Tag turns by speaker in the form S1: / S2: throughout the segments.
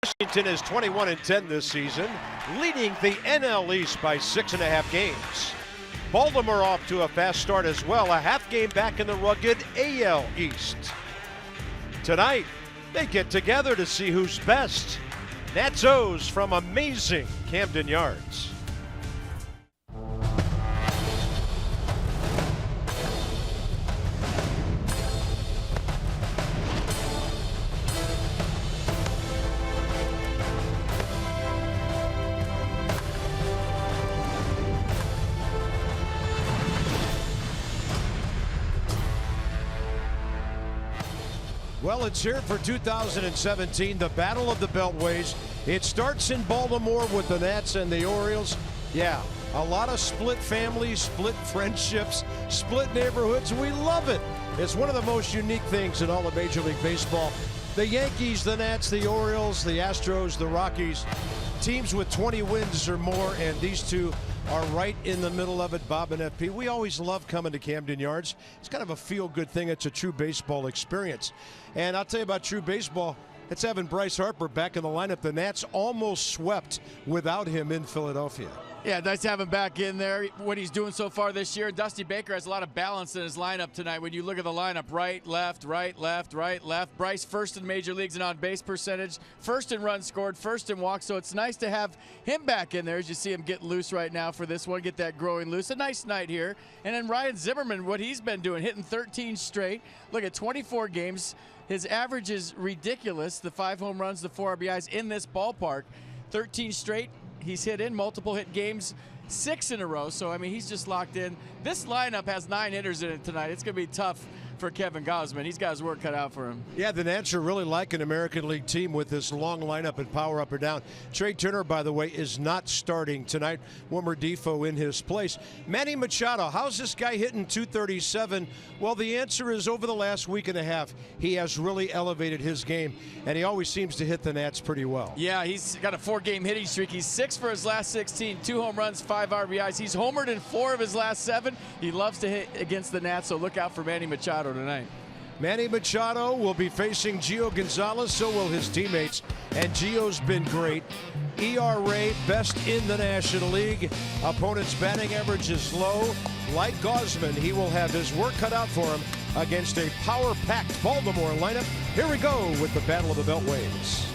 S1: Washington is 21-10 this season, leading the NL East by 6.5 games. Baltimore off to a fast start as well, a half game back in the rugged AL East. Tonight, they get together to see who's best. Nats-O's from amazing Camden Yards. Well, it's here for 2017, the Battle of the Beltways. It starts in Baltimore with the Nats and the Orioles. Yeah, a lot of split families, split friendships, split neighborhoods. We love it. It's one of the most unique things in all of Major League Baseball. The Yankees, the Nats, the Orioles, the Astros, the Rockies, teams with 20 wins or more, and these two are right in the middle of it. Bob and FP, we always love coming to Camden Yards. It's kind of a feel-good thing. It's a true baseball experience. And I'll tell you about true baseball. It's having Bryce Harper back in the lineup. The Nats almost swept without him in Philadelphia.
S2: Yeah, nice to have him back in there. What he's doing so far this year, Dusty Baker has a lot of balance in his lineup tonight. When you look at the lineup, right, left, right, left, right, left. Bryce first in major leagues in on-base percentage, first in runs scored, first in walks. So it's nice to have him back in there as you see him get loose right now for this one, get that growing loose. A nice night here. And then Ryan Zimmerman, what he's been doing, hitting 13 straight. Look at 24 games. His average is ridiculous. The 5 home runs, the 4 RBIs in this ballpark. 13 straight. He's hit in multiple hit games, 6 in a row. So, I mean, he's just locked in. This lineup has 9 hitters in it tonight. It's going to be tough for Kevin Gausman. He's got his work cut out for him.
S1: Yeah, the Nats are really like an American League team with this long lineup and power up or down. Trey Turner, by the way, is not starting tonight. Wilmer Defoe in his place. Manny Machado, how's this guy hitting 237? Well, the answer is over the last week and a half, he has really elevated his game, and he always seems to hit the Nats pretty well.
S2: Yeah, he's got a 4-game hitting streak. He's 6 for his last 16, 2 home runs, 5 RBIs. He's homered in 4 of his last 7. He loves to hit against the Nats, so look out for Manny Machado tonight.
S1: Manny Machado will be facing Gio Gonzalez, so will his teammates, and Gio's been great. ERA best in the National League. Opponent's batting average is low. Like Gausman, he will have his work cut out for him against a power-packed Baltimore lineup. Here we go with the Battle of the Beltways.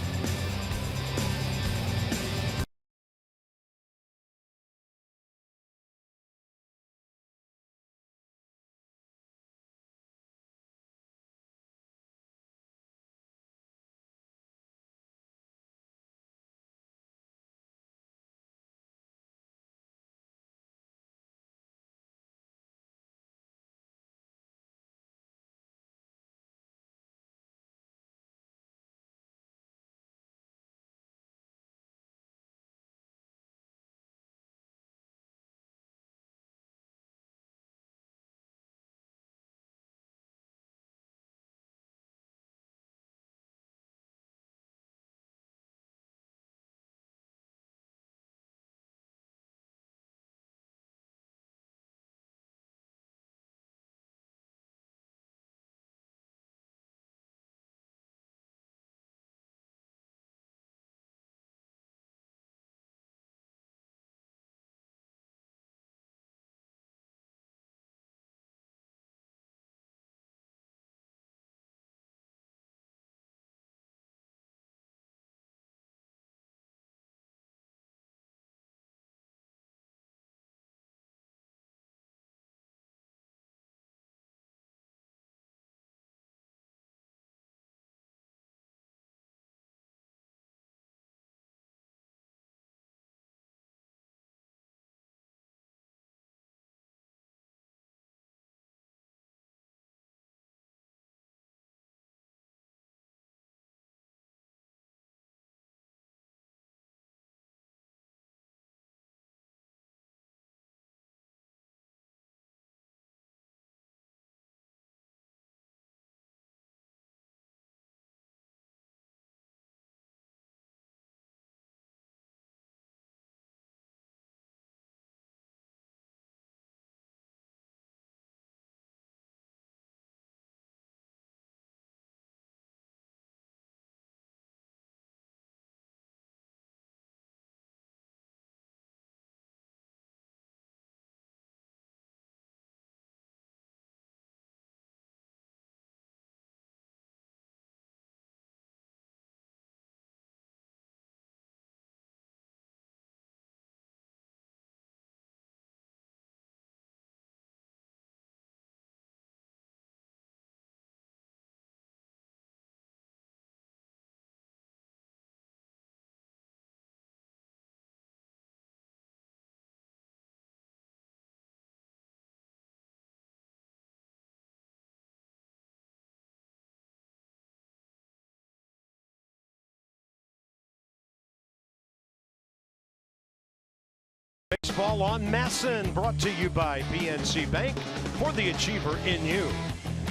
S1: Baseball on Masson, brought to you by PNC Bank, for the achiever in you.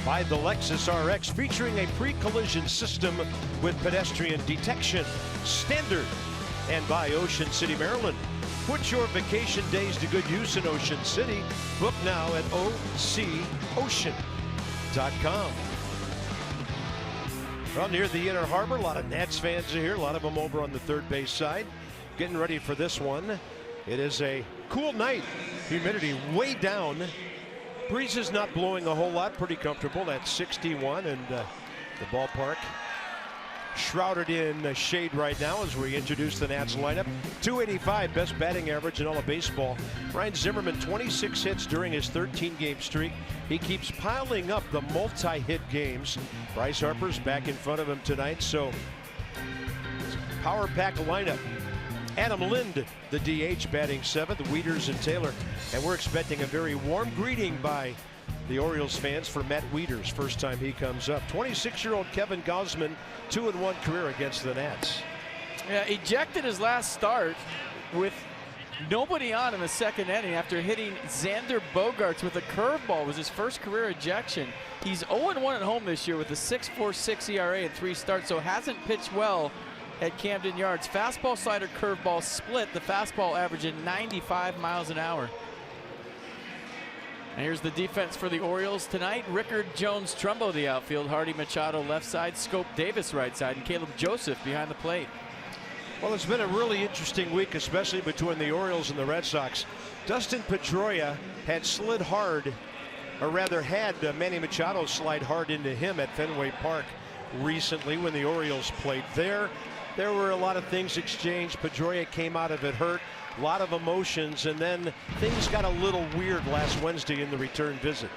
S1: By the Lexus RX, featuring a pre-collision system with pedestrian detection standard. And by Ocean City, Maryland. Put your vacation days to good use in Ocean City. Book now at OCOcean.com. Well, near the Inner Harbor, a lot of Nats fans are here, a lot of them over on the third base side. Getting ready for this one. It is a cool night. Humidity way down. Breeze is not blowing a whole lot, pretty comfortable at 61, and the ballpark shrouded in shade right now as we introduce the Nats lineup. 285, best batting average in all of baseball. Ryan Zimmerman, 26 hits during his 13-game streak. He keeps piling up the multi-hit games. Bryce Harper's back in front of him tonight, so power pack lineup. Adam Lind, the DH, batting 7th, Wieters and Taylor. And we're expecting a very warm greeting by the Orioles fans for Matt Wieters, first time he comes up. 26-year-old Kevin Gausman, 2-1 career against the Nats.
S2: Yeah, ejected his last start with nobody on in the second inning after hitting Xander Bogaerts with a curveball. It was his first career ejection. He's 0-1 at home this year with a 6.46 ERA in 3 starts, so hasn't pitched well at Camden Yards. Fastball, slider, curveball split. The fastball averaging 95 miles an hour. And here's the defense for the Orioles tonight. Rickard Jones Trumbo, the outfield. Hardy Machado left side. Scope Davis right side. And Caleb Joseph behind the plate.
S1: Well, it's been a really interesting week, especially between the Orioles and the Red Sox. Dustin Pedroia had slid hard, or rather had Manny Machado slide hard into him at Fenway Park recently when the Orioles played there. There were a lot of things exchanged. Pedroia came out of it hurt. A lot of emotions, and then things got a little weird last Wednesday in the return visit.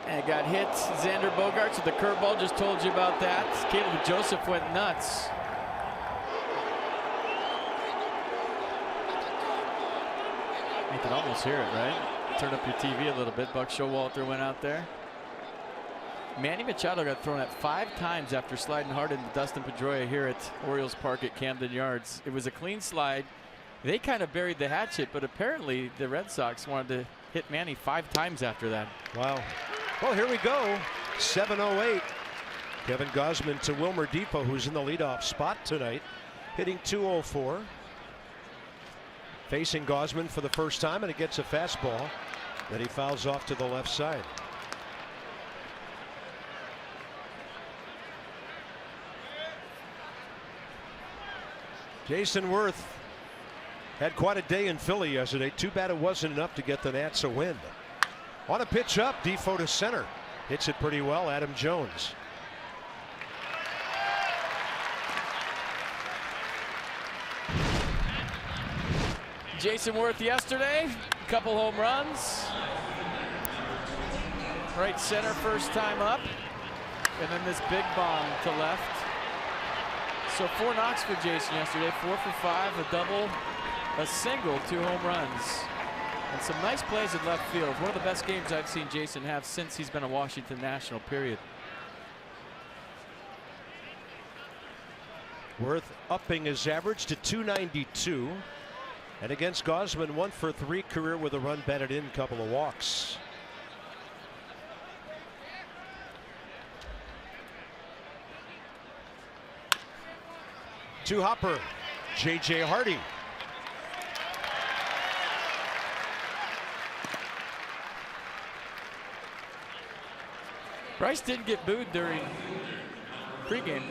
S2: And got hit. Xander Bogaerts with the curveball. Just told you about that. Caleb Joseph went nuts. You can almost hear it, right? Turn up your TV a little bit. Buck Showalter went out there. Manny Machado got thrown at 5 times after sliding hard into Dustin Pedroia here at Orioles Park at Camden Yards. It was a clean slide. They kind of buried the hatchet, but apparently the Red Sox wanted to hit Manny 5 times after that.
S1: Wow. Well, here we go. 7:08. Kevin Gausman to Wilmer Depot, who's in the leadoff spot tonight, hitting .204. Facing Gausman for the first time, and it gets a fastball that he fouls off to the left side. Jason Worth had quite a day in Philly yesterday. Too bad it wasn't enough to get the Nats a win. On a pitch up, Defoe to center. Hits it pretty well, Adam Jones.
S2: Jason Worth yesterday, a couple home runs. Right center first time up. And then this big bomb to left. So 4 knocks for Jason yesterday, 4 for 5, a double, a single, 2 home runs. And some nice plays in left field. One of the best games I've seen Jason have since he's been a Washington National, period.
S1: Worth upping his average to .292. And against Gausman, 1 for 3 career with a run batted in, couple of walks. To Hopper, J.J. Hardy.
S2: Bryce didn't get booed during pregame.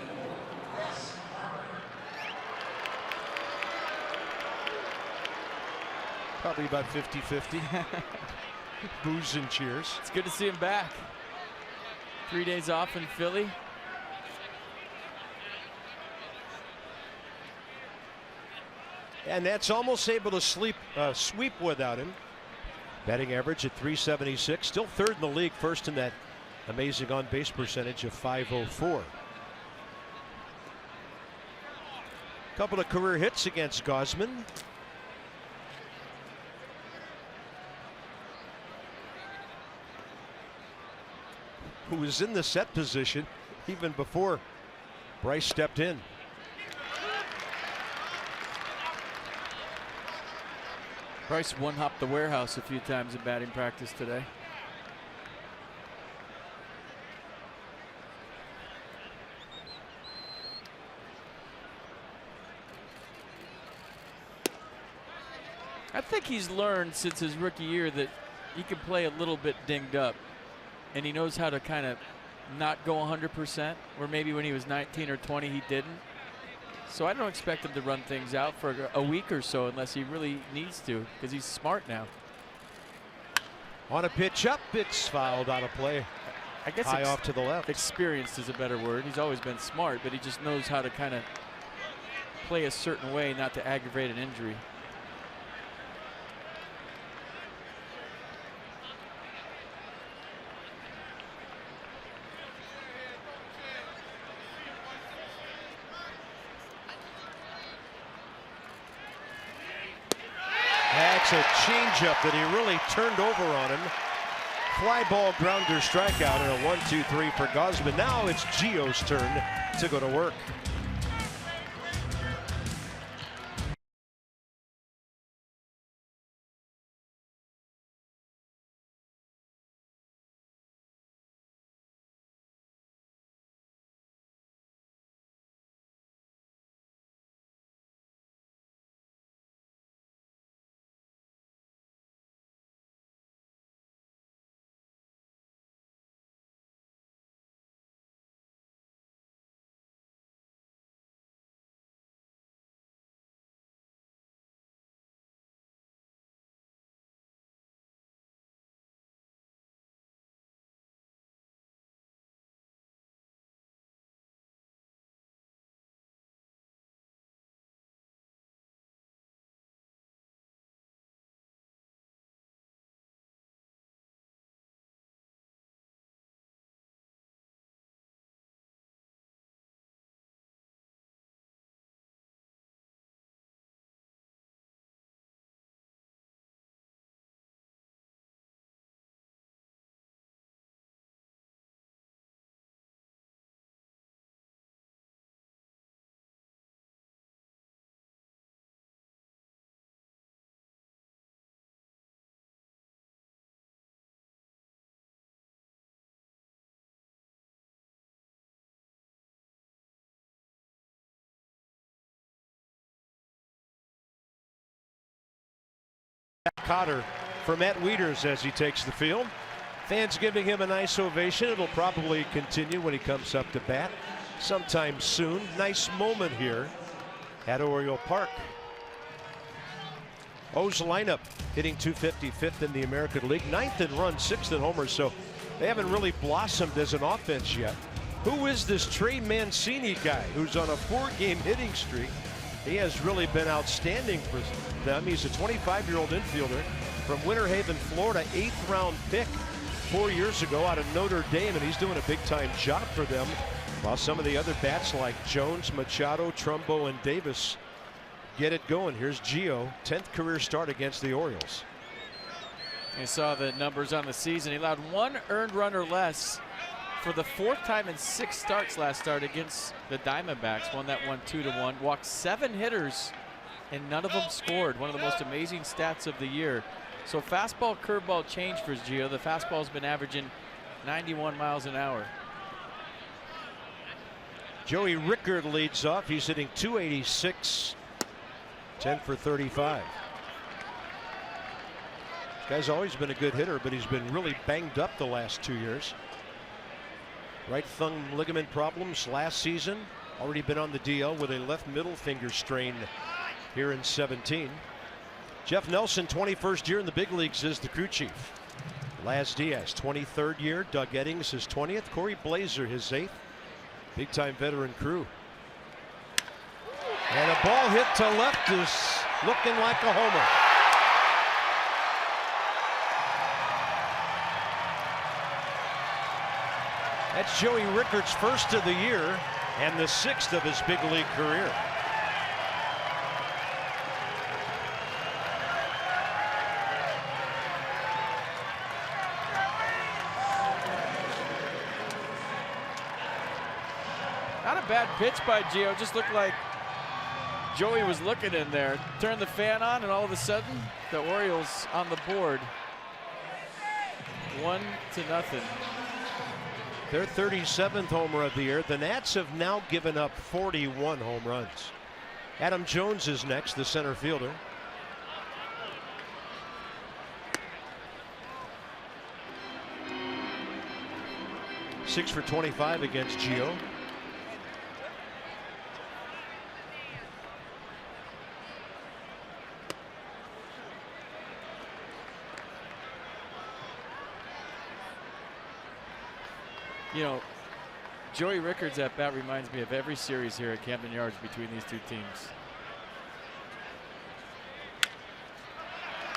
S1: Probably about 50-50. Boos and cheers.
S2: It's good to see him back. 3 days off in Philly.
S1: And that's almost able to sweep without him. Batting average at .376. Still 3rd in the league. First in that amazing on-base percentage of .504. Couple of career hits against Gausman. Who was in the set position even before Bryce stepped in.
S2: Bryce one-hopped the warehouse a few times in batting practice today. I think he's learned since his rookie year that he can play a little bit dinged up, and he knows how to kind of not go 100%, where maybe when he was 19 or 20 he didn't. So I don't expect him to run things out for a week or so unless he really needs to, because he's smart now.
S1: On a pitch up, it's fouled out of play.
S2: I guess
S1: high off to the left.
S2: Experienced is a better word. He's always been smart, but he just knows how to kind of play a certain way not to aggravate an injury.
S1: That's a changeup that he really turned over on him. Fly ball, grounder, strikeout, and a 1-2-3 for Gausman. Now it's Gio's turn to go to work. Cotter for Matt Wieters as he takes the field. Fans giving him a nice ovation. It'll probably continue when he comes up to bat sometime soon. Nice moment here at Oriole Park. O's lineup hitting .250, fifth in the American League, ninth in runs, sixth in homers, so they haven't really blossomed as an offense yet. Who is this Trey Mancini guy who's on a 4-game hitting streak? He has really been outstanding for them. He's a 25-year-old infielder from Winter Haven, Florida, 8th round pick 4 years ago out of Notre Dame, and he's doing a big-time job for them, while some of the other bats like Jones, Machado, Trumbo, and Davis get it going. Here's Gio, 10th career start against the Orioles.
S2: You saw the numbers on the season. He allowed 1 earned run or less for the 4th time in 6 starts last start against the Diamondbacks. Won that one 2-1. Walked 7 hitters, and none of them scored. One of the most amazing stats of the year. So fastball, curveball change for Gio. The fastball's been averaging 91 miles an hour.
S1: Joey Rickard leads off. He's hitting .286, 10 for 35. This guy's always been a good hitter, but he's been really banged up the last 2 years. Right thumb ligament problems last season. Already been on the DL with a left middle finger strain here in 17. Jeff Nelson, 21st year in the big leagues, is the crew chief. Laz Diaz, 23rd year. Doug Eddings, his 20th. Corey Blazer, his 8th. Big time veteran crew. And a ball hit to left is looking like a homer. That's Joey Rickard's first of the year and the 6th of his big league career.
S2: Not a bad pitch by Gio. Just looked like Joey was looking in there, turned the fan on, and all of a sudden, the Orioles on the board. 1-0.
S1: Their 37th homer of the year. The Nats have now given up 41 home runs. Adam Jones is next, the center fielder. Six for 25 against Gio.
S2: You know, Joey Rickard's at bat reminds me of every series here at Camden Yards between these two teams.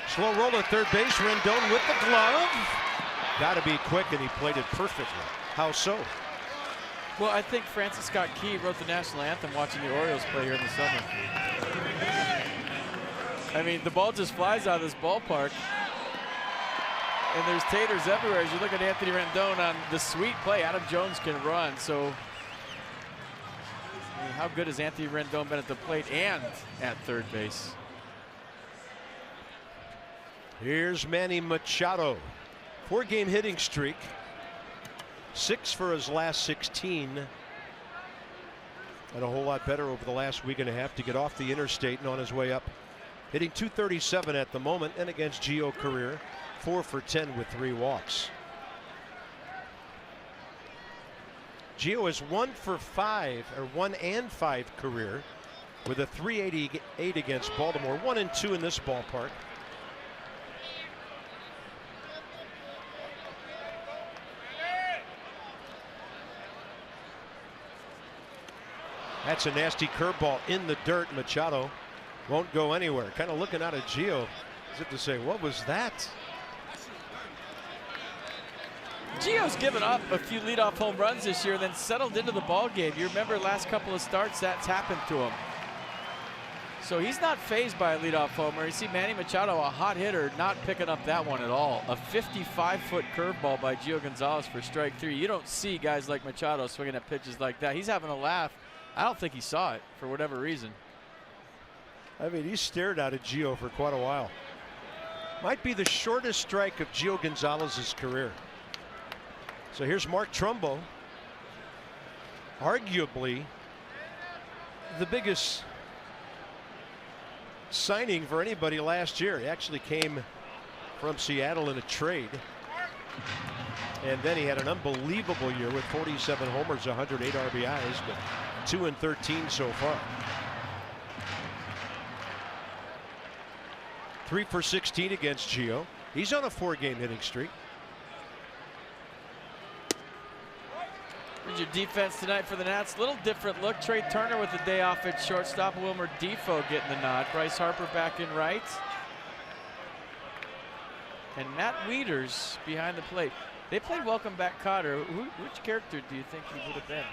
S1: Slow roll at third base. Rendon with the glove. Got to be quick, and he played it perfectly. How so?
S2: Well, I think Francis Scott Key wrote the national anthem watching the Orioles play here in the summer. I mean, the ball just flies out of this ballpark. And there's taters everywhere. As you look at Anthony Rendon on the sweet play, Adam Jones can run. So, I mean, how good has Anthony Rendon been at the plate and at third base?
S1: Here's Manny Machado. 4-game hitting streak. 6 for his last 16. And a whole lot better over the last week and a half to get off the interstate and on his way up. Hitting .237 at the moment, and against Gio career. 4 for 10 with 3 walks. Gio is 1 for 5, or 1 and 5 career, with a .388 against Baltimore. 1 and 2 in this ballpark. That's a nasty curveball in the dirt. Machado won't go anywhere. Kind of looking out at Gio as if to say, what was that?
S2: Gio's given up a few leadoff home runs this year and then settled into the ball game. You remember last couple of starts that's happened to him. So he's not fazed by a leadoff homer. You see Manny Machado, a hot hitter, not picking up that one at all. A 55-foot curveball by Gio Gonzalez for strike 3. You don't see guys like Machado swinging at pitches like that. He's having a laugh. I don't think he saw it for whatever reason.
S1: I mean, he stared out at Gio for quite a while. Might be the shortest strike of Gio Gonzalez's career. So here's Mark Trumbo, arguably the biggest signing for anybody last year. He actually came from Seattle in a trade, and then he had an unbelievable year with 47 homers, 108 RBIs, but 2 and 13 so far. 3 for 16 against Gio. He's on a 4-game hitting streak.
S2: Here's your defense tonight for the Nats. Little different look. Trey Turner with the day off at shortstop. Wilmer Defoe getting the nod. Bryce Harper back in right. And Matt Wieters behind the plate. They played Welcome Back Kotter. Which character do you think he would have been?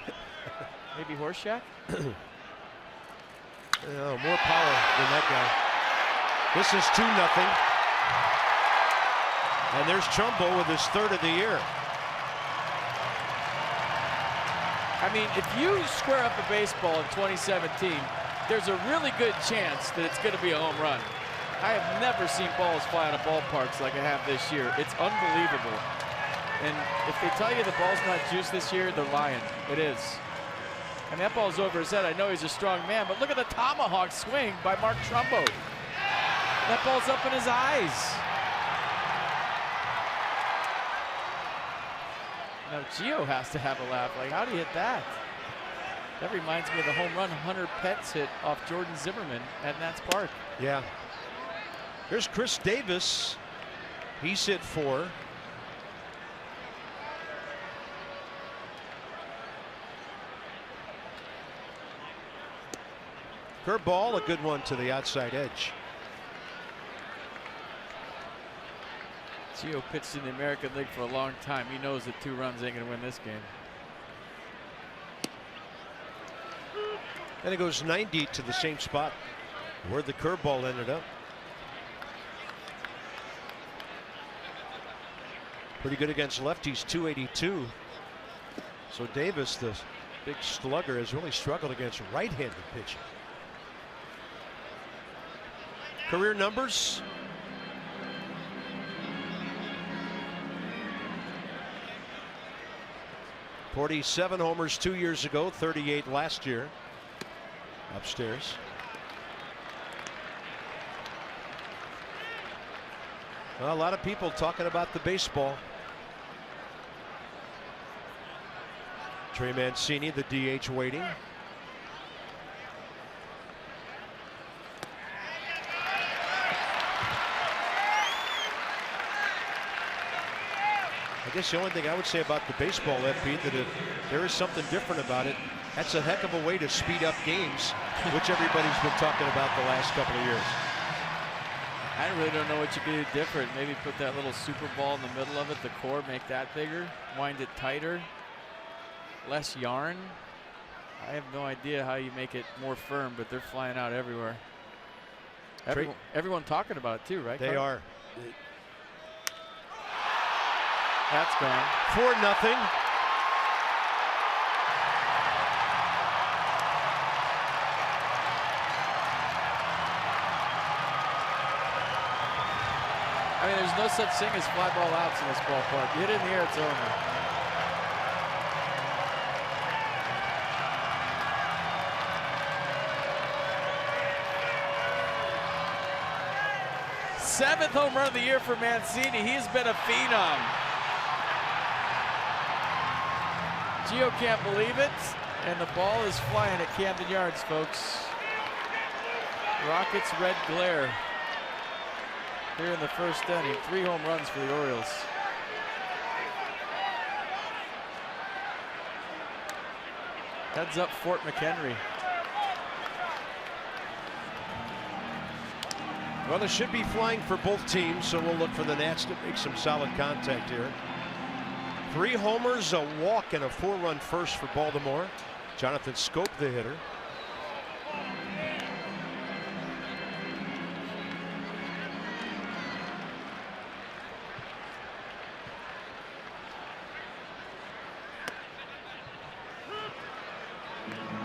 S2: Maybe Horseshack?
S1: Oh, more power than that guy. This is 2-0. And there's Trumbo with his 3rd of the year.
S2: I mean, if you square up a baseball in 2017, there's a really good chance that it's going to be a home run. I have never seen balls fly out of ballparks like I have this year. It's unbelievable. And if they tell you the ball's not juiced this year, they're lying. It is. I mean, that ball's over his head. I know he's a strong man, but look at the tomahawk swing by Mark Trumbo. That ball's up in his eyes. Now Gio has to have a laugh. Like, how do you hit that? That reminds me of the home run Hunter Pence hit off Jordan Zimmerman at Nats Park.
S1: Yeah. Here's Chris Davis. He's hit 4. Curveball, a good one to the outside edge.
S2: Gio pitched in the American League for a long time. He knows that 2 runs ain't going to win this game.
S1: And it goes 90 to the same spot where the curveball ended up. Pretty good against lefties, 282. So Davis, the big slugger, has really struggled against right-handed pitching. career numbers. .47 homers 2 years ago, 38 last year. Upstairs. Well, a lot of people talking about the baseball. Trey Mancini, the DH, waiting. I guess the only thing I would say about the baseball, FP, that if there is something different about it, that's a heck of a way to speed up games, which everybody's been talking about the last couple of years.
S3: I really don't know what you could do different. Maybe put that little super ball in the middle of it, the core, make that bigger, wind it tighter, less yarn. I have no idea how you make it more firm, but they're flying out everywhere. Everyone talking about it too, right?
S1: They are.
S3: That's gone.
S1: 4-0.
S3: I mean, there's no such thing as fly ball outs in this ballpark. You hit it in the air, it's over. Seventh home run of the year for Mancini. He's been a phenom. Gio can't believe it, and the ball is flying at Camden Yards, folks. Rockets red glare here in the first inning. 3 home runs for the Orioles. Heads up Fort McHenry.
S1: Well, it should be flying for both teams, so we'll look for the Nats to make some solid contact here. 3 homers, a walk, and a 4-run first for Baltimore. Jonathan Scope, the hitter.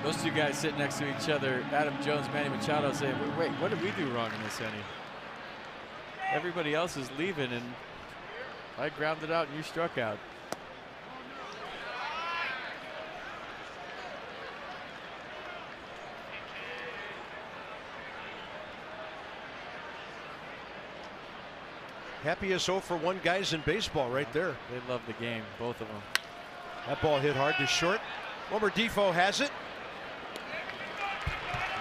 S3: Those two guys sitting next to each other, Adam Jones, Manny Machado, saying, wait, what did we do wrong in this inning? Everybody else is leaving, and I grounded out and you struck out.
S1: Happiest 0-for-1 guys in baseball right there.
S3: They love the game, both of them.
S1: That ball hit hard to short. Wilmer Defoe has it.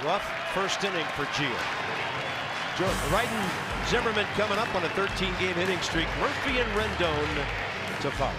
S1: Rough first inning for Gio. Ryden Zimmerman coming up on a 13-game hitting streak. Murphy and Rendon to follow.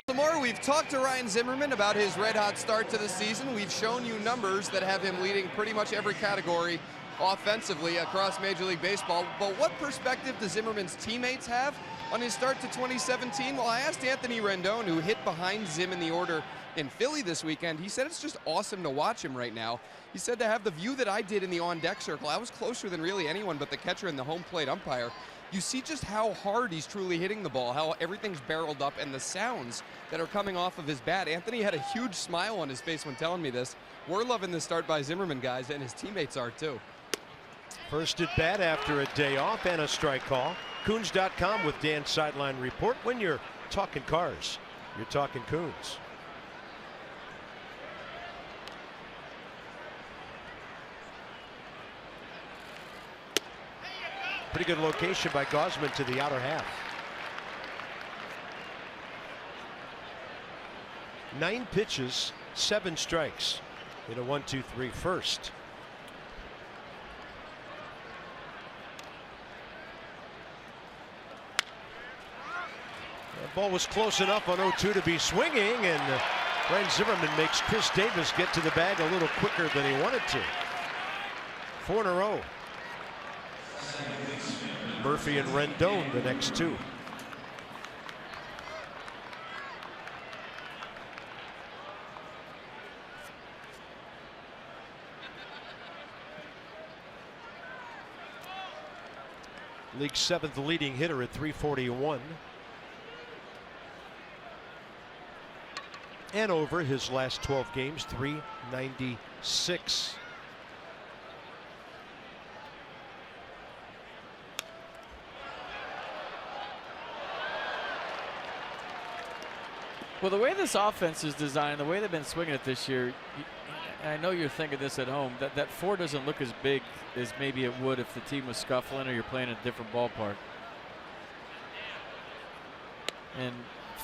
S4: Baltimore, we've talked to Ryan Zimmerman about his red-hot start to the season. We've shown you numbers that have him leading pretty much every category offensively across Major League Baseball. But what perspective does Zimmerman's teammates have on his start to 2017? Well, I asked Anthony Rendon, who hit behind Zim in the order in Philly this weekend. He said it's just awesome to watch him right now. He said to have the view that I did in the on-deck circle, I was closer than really anyone but the catcher and the home plate umpire. You see just how hard he's truly hitting the ball, how everything's barreled up, and the sounds that are coming off of his bat. Anthony had a huge smile on his face when telling me this. We're loving this start by Zimmerman, guys, and his teammates are too.
S1: First at bat after a day off and a strike call. Coons.com with Dan's sideline report. When you're talking cars, you're talking Coons. Pretty good location by Gausman to the outer half. 9 pitches, 7 strikes in a 1-2-3 first. The ball was close enough on 0-2 to be swinging, and Ryan Zimmerman makes Chris Davis get to the bag a little quicker than he wanted to. 4 in a row. Murphy and Rendon the next 2. League's 7th leading hitter at 341. And over his last 12 games, 396.
S3: Well, the way this offense is designed, the way they've been swinging it this year, and I know you're thinking this at home, that 4 doesn't look as big as maybe it would if the team was scuffling or you're playing in a different ballpark. And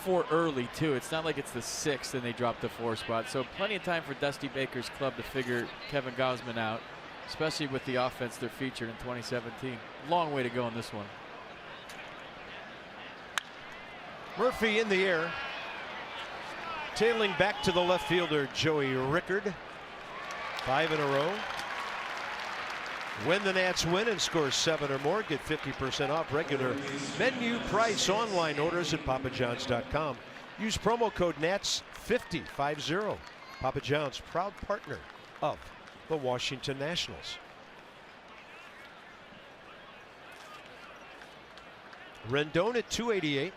S3: 4 early, too. It's not like it's the 6th and they drop the 4 spot. So plenty of time for Dusty Baker's club to figure Kevin Gausman out, especially with the offense they're featured in 2017. Long way to go in this one.
S1: Murphy in the air. Tailing back to the left fielder, Joey Rickard. 5 in a row. When the Nats win and score 7 or more, get 50% off regular menu price online orders at papajohns.com. Use promo code NATS50. Papa John's, proud partner of the Washington Nationals. Rendon at 288.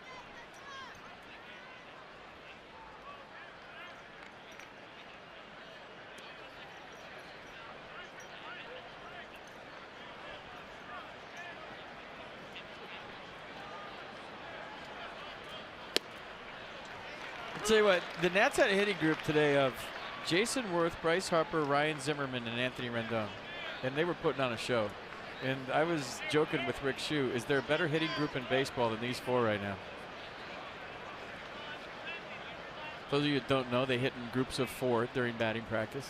S3: Tell you what, the Nats had a hitting group today of Jason Worth, Bryce Harper, Ryan Zimmerman, and Anthony Rendon, and they were putting on a show. And I was joking with Rick Shue, is there a better hitting group in baseball than these 4 right now? Those of you that don't know, they hit in groups of 4 during batting practice.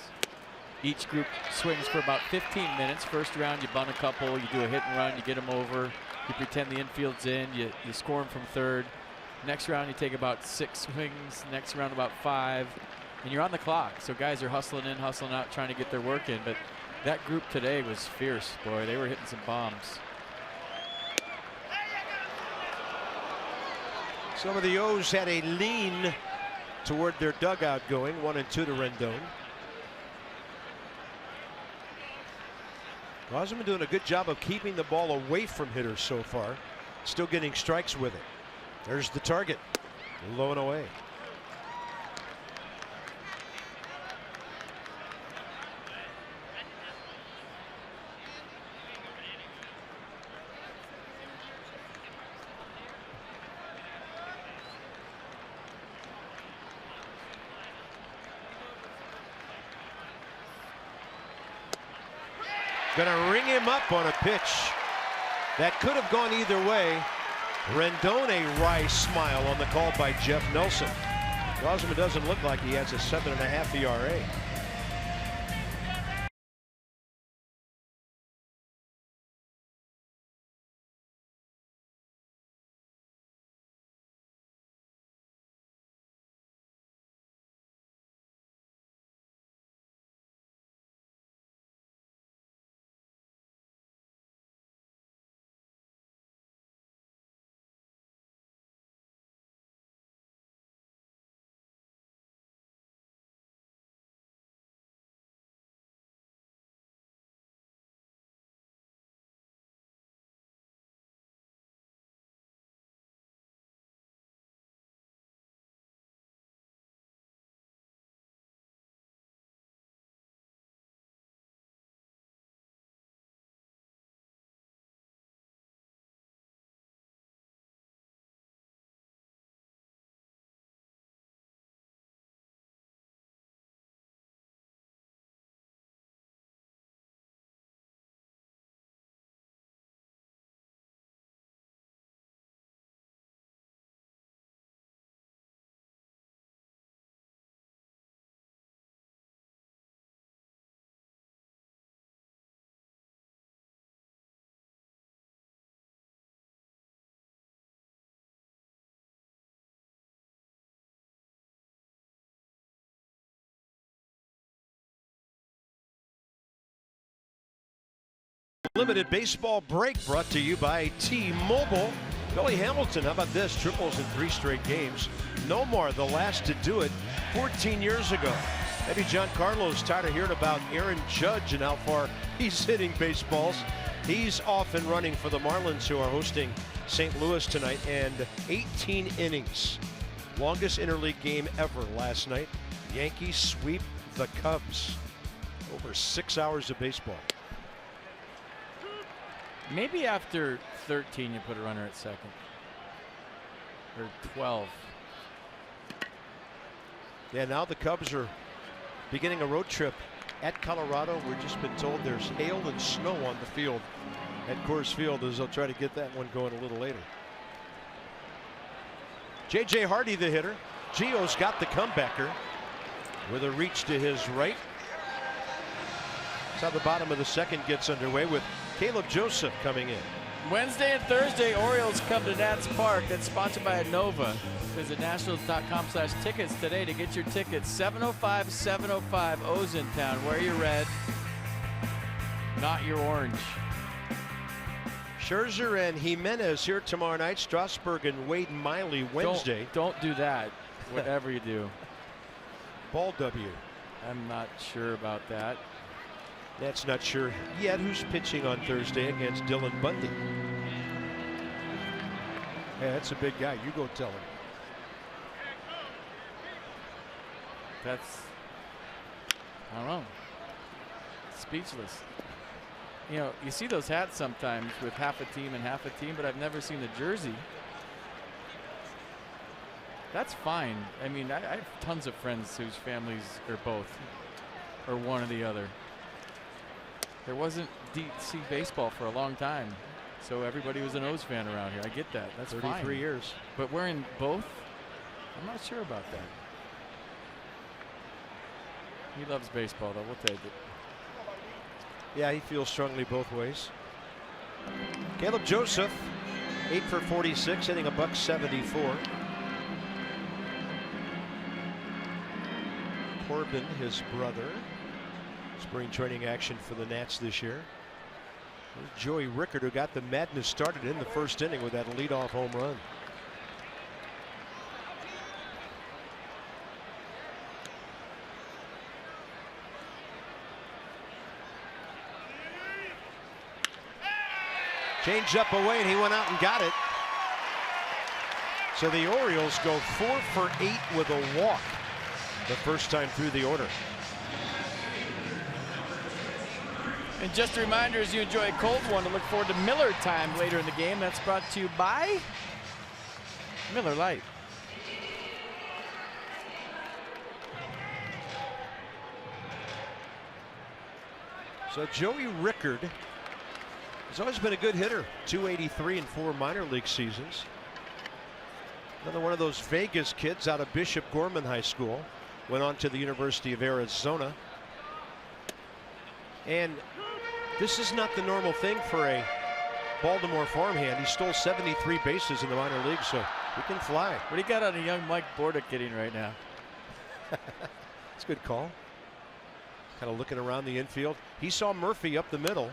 S3: Each group swings for about 15 minutes. First round, you bunt a couple, you do a hit and run, you get them over, you pretend the infield's in, you score them from third. Next round, you take about 6 swings. Next round, about 5. And you're on the clock. So guys are hustling in, hustling out, trying to get their work in. But that group today was fierce, boy. They were hitting some bombs.
S1: Some of the O's had a lean toward their dugout going. 1 and 2 to Rendon. Gausman doing a good job of keeping the ball away from hitters so far. Still getting strikes with it. There's the target, low and away. Gonna ring him up on a pitch that could have gone either way. Rendon, a wry smile on the call by Jeff Nelson. Gausman doesn't look like he has a 7.5 ERA. Limited baseball break brought to you by T-Mobile. Billy Hamilton, how about this? Triples in 3 straight games. Nomar, the last to do it 14 years ago. Maybe Giancarlo's tired of hearing about Aaron Judge and how far he's hitting baseballs. He's off and running for the Marlins, who are hosting St. Louis tonight, and 18 innings. Longest interleague game ever last night. Yankees sweep the Cubs. Over 6 hours of baseball.
S2: Maybe after 13 you put a runner at second. Or 12.
S1: Yeah, now the Cubs are beginning a road trip at Colorado. We've just been told there's hail and snow on the field at Coors Field, as they'll try to get that one going a little later. J.J. Hardy, the hitter. Gio's got the comebacker with a reach to his right. That's how the bottom of the second gets underway, with Caleb Joseph coming in.
S2: Wednesday and Thursday, Orioles come to Nats Park. That's sponsored by Innova. Visit nationals.com/tickets today to get your tickets. 705 Ozentown. Wear your red, not your orange.
S1: Scherzer and Jimenez here tomorrow night. Strasburg and Wade Miley Wednesday.
S2: Don't do that, whatever you do.
S1: Ball W.
S2: I'm not sure about that.
S1: That's not sure yet who's pitching on Thursday against Dylan Bundy. Yeah, that's a big guy. You go tell him.
S2: That's, I don't know. Speechless. You know, you see those hats sometimes with half a team and half a team, but I've never seen the jersey. That's fine. I mean, I have tons of friends whose families are both, or one or the other. There wasn't DC baseball for a long time, so everybody was an O's fan around here. I get that. That's
S1: 33
S2: fine.
S1: years.
S2: But wearing both, I'm not sure about that. He loves baseball, though. We'll take it.
S1: Yeah, he feels strongly both ways. Caleb Joseph, 8 for 46, hitting $174. Corbin, his brother. Spring training action for the Nats this year. There's Joey Rickard, who got the madness started in the first inning with that leadoff home run. Changed up away, and he went out and got it. So the Orioles go 4 for 8 with a walk the first time through the order.
S2: And just a reminder, as you enjoy a cold one, to look forward to Miller time later in the game. That's brought to you by Miller Lite.
S1: So Joey Rickard has always been a good hitter. 283 in 4 minor league seasons. Another one of those Vegas kids out of Bishop Gorman High School. Went on to the University of Arizona. And this is not the normal thing for a Baltimore farmhand. He stole 73 bases in the minor leagues, so he can fly.
S2: What do you got on a young Mike Bordick getting right now?
S1: It's a good call. Kind of looking around the infield. He saw Murphy up the middle,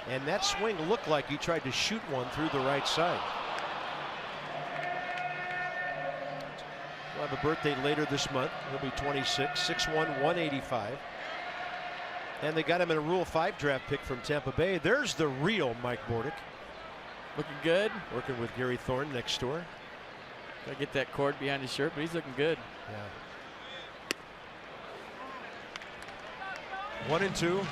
S1: and that swing looked like he tried to shoot one through the right side. He'll have a birthday later this month. He'll be 26, 6'1", 185. And they got him in a Rule 5 draft pick from Tampa Bay. There's the real Mike Bordick.
S2: Looking good.
S1: Working with Gary Thorne next door.
S2: Gotta get that cord behind his shirt, but he's looking good.
S1: Yeah. 1-2.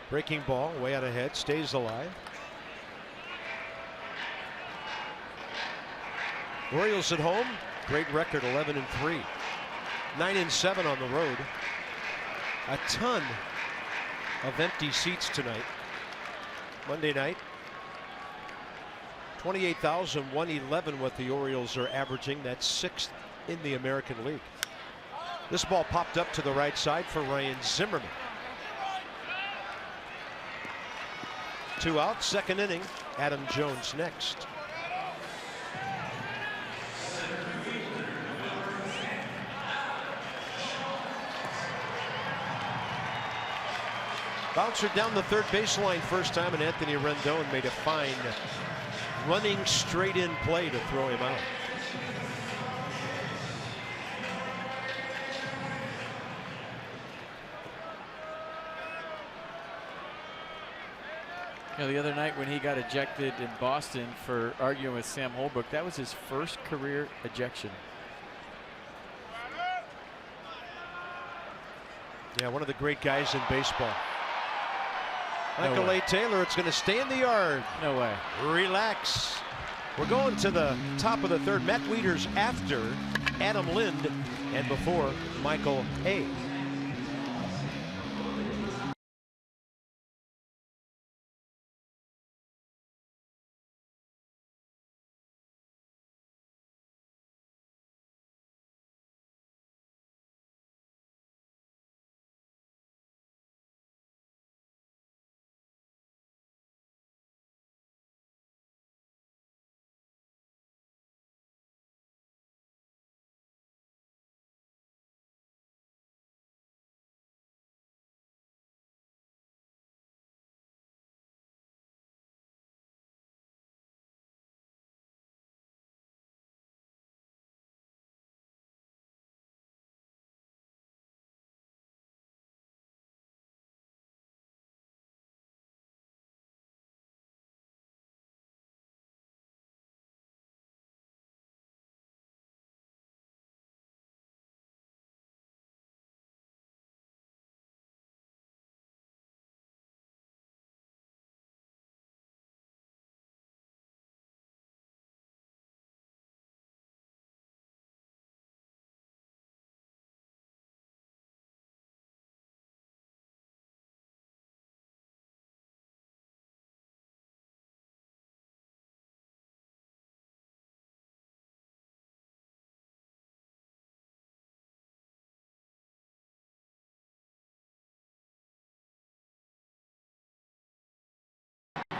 S1: Breaking ball way out ahead, stays alive. Orioles at home, great record, 11-3, 9-7 on the road. A ton of empty seats tonight. Monday night, 28,111 what the Orioles are averaging. That's 6th in the American League. This ball popped up to the right side for Ryan Zimmerman. 2 out, 2nd inning. Adam Jones next. Bouncer down the third baseline first time, and Anthony Rendon made a fine running straight in play to throw him out.
S3: You know, the other night when he got ejected in Boston for arguing with Sam Holbrook, that was his first career ejection.
S1: Yeah, one of the great guys in baseball.
S3: No
S1: Michael
S3: way.
S1: A. Taylor, it's going to stay in the yard.
S3: No way.
S1: Relax. We're going to the top of the third. Matt Wieters after Adam Lind and before Michael A.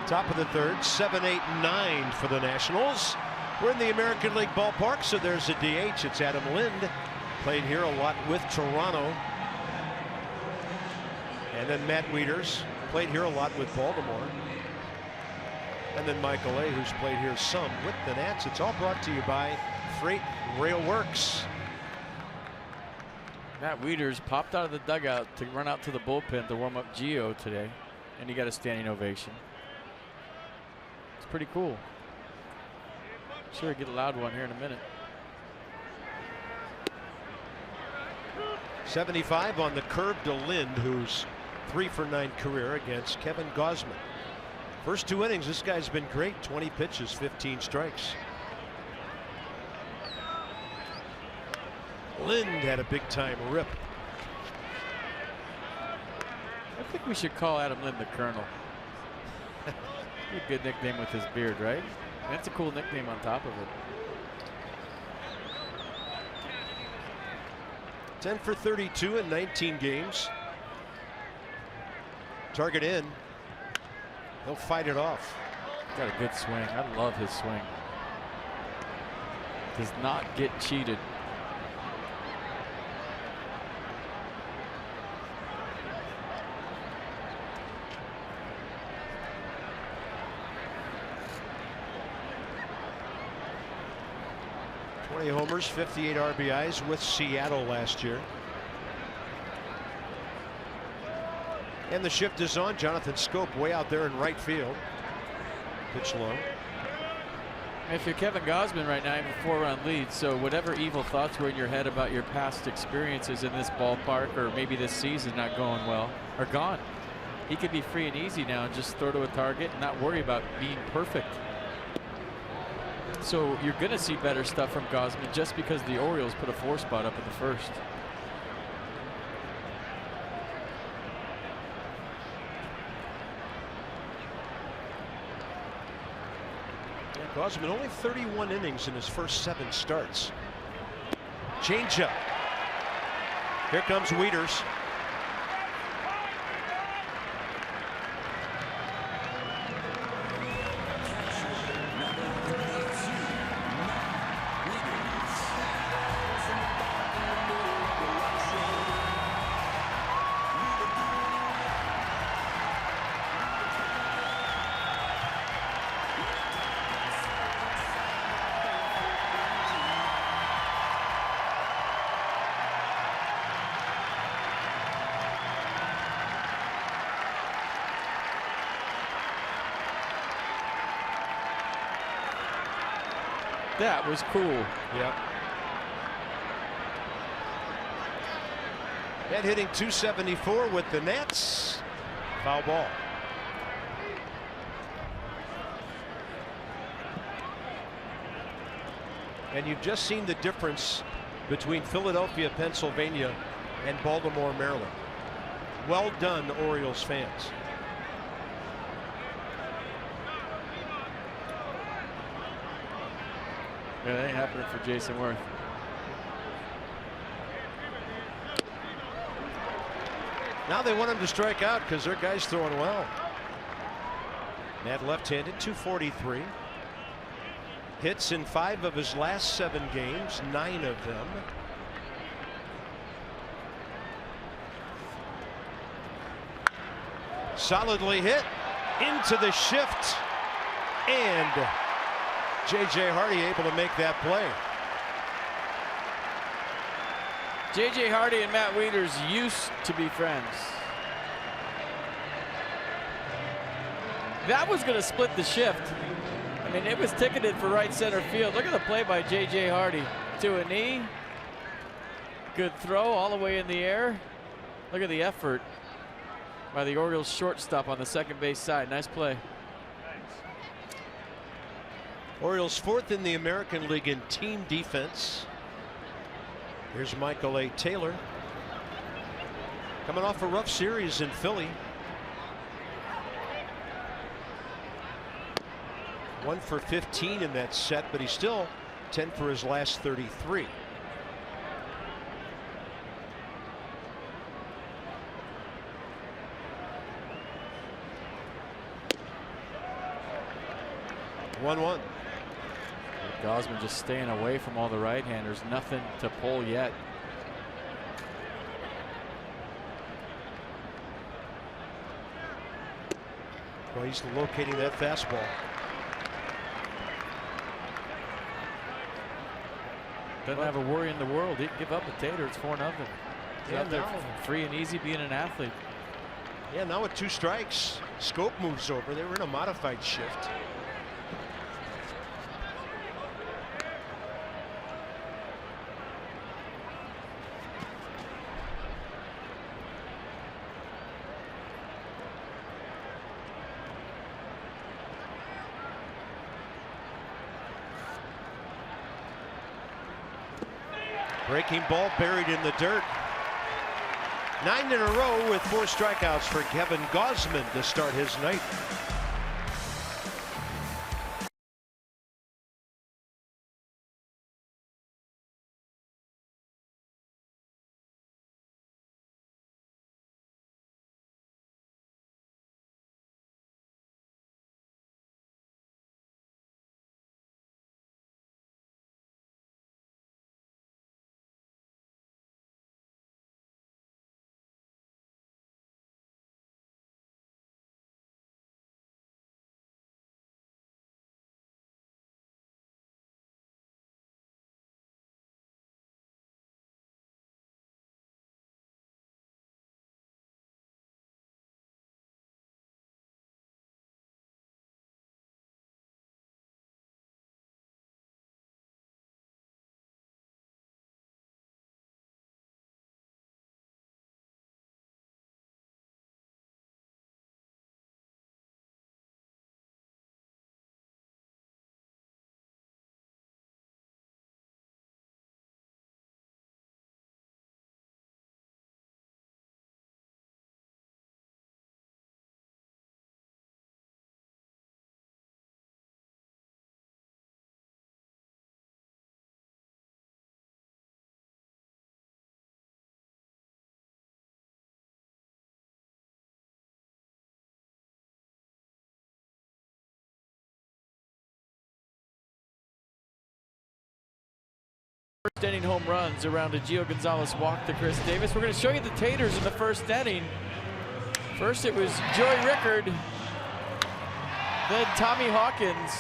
S1: Top of the third, 7, 8, 9 for the Nationals. We're in the American League ballpark, so there's a DH. It's Adam Lind. Played here a lot with Toronto. And then Matt Wieters played here a lot with Baltimore. And then Michael A., who's played here some with the Nats. It's all brought to you by Freight Rail Works.
S3: Matt Wieters popped out of the dugout to run out to the bullpen to warm up Gio today, and he got a standing ovation. It's pretty cool. Sure, get a loud one here in a minute.
S1: 75 on the curve to Lind, who's 3 for 9 career against Kevin Gausman. First 2 innings, this guy's been great. 20 pitches, 15 strikes. Lind had a big time rip.
S3: I think we should call Adam Lind the Colonel. Be a good nickname with his beard, right? That's a cool nickname on top of it.
S1: 10 for 32 in 19 games. Target in. He'll fight it off.
S3: Got a good swing. I love his swing. Does not get cheated.
S1: Homers, 58 RBIs with Seattle last year. And the shift is on. Jonathan Scope way out there in right field. Pitch low.
S3: If you're Kevin Gausman right now, you have a 4-run lead, so whatever evil thoughts were in your head about your past experiences in this ballpark or maybe this season not going well are gone. He could be free and easy now and just throw to a target and not worry about being perfect. So you're going to see better stuff from Gausman just because the Orioles put a 4 spot up at the first.
S1: Yeah, Gausman only 31 innings in his first 7 starts. Changeup. Here comes Wieters.
S3: That was cool.
S1: Yep. And hitting .274 with the Nats. Foul ball. And you've just seen the difference between Philadelphia, Pennsylvania, and Baltimore, Maryland. Well done, Orioles fans.
S3: Yeah, that ain't happening for Jason Worth.
S1: Now they want him to strike out because their guy's throwing well. Nat left-handed, .243. Hits in 5 of his last 7 games, 9 of them. Solidly hit into the shift, and J.J. Hardy able to make that play.
S3: J.J. Hardy and Matt Wieters used to be friends. That was going to split the shift. I mean, it was ticketed for right center field. Look at the play by J.J. Hardy. To a knee. Good throw all the way in the air. Look at the effort by the Orioles shortstop on the second base side. Nice play.
S1: Orioles 4th in the American League in team defense. Here's Michael A. Taylor. Coming off a rough series in Philly. 1 for 15 in that set, but he's still 10 for his last 33. One.
S3: Gausman just staying away from all the right-handers. Nothing to pull yet.
S1: Well, he's locating that fastball.
S3: Doesn't have a worry in the world. He can give up a tater. It's 4-0. He's out there free and easy being an athlete.
S1: Yeah, now with 2 strikes, Scope moves over. They were in a modified shift. Breaking ball buried in the dirt. 9 in a row with 4 strikeouts for Kevin Gausman to start his night.
S3: first inning home runs around a Gio Gonzalez walk to Chris Davis. We're going to show you the taters in the first inning. First it was Joey Rickard, then Tommy Hawkins,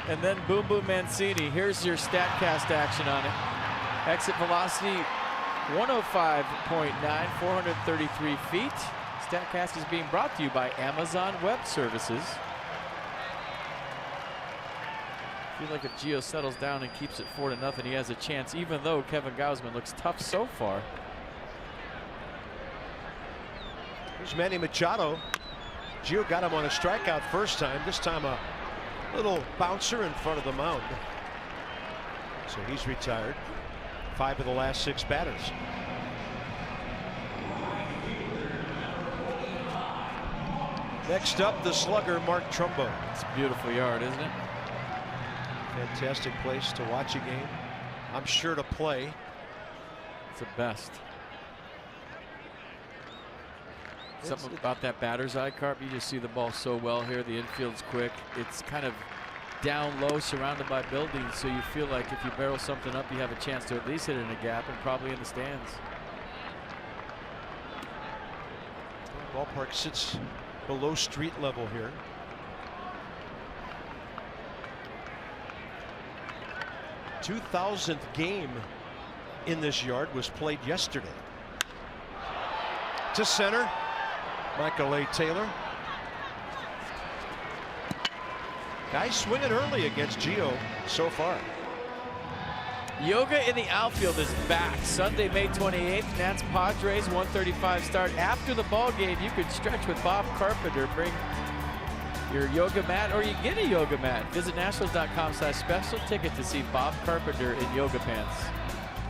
S3: and then Boom Boom Mancini. Here's your StatCast action on it. Exit velocity 105.9, 433 feet. StatCast is being brought to you by Amazon Web Services. I feel like if Gio settles down and keeps it 4-0, he has a chance, even though Kevin Gausman looks tough so far.
S1: Here's Manny Machado. Gio got him on a strikeout first time. This time a little bouncer in front of the mound. So he's retired. 5 of the last 6 batters. Next up, the slugger, Mark Trumbo.
S3: It's a beautiful yard, isn't it?
S1: Fantastic place to watch a game. I'm sure to play.
S3: It's the best. Something about that batter's eye, Carp. You just see the ball so well here. The infield's quick. It's kind of down low, surrounded by buildings, so you feel like if you barrel something up, you have a chance to at least hit it in a gap and probably in the stands.
S1: Ballpark sits below street level here. The 2000th game in this yard was played yesterday. To center, Michael A. Taylor. Guys swinging early against Gio so far.
S3: Yoga in the outfield is back. Sunday, May 28th. Nats Padres 1:35 start. After the ball game, you could stretch with Bob Carpenter. Bring your yoga mat, or you get a yoga mat. Visit Nationals.com/special ticket to see Bob Carpenter in yoga pants.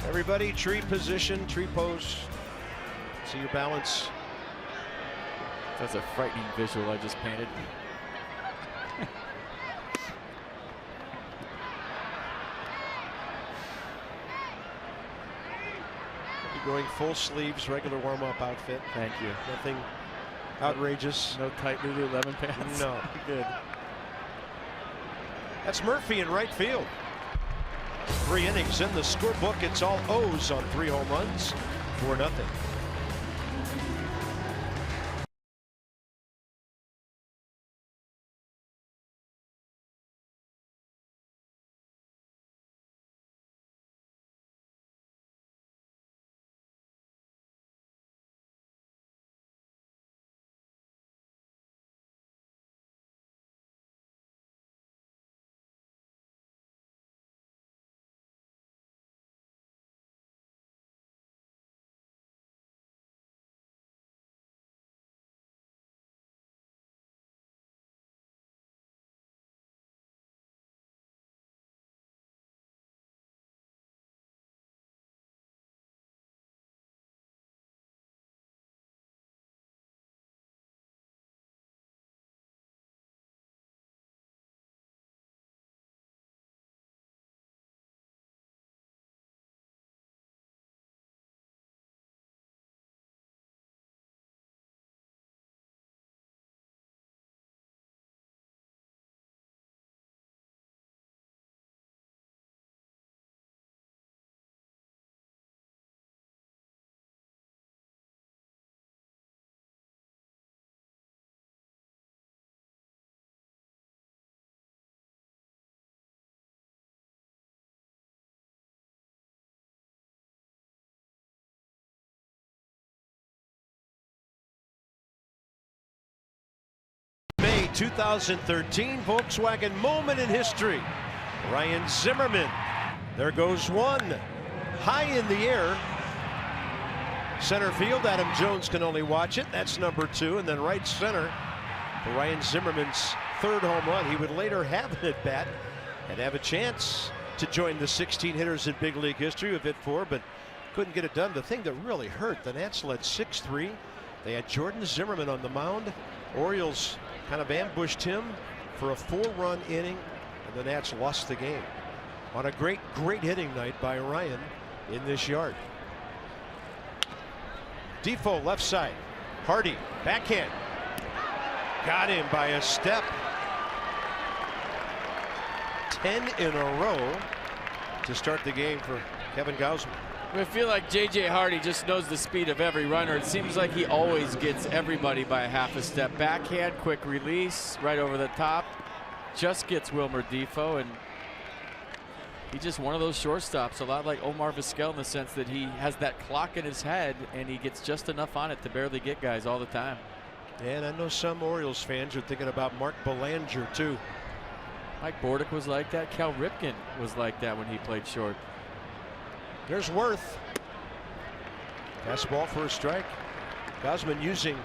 S1: Everybody, tree position, tree pose. See your balance.
S3: That's a frightening visual I just painted.
S1: Going full sleeves, regular warm-up outfit.
S3: Thank you.
S1: Nothing outrageous.
S3: No tight Lululemon pants.
S1: No.
S3: Good.
S1: That's Murphy in right field. 3 innings in the scorebook. It's all O's on 3 home runs, 4-0. May 2013 Volkswagen moment in history. Ryan Zimmerman. There goes one. High in the air. Center field, Adam Jones can only watch it. That's number 2. And then right center for Ryan Zimmerman's 3rd home run. He would later have an at bat and have a chance to join the 16 hitters in big league history with hit 4, but couldn't get it done. The thing that really hurt, the Nats led 6-3. They had Jordan Zimmerman on the mound. Orioles kind of ambushed him for a 4-run inning, and the Nats lost the game on a great hitting night by Ryan in this yard. Defoe left side. Hardy backhand. Got him by a step. 10 in a row to start the game for Kevin Gausman.
S2: I feel like J.J. Hardy just knows the speed of every runner. It seems like he always gets everybody by a half a step. Backhand, quick release, right over the top. Just gets Wilmer Defoe, and he's just one of those shortstops, a lot like Omar Vizquel in the sense that he has that clock in his head, and he gets just enough on it to barely get guys all the time.
S1: And I know some Orioles fans are thinking about Mark Belanger, too.
S2: Mike Bordick was like that. Cal Ripken was like that when he played short.
S1: There's Worth. Fastball for a strike. Gausman using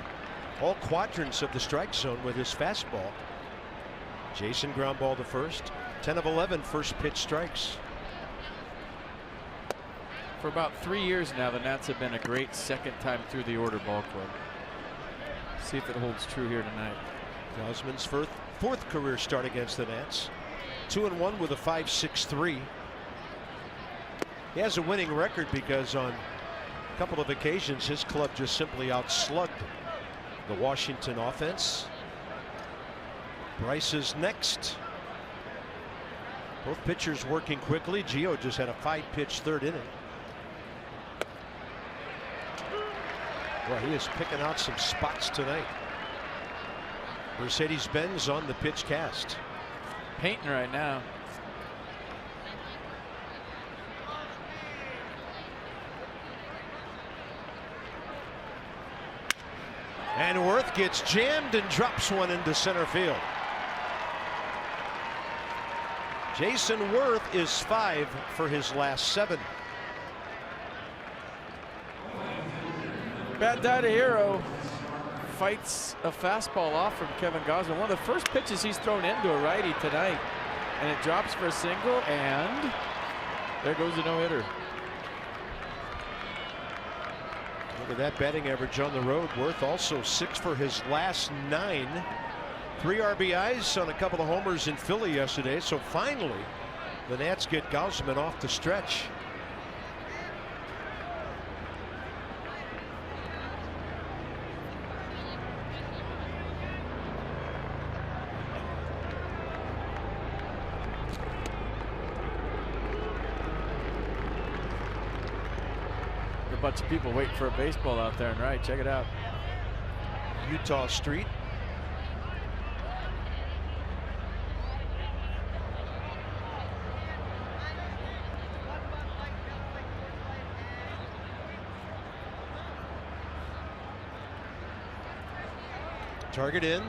S1: all quadrants of the strike zone with his fastball. Jason ground ball to first. 10 of 11 first pitch strikes.
S2: For about 3 years now, the Nats have been a great second time through the order ball club. See if it holds true here tonight.
S1: Gausman's fourth career start against the Nats. 2-1 with a 5.63. He has a winning record because on a couple of occasions his club just simply outslugged the Washington offense. Bryce is next. Both pitchers working quickly. Gio just had a 5-pitch third inning. Well, he is picking out some spots tonight. Mercedes-Benz on the pitch cast.
S2: Painting right now.
S1: And Worth gets jammed and drops one into center field. Jason Worth is 5 for his last 7.
S2: Bad Data Hero fights a fastball off from Kevin Gausman. One of the first pitches he's thrown into a righty tonight. And it drops for a single, and there goes the no-hitter.
S1: Look at that batting average on the road. Worth also 6 for his last 9. 3 RBIs on a couple of homers in Philly yesterday. So finally, the Nats get Gausman off the stretch.
S2: A bunch of people waiting for a baseball out there, and right, check it out.
S1: Utah Street. Target in.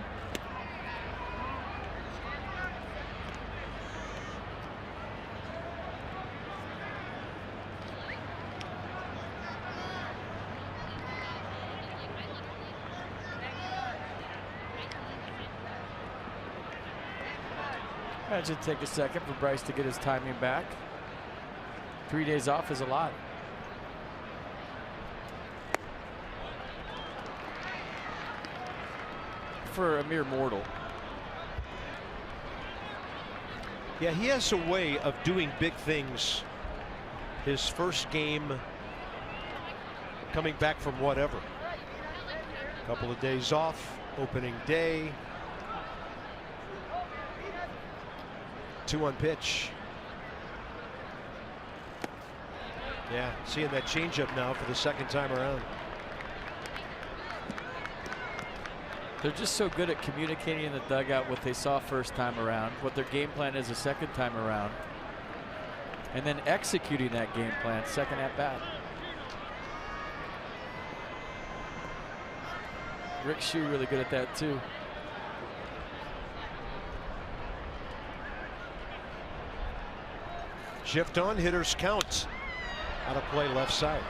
S2: That should take a second for Bryce to get his timing back. 3 days off is a lot. For a mere mortal.
S1: Yeah, he has a way of doing big things. His first game coming back from whatever. A couple of days off, opening day. 2-1 pitch. Yeah, seeing that changeup now for the second time around.
S2: They're just so good at communicating in the dugout what they saw first time around, what their game plan is a second time around, and then executing that game plan second at bat. Rick Shue really good at that too.
S1: Shift on, hitters count. Out of play left side.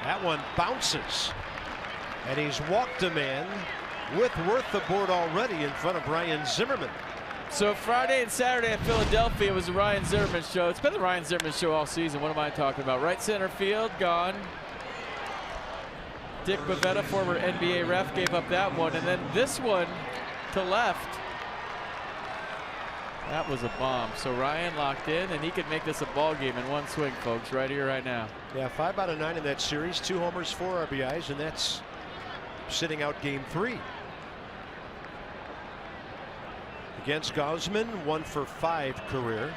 S1: That one bounces, and he's walked a man with Worth aboard already in front of Brian Zimmerman.
S3: So Friday and Saturday in Philadelphia was the Ryan Zimmerman show. It's been the Ryan Zimmerman show all season. What am I talking about? Right center field, gone. Dick Bavetta, former NBA ref, gave up that one. And then this one to left. That was a bomb. So Ryan locked in, and he could make this a ball game in one swing, folks, right here, right now.
S1: Yeah, 5 out of 9 in that series, 2 homers, 4 RBIs, and that's sitting out game 3. Against Gausman, 1 for 5 career.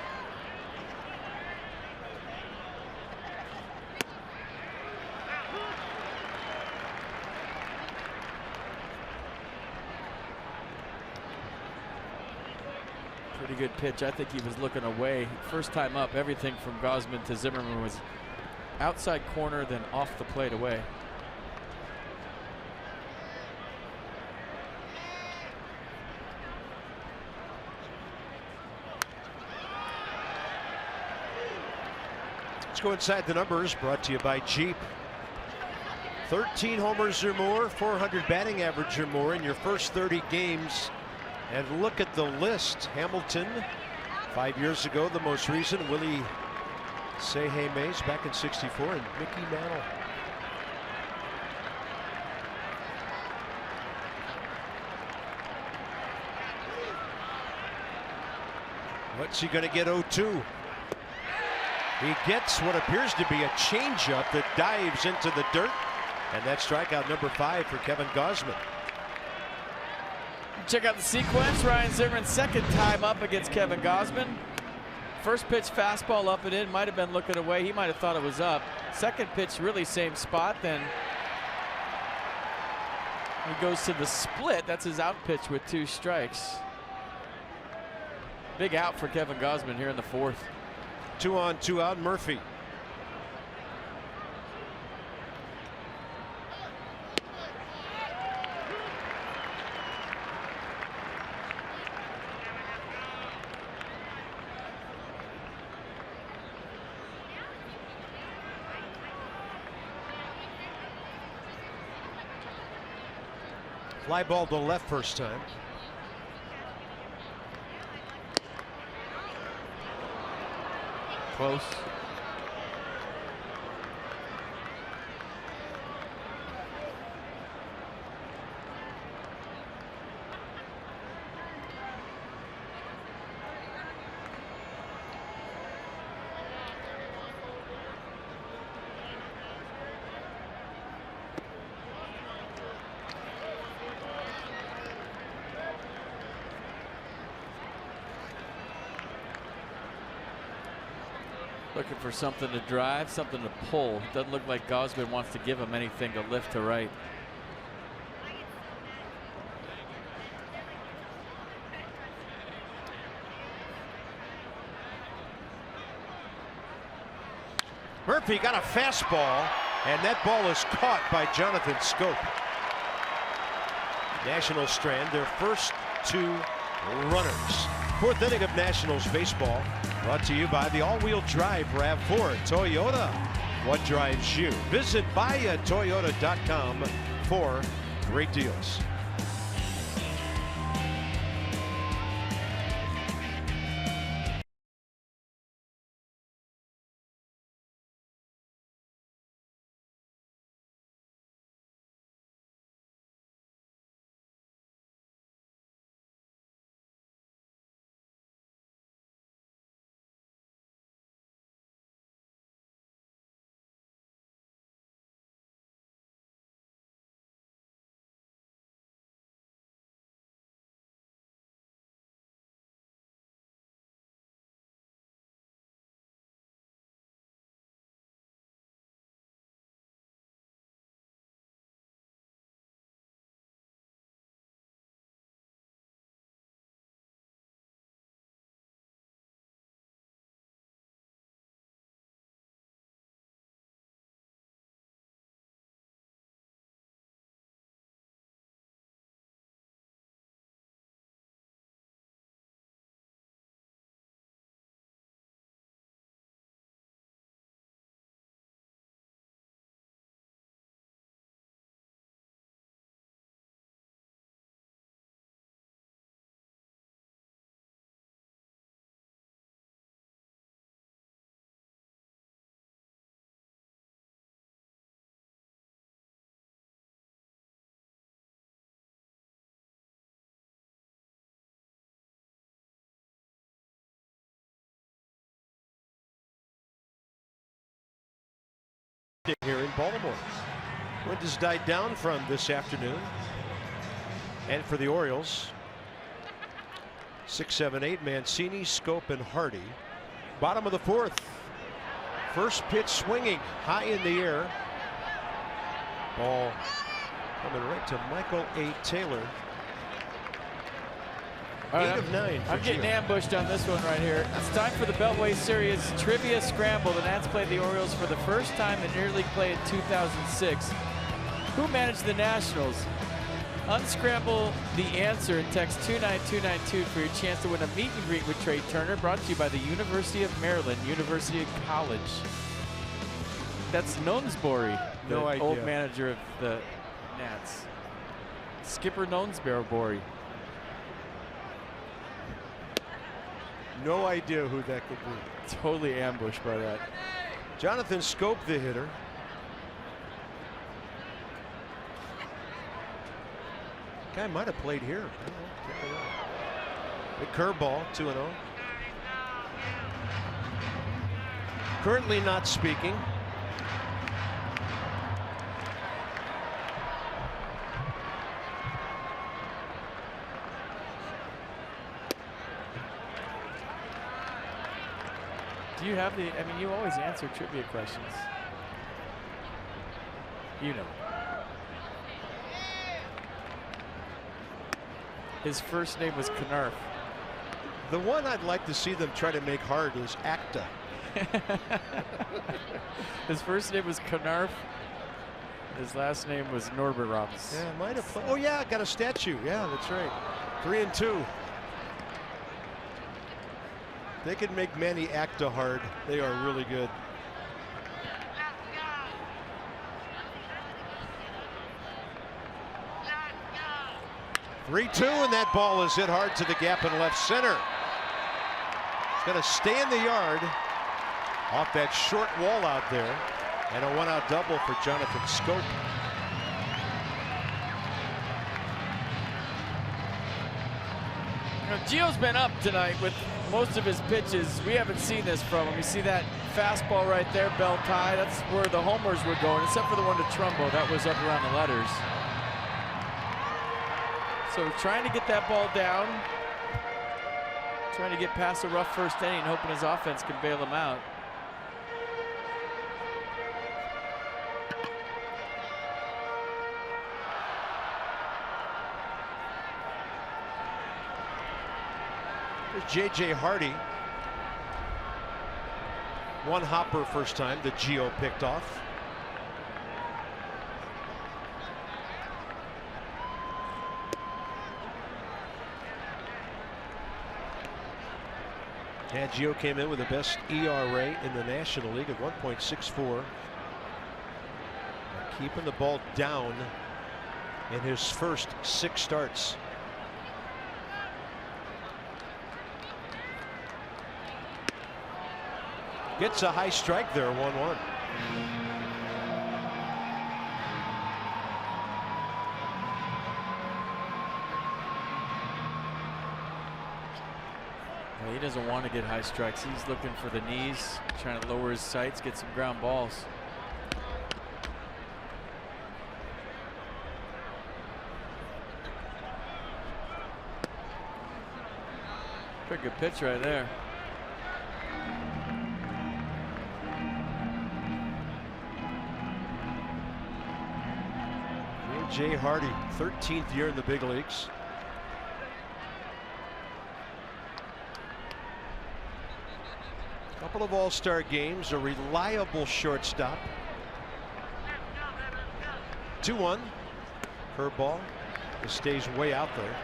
S3: Pretty good pitch. I think he was looking away. First time up, everything from Gausman to Zimmerman was outside corner, then off the plate away.
S1: Let's go inside the numbers, brought to you by Jeep. 13 homers or more, 400 batting average or more in your first 30 games. And look at the list. Hamilton, 5 years ago, the most recent. Willie Say-Hey Mays back in '64, and Mickey Mantle. What's he going to get 0-2? He gets what appears to be a changeup that dives into the dirt. And that's strikeout number 5 for Kevin Gausman.
S3: Check out the sequence. Ryan Zimmerman's second time up against Kevin Gausman. First pitch fastball up and in. Might have been looking away. He might have thought it was up. Second pitch really same spot. Then he goes to the split. That's his out pitch with 2 strikes. Big out for Kevin Gausman here in the 4th.
S1: 2 on, 2 out, Murphy. Fly ball to left first time.
S3: Close. Looking for something to drive, something to pull. Doesn't look like Gausman wants to give him anything to lift to right.
S1: Murphy got a fastball, and that ball is caught by Jonathan Scope. Nationals strand their first 2 runners. 4th inning of Nationals baseball, brought to you by the all-wheel drive RAV4 Toyota. What drives you? Visit buyatoyota.com for great deals. here in Baltimore. Wind has died down from this afternoon. And for the Orioles, 6, 7, 8, Mancini, Scope, and Hardy. Bottom of the fourth. First pitch swinging high in the air. Ball coming right to Michael A. Taylor. 8 of 9.
S3: I'm getting ambushed on this one right here. It's time for the Beltway Series Trivia Scramble. The Nats played the Orioles for the first time in interleague play in 2006. Who managed the Nationals? Unscramble the answer and text 29292 for your chance to win a meet and greet with Trey Turner, brought to you by the University of Maryland, University College. That's Nonsbury, the
S1: No idea.
S3: old manager of the Nats. Skipper Nonsbury.
S1: No idea who that could be.
S3: Totally ambushed by that.
S1: Jonathan Scope, the hitter. Guy might have played here. Big curveball, 2-0. Currently not speaking.
S3: Do you have the, I mean, you always answer trivia questions. You know. His first name was Knarf.
S1: The one I'd like to see them try to make hard is Acta.
S3: His first name was Knarf. His last name was Norbert Robbins.
S1: Yeah, might have played. Oh yeah, got a statue. Yeah, that's right. 3-2. They could make Manny Acta hard. They are really good. (3-2), and that ball is hit hard to the gap in left center. It's going to stay in the yard off that short wall out there, and a one-out double for Jonathan Scope.
S3: You know, Gio's been up tonight with most of his pitches. We haven't seen this from him. You see that fastball right there, belt high. That's where the homers were going, except for the one to Trumbo. That was up around the letters. So trying to get that ball down. Trying to get past a rough first inning, hoping his offense can bail him out.
S1: J.J. Hardy. One hopper first time that Gio picked off. And Gio came in with the best ERA in the National League at 1.64. Keeping the ball down in his first 6 starts. Gets a high strike there, 1-1.
S3: Well, he doesn't want to get high strikes. He's looking for the knees, trying to lower his sights, get some ground balls. Pretty good pitch right there.
S1: Jay Hardy, 13th year in the big leagues. Couple of all-star games, a reliable shortstop. 2-1. Curveball. It stays way out there.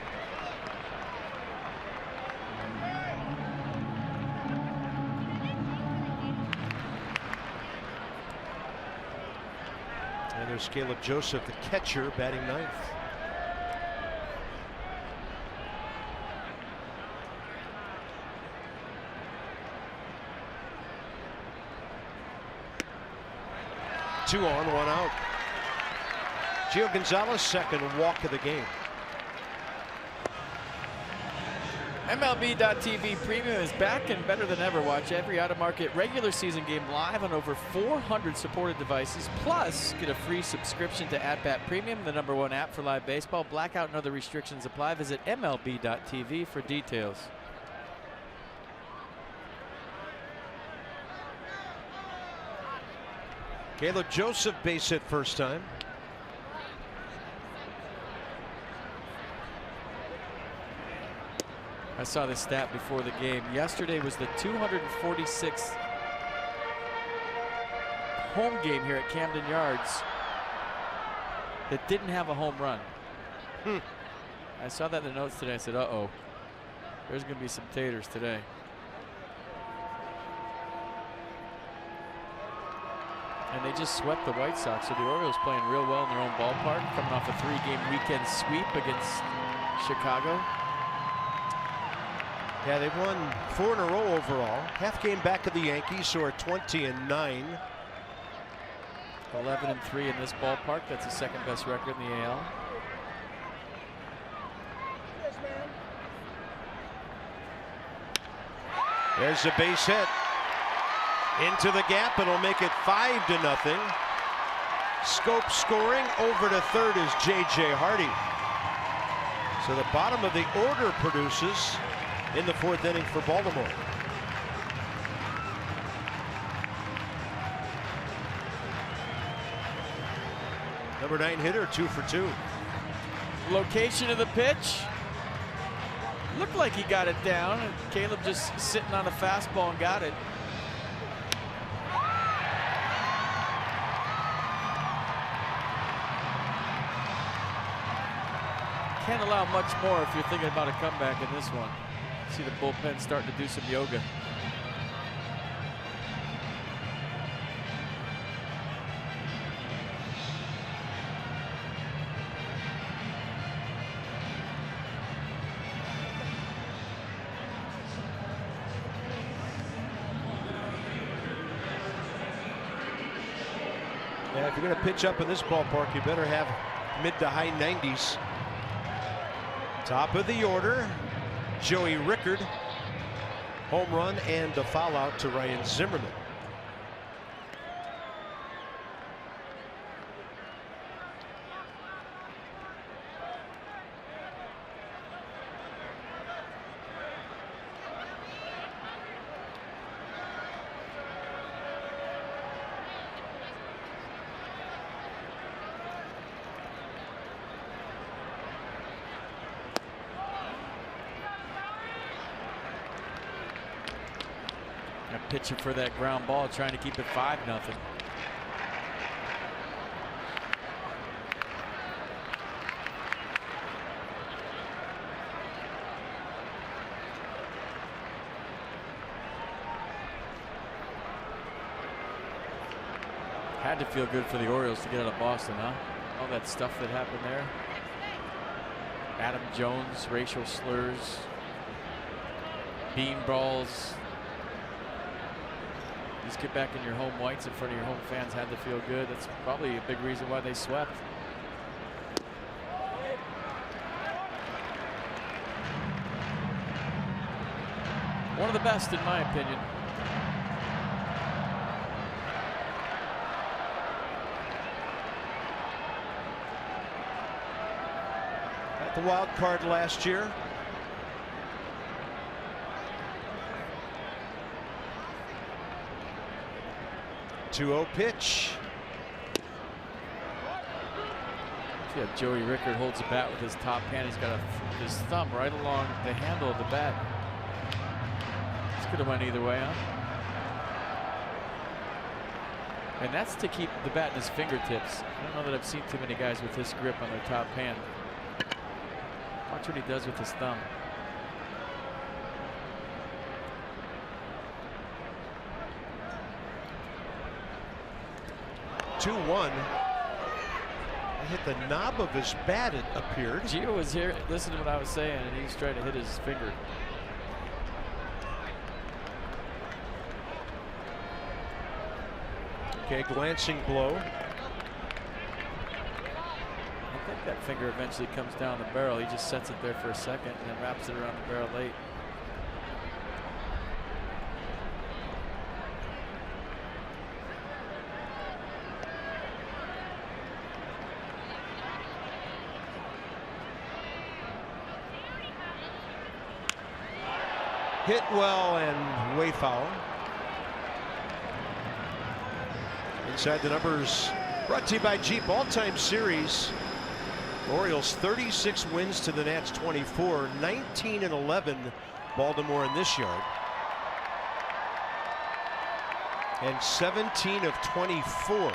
S1: And there's Caleb Joseph, the catcher, batting 9th. Two on, 1 out. Gio Gonzalez, second walk of the game.
S3: MLB.TV Premium is back and better than ever. Watch every out-of-market regular season game live on over 400 supported devices. Plus, get a free subscription to AT BAL Premium, the #1 app for live baseball. Blackout and other restrictions apply. Visit MLB.TV for details.
S1: Caleb Joseph base hit first time.
S3: I saw this stat before the game. Yesterday was the 246th home game here at Camden Yards that didn't have a home run. I saw that in the notes today. I said, uh-oh, there's going to be some taters today. And they just swept the White Sox. So the Orioles playing real well in their own ballpark, coming off a 3-game weekend sweep against Chicago.
S1: Yeah, they've won 4 in a row overall. Half game back of the Yankees, who are 20-9.
S3: 11-3 in this ballpark. That's the second best record in the AL.
S1: There's a base hit. Into the gap. It'll make it 5-0. Scope scoring. Over to third is J.J. Hardy. So the bottom of the order produces in the 4th inning for Baltimore. Number 9 hitter, 2 for 2.
S3: Location of the pitch. Looked like he got it down. Caleb just sitting on a fastball and got it. Can't allow much more if you're thinking about a comeback in this one. See the bullpen starting to do some yoga.
S1: Yeah, if you're going to pitch up in this ballpark, you better have mid to high 90s. Top of the order, Joey Rickard, home run and a foul out to Ryan Zimmerman.
S3: Pitching for that ground ball, trying to keep it 5-0. Had to feel good for the Orioles to get out of Boston, huh? All that stuff that happened there. Adam Jones, racial slurs, bean balls. Just get back in your home whites in front of your home fans. Had to feel good. That's probably a big reason why they swept. One of the best, in my opinion.
S1: At the wild card last year. 2-0 pitch.
S3: Yeah, Joey Rickard holds the bat with his top hand. He's got his thumb right along the handle of the bat. This could have went either way, huh? And that's to keep the bat in his fingertips. I don't know that I've seen too many guys with this grip on their top hand. Watch what he does with his thumb.
S1: 2-1. Hit the knob of his bat, it appeared.
S3: Gio was here. Listen to what I was saying, and he was trying to hit his finger.
S1: Okay, glancing blow.
S3: I think that finger eventually comes down the barrel. He just sets it there for a second and then wraps it around the barrel late.
S1: Hit well and way foul. Inside the numbers, brought to you by Jeep. All-time series. Orioles 36 wins to the Nats 24, 19-11 Baltimore in this yard. And 17 of 24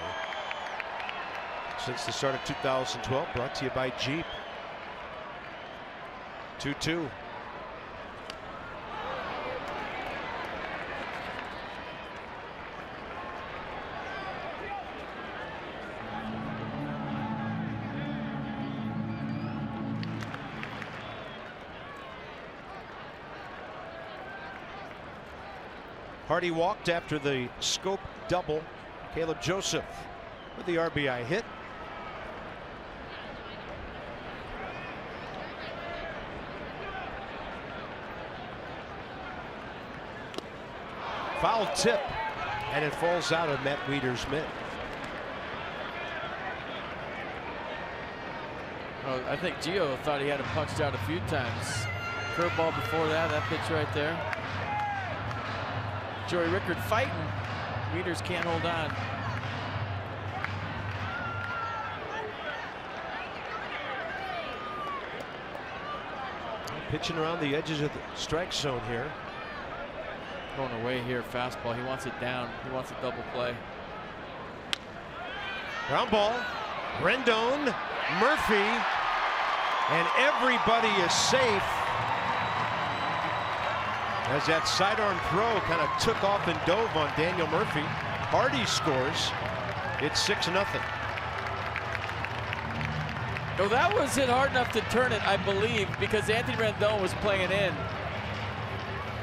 S1: since the start of 2012. Brought to you by Jeep. 2-2. Hardy walked after the scope double. Caleb Joseph with the RBI hit. Foul tip, and it falls out of Matt Wieder's mitt.
S3: Oh, I think Gio thought he had him punched out a few times. Curveball before that pitch right there. Joey Rickard fighting. Wieters can't hold on.
S1: Pitching around the edges of the strike zone here.
S3: Going away here, fastball. He wants it down. He wants a double play.
S1: Ground ball. Rendon, Murphy, and everybody is safe. As that sidearm throw kind of took off and dove on Daniel Murphy. Hardy scores. It's 6-0.
S3: Oh, that was hit hard enough to turn it, I believe, because Anthony Rendon was playing in.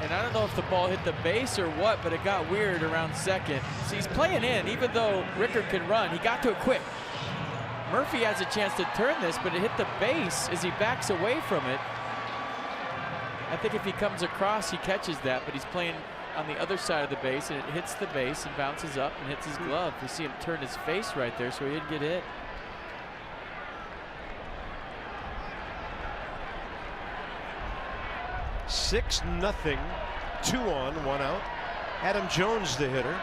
S3: And I don't know if the ball hit the base or what, but it got weird around second. So he's playing in, even though Rickard can run. He got to it quick. Murphy has a chance to turn this, but it hit the base as he backs away from it. I think if he comes across, he catches that, but he's playing on the other side of the base, and it hits the base and bounces up and hits his glove. You see him turn his face right there, so he didn't get hit.
S1: Six nothing, 2 on, 1 out. Adam Jones, the hitter.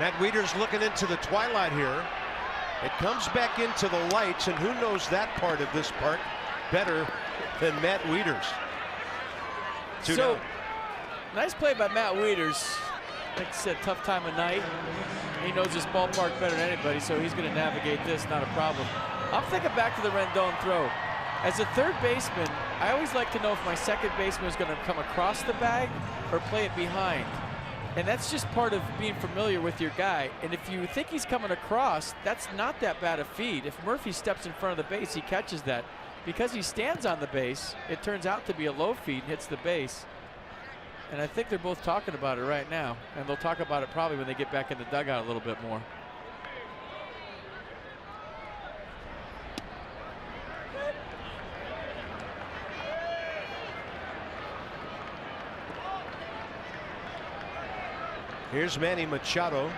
S1: Matt Wieder's looking into the twilight here. It comes back into the lights, and who knows that part of this park better than Matt Wieters.
S3: So, nice play by Matt Wieters. Like I said, tough time of night. He knows this ballpark better than anybody, so he's going to navigate this, not a problem. I'm thinking back to the Rendon throw. As a third baseman, I always like to know if my second baseman is going to come across the bag or play it behind. And that's just part of being familiar with your guy. And if you think he's coming across, that's not that bad a feed. If Murphy steps in front of the base, he catches that. Because he stands on the base, it turns out to be a low feed and hits the base. And I think they're both talking about it right now. And they'll talk about it probably when they get back in the dugout a little bit more.
S1: Here's Manny Machado.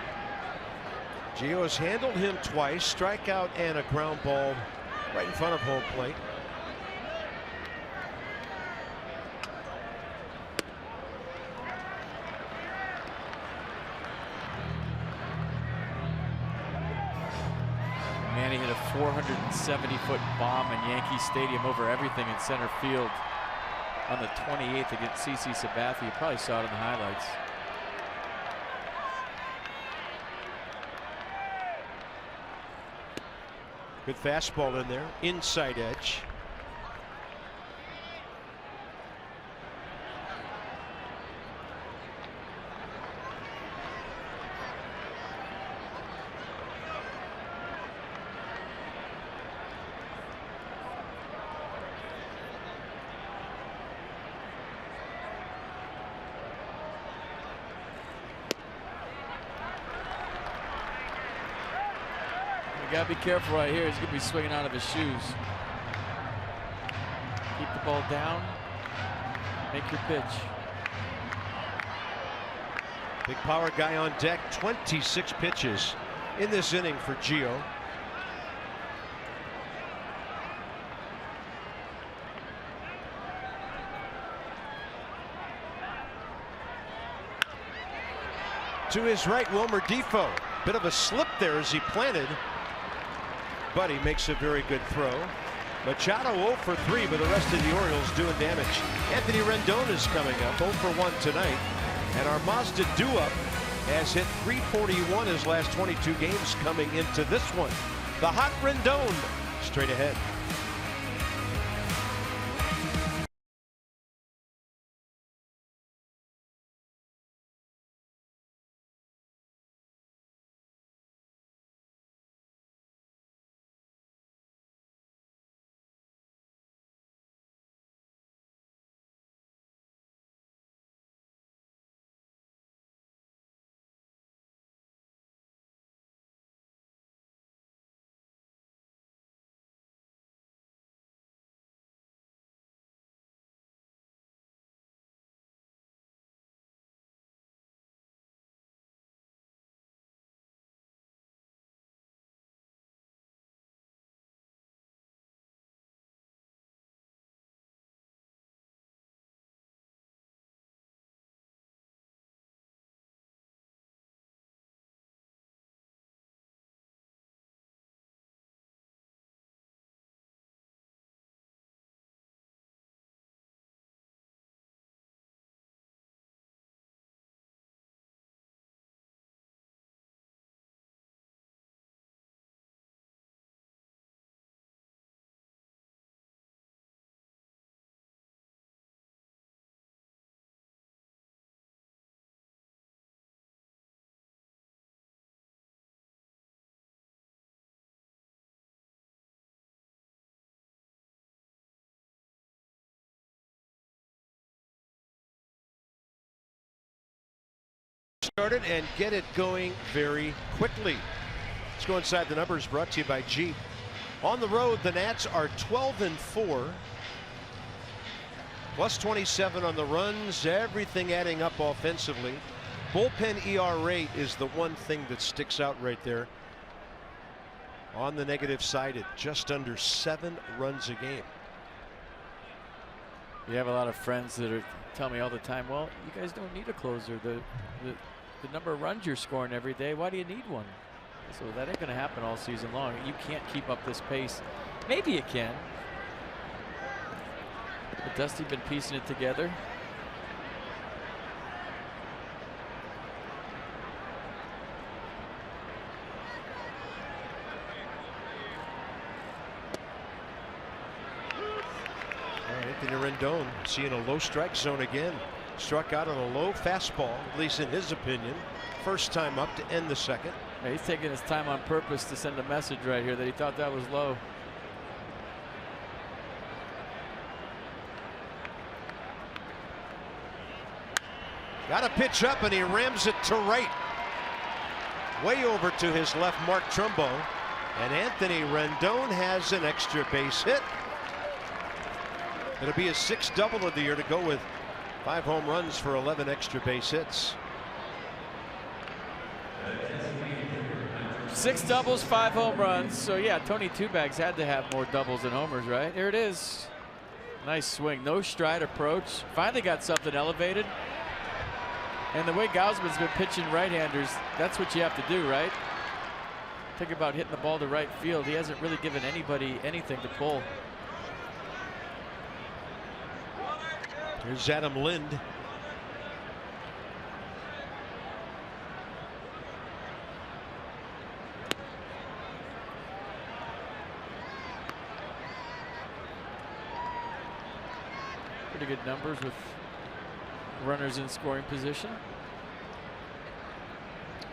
S1: Gio has handled him twice, strikeout and a ground ball right in front of home plate.
S3: Manny hit a 470-foot bomb in Yankee Stadium over everything in center field on the 28th against CC Sabathia. You probably saw it in the highlights.
S1: Good fastball in there, inside edge.
S3: Gotta be careful right here. He's gonna be swinging out of his shoes. Keep the ball down. Make your pitch.
S1: Big power guy on deck. 26 pitches in this inning for Gio. To his right, Wilmer Defoe. Bit of a slip there as he planted, but he makes a very good throw. Machado 0 for 3, but the rest of the Orioles doing damage. Anthony Rendon is coming up 0 for 1 tonight, and our Mazda do-up has hit .341 his last 22 games coming into this one. The hot Rendon straight ahead. Started and get it going very quickly. Let's go inside the numbers, brought to you by Jeep. On the road, the Nats are 12-4, plus 27 on the runs, everything adding up offensively. Bullpen ERA is the one thing that sticks out right there. On the negative side, at just under 7 runs a game.
S3: You have a lot of friends that are tell me all the time, well, you guys don't need a closer. The number of runs you're scoring every day, why do you need one? So that ain't going to happen all season long. You can't keep up this pace. Maybe you can. But Dusty been piecing it together.
S1: Anthony Rendon seeing a low strike zone again. Struck out on a low fastball, at least in his opinion. First time up to end the second.
S3: Yeah, he's taking his time on purpose to send a message right here that he thought that was low.
S1: Got a pitch up and he rams it to right. Way over to his left, Mark Trumbo. And Anthony Rendon has an extra base hit. It'll be his 6th double of the year to go with 5 home runs for 11 extra base hits.
S3: 6 doubles, 5 home runs. So yeah, Tony Two Bags had to have more doubles than homers, right? Here it is. Nice swing, no stride approach. Finally got something elevated. And the way Gausman's been pitching right-handers, that's what you have to do, right? Think about hitting the ball to right field. He hasn't really given anybody anything to pull.
S1: Here's Adam Lind.
S3: Pretty good numbers with runners in scoring position.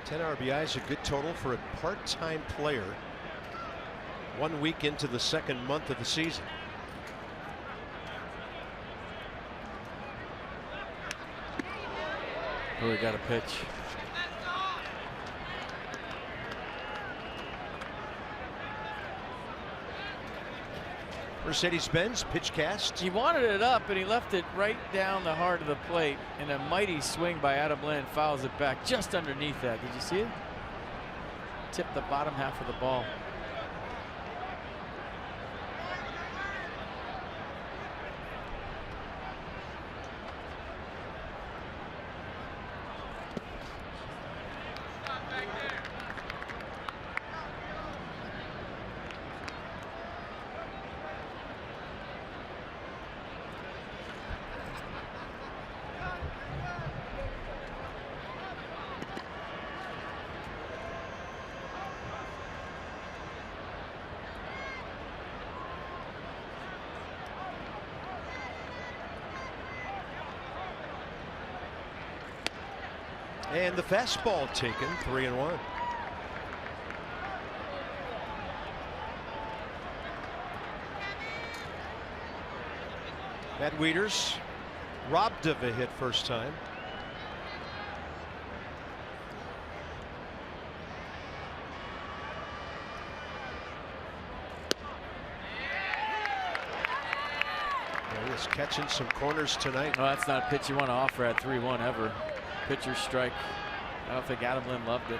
S1: 10 RBIs, a good total for a part-time player. 1 week into the 2nd month of the season.
S3: Oh, he got a pitch.
S1: Mercedes-Benz pitch cast.
S3: He wanted it up and he left it right down the heart of the plate, and a mighty swing by Adam Lind fouls it back just underneath that. Did you see it? Tipped the bottom half of the ball.
S1: And the fastball taken, 3-1. Matt Wieters robbed of a hit first time. Yeah, he's catching some corners tonight.
S3: Well, that's not a pitch you want to offer at 3-1 ever. Pitcher's strike. I don't think Adam Lynn loved it.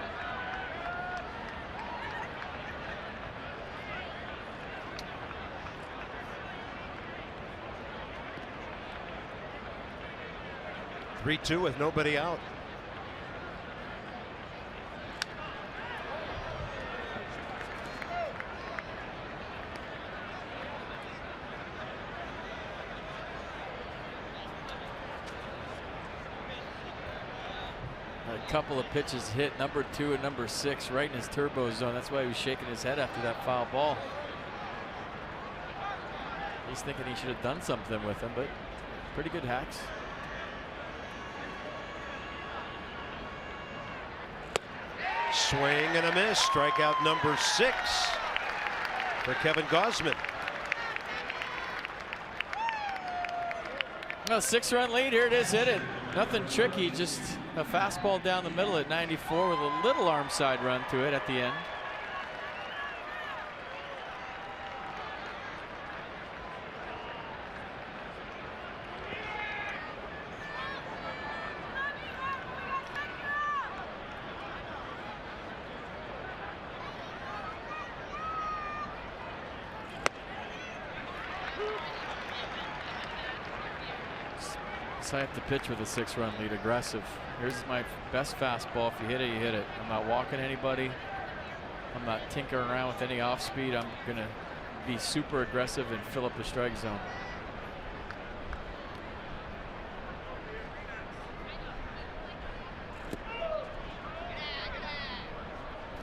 S1: Three-two with nobody out.
S3: A couple of pitches hit number 2 and number 6 right in his turbo zone. That's why he was shaking his head after that foul ball. He's thinking he should have done something with him, but pretty good hacks.
S1: Swing and a miss. Strikeout number 6 for Kevin Gausman.
S3: Well, 6-run lead. Here it is. Hit it. Nothing tricky. Just a fastball down the middle at 94 with a little arm side run to it at the end. So I have to pitch with a 6-run lead, aggressive. Here's my best fastball. If you hit it, you hit it. I'm not walking anybody. I'm not tinkering around with any off speed. I'm going to be super aggressive and fill up the strike zone.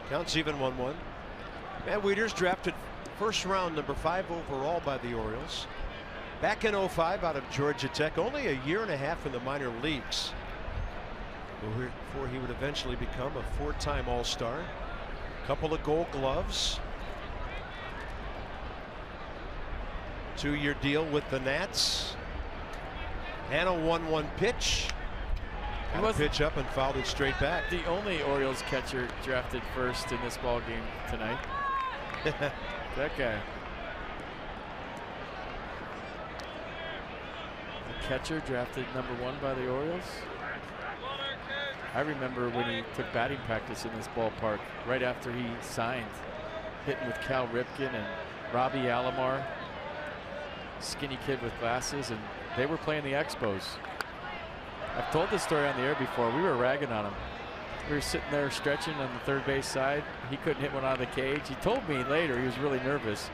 S1: Counts even 1-1. Matt Wieters drafted first round number 5 overall by the Orioles. Back in 05 out of Georgia Tech, only a year and a half in the minor leagues before he would eventually become a 4-time All-Star. Couple of Gold Gloves. 2-year deal with the Nats. And a 1-1 pitch. Got a pitch up and fouled it straight back.
S3: The only Orioles catcher drafted first in this ball game tonight. That guy. Catcher drafted number 1 by the Orioles. I remember when he took batting practice in this ballpark right after he signed, hitting with Cal Ripken and Robbie Alomar, skinny kid with glasses, and they were playing the Expos. I've told this story on the air before. We were ragging on him. We were sitting there stretching on the third base side. He couldn't hit one out of the cage. He told me later he was really nervous.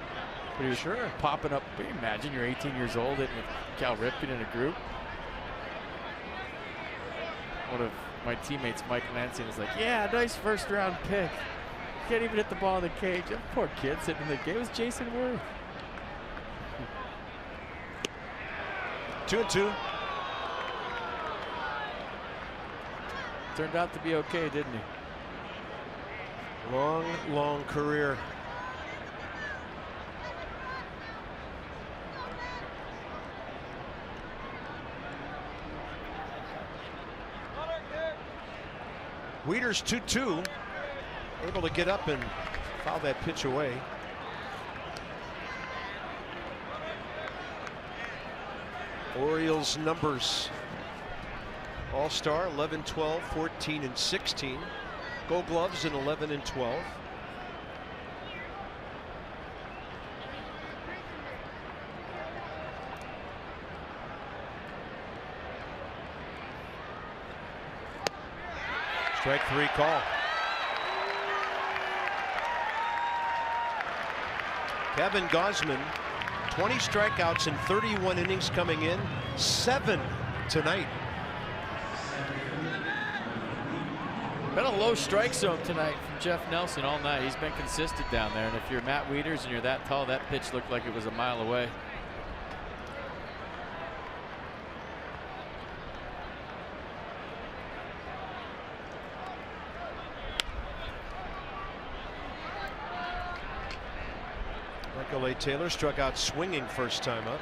S3: But he was popping up. Can you imagine you're 18 years old hitting with Cal Ripken in a group? One of my teammates, Mike Lansing, was like, yeah, nice first round pick. Can't even hit the ball in the cage. That poor kid sitting in the game. It was Jason Worth.
S1: 2-2.
S3: Turned out to be okay, didn't he?
S1: Long, long career. Wieters 2-2, able to get up and foul that pitch away. Orioles numbers: All-Star 11, 12, 14, and 16. Gold Gloves in 11 and 12. Strike 3 call. Kevin Gausman, 20 strikeouts in 31 innings coming in, 7 tonight.
S3: Been a low strike zone tonight from Jeff Nelson all night. He's been consistent down there, and if you're Matt Wieters and you're that tall, that pitch looked like it was a mile away.
S1: Michael A. Taylor struck out swinging first time up.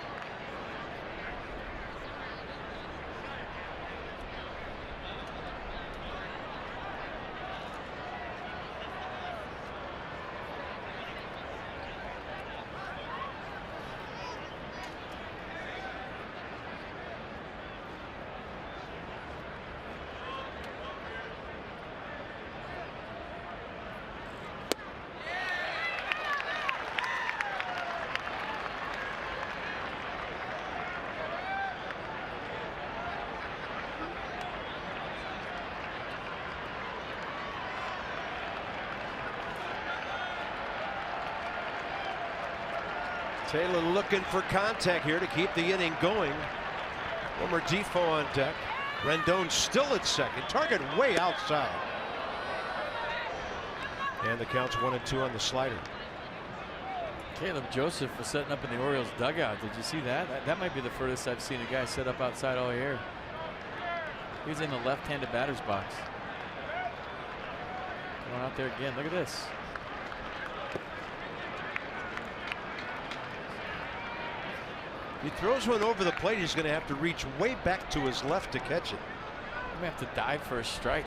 S1: Taylor looking for contact here to keep the inning going. Wilmer Defoe on deck. Rendon still at second. Target way outside. And the count's 1-2 on the slider.
S3: Caleb Joseph was setting up in the Orioles dugout. Did you see that? That might be the furthest I've seen a guy set up outside all year. He was in the left-handed batter's box. Going out there again. Look at this.
S1: He throws one over the plate. He's going to have to reach way back to his left to catch it.
S3: He may have to dive for a strike.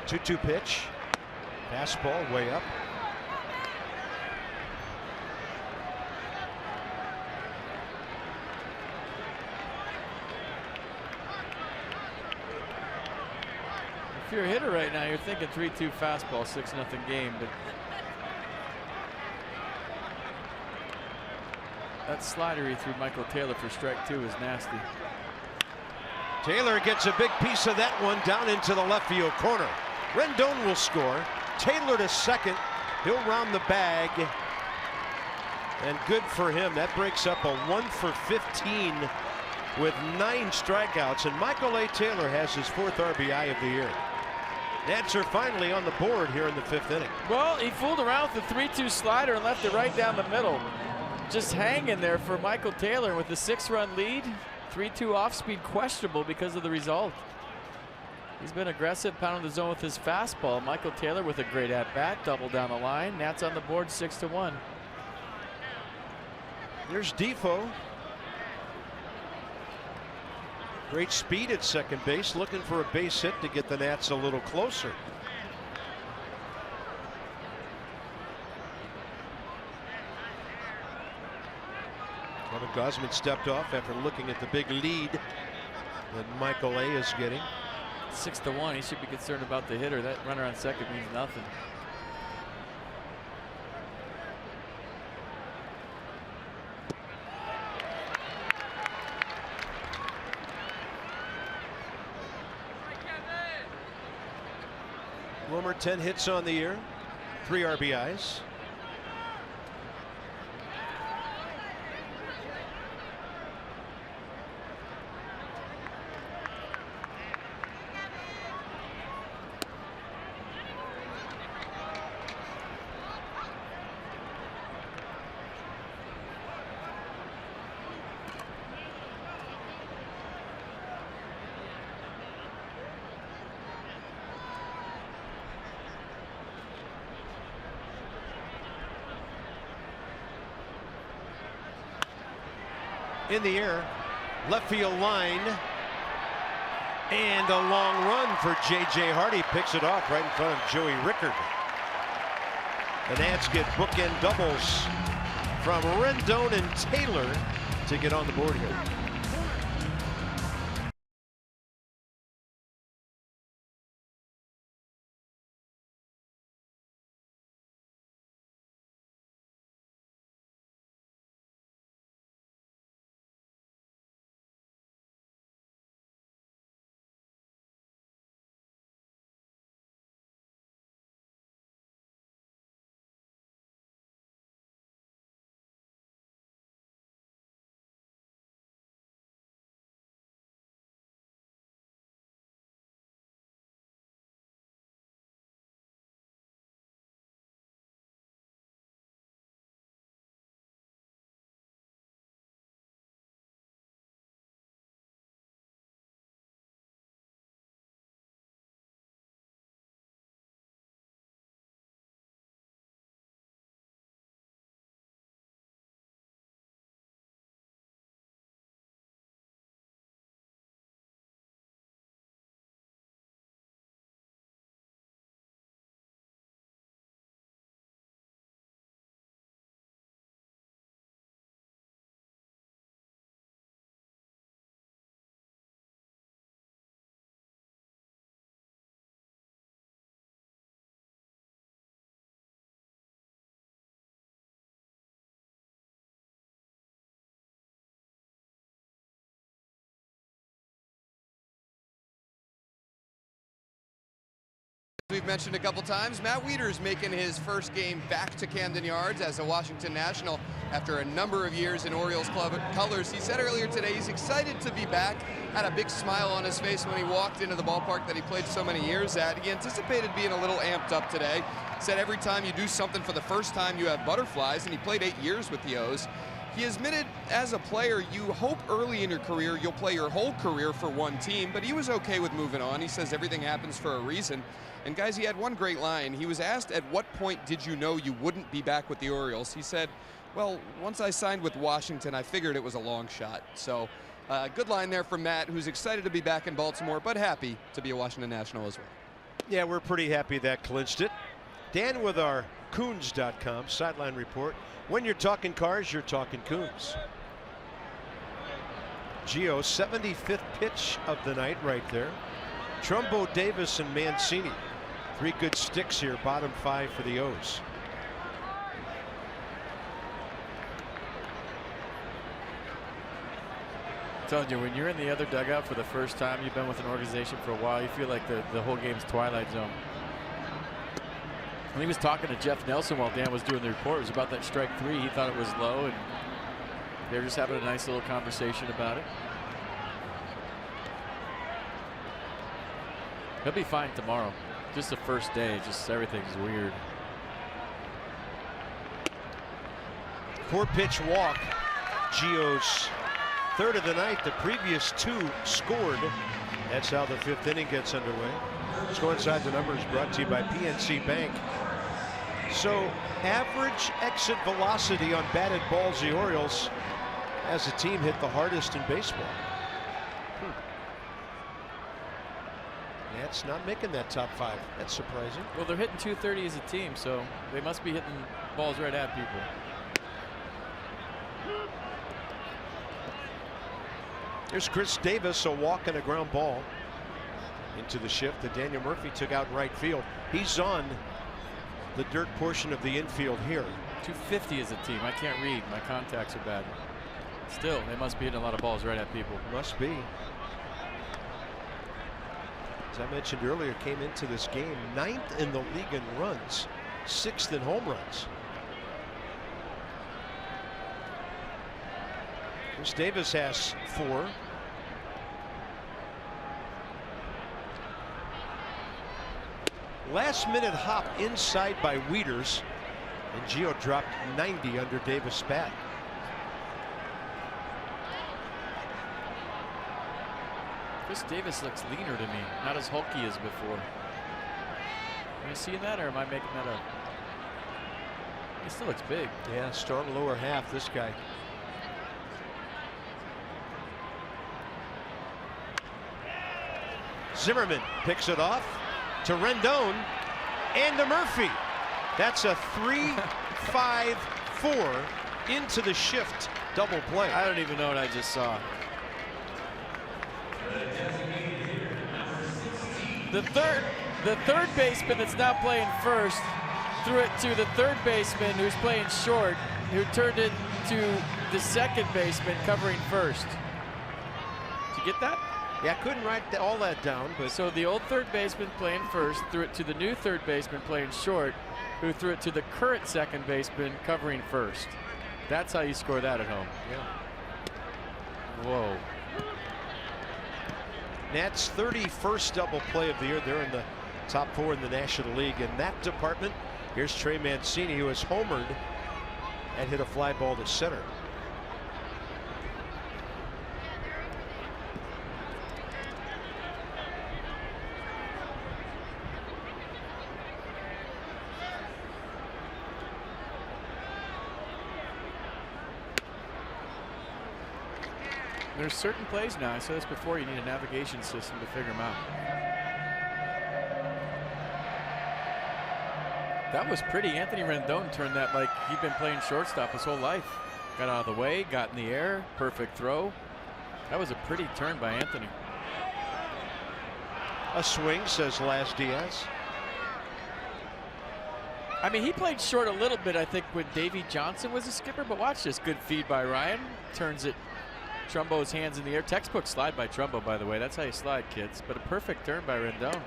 S1: Two-two pitch. Fastball way up.
S3: If you're a hitter right now, you're thinking 3-2 fastball, 6-0 game, but that slider he threw Michael Taylor for strike 2 is nasty.
S1: Taylor gets a big piece of that one down into the left field corner. Rendon will score. Taylor to second. He'll round the bag. And good for him. That breaks up a 1 for 15 with 9 strikeouts. And Michael A. Taylor has his 4th RBI of the year. Nats are finally on the board here in the 5th inning.
S3: Well, he fooled around with the 3-2 slider and left it right down the middle. Just hanging there for Michael Taylor with the 6-run lead. 3-2 off speed questionable because of the result. He's been aggressive, pounding the zone with his fastball. Michael Taylor with a great at-bat, double down the line. Nats on the board 6-1.
S1: There's Defoe. Great speed at second base, looking for a base hit to get the Nats a little closer. Kevin Gausman stepped off after looking at the big lead that Michael A. is getting.
S3: 6-1. He should be concerned about the hitter. That runner on second means nothing.
S1: Wilmer 10 hits on the year, 3 RBIs. In the air, left field line, and a long run for J.J. Hardy. Picks it off right in front of Joey Rickard. The Nats get bookend doubles from Rendon and Taylor to get on the board here.
S4: We've mentioned a couple times, Matt Wieters making his first game back to Camden Yards as a Washington National after a number of years in Orioles club colors. He said earlier today he's excited to be back, had a big smile on his face when he walked into the ballpark that he played so many years at. He anticipated being a little amped up today. Said every time you do something for the first time you have butterflies, and he played 8 years with the O's. He admitted as a player, you hope early in your career you'll play your whole career for one team, but he was okay with moving on. He says everything happens for a reason. And guys, he had one great line. He was asked, at what point did you know you wouldn't be back with the Orioles? He said, well, once I signed with Washington, I figured it was a long shot. So good line there from Matt, who's excited to be back in Baltimore, but happy to be a Washington National as well.
S1: Yeah, we're pretty happy that clinched it. Dan with our Coons.com sideline report. When you're talking cars, you're talking Coons. Gio, 75th pitch of the night right there. Trumbo, Davis, and Mancini. 3 good sticks here, bottom 5 for the O's.
S3: I'm telling you, when you're in the other dugout for the first time, you've been with an organization for a while, you feel like the whole game's Twilight Zone. When he was talking to Jeff Nelson while Dan was doing the report, it was about that strike 3. He thought it was low, and they were just having a nice little conversation about it. He'll be fine tomorrow. Just the first day, just everything's weird.
S1: 4-pitch walk. Gio's 3rd of the night. The previous 2 scored. That's how the 5th inning gets underway. Let's go inside the numbers, brought to you by PNC Bank. So average exit velocity on batted balls, the Orioles as a team hit the hardest in baseball. That's not making that top 5. That's surprising.
S3: Well, they're hitting 230 as a team, so they must be hitting balls right at people.
S1: There's Chris Davis, a walk and a ground ball into the shift that Daniel Murphy took out in right field. He's on the dirt portion of the infield here.
S3: 250 as a team. I can't read. My contacts are bad. Still, they must be hitting a lot of balls right at people.
S1: Must be. As I mentioned earlier, came into this game 9th in the league in runs, 6th in home runs. Chris Davis has 4. Last minute hop inside by Wieters, and Gio dropped 90 under Davis' bat.
S3: Chris Davis looks leaner to me, not as hulky as before. Are you seeing that, or am I making that up? He still looks big.
S1: Yeah, strong lower half, this guy. Zimmerman picks it off to Rendon and to Murphy. That's a 3-5-4 into the shift double play.
S3: I don't even know what I just saw. The third baseman that's now playing first threw it to the third baseman who's playing short, who turned it to the second baseman covering first. Did you get that?
S1: Yeah, I couldn't write all that down, but
S3: so the old third baseman playing first threw it to the new third baseman playing short, who threw it to the current second baseman covering first. That's how you score that at home.
S1: Yeah.
S3: Whoa.
S1: Nats' 31st double play of the year. They're in the top 4 in the National League in that department. Here's Trey Mancini, who has homered and hit a fly ball to center.
S3: There's certain plays now, I said this before, you need a navigation system to figure them out. That was pretty. Anthony Rendon turned that like he'd been playing shortstop his whole life. Got out of the way, got in the air, perfect throw. That was a pretty turn by Anthony.
S1: A swing, says Las Diaz.
S3: I mean, he played short a little bit, I think, when Davey Johnson was a skipper, but watch this. Good feed by Ryan. Turns it. Trumbo's hands in the air. Textbook slide by Trumbo, by the way. That's how you slide, kids. But a perfect turn by Rendon.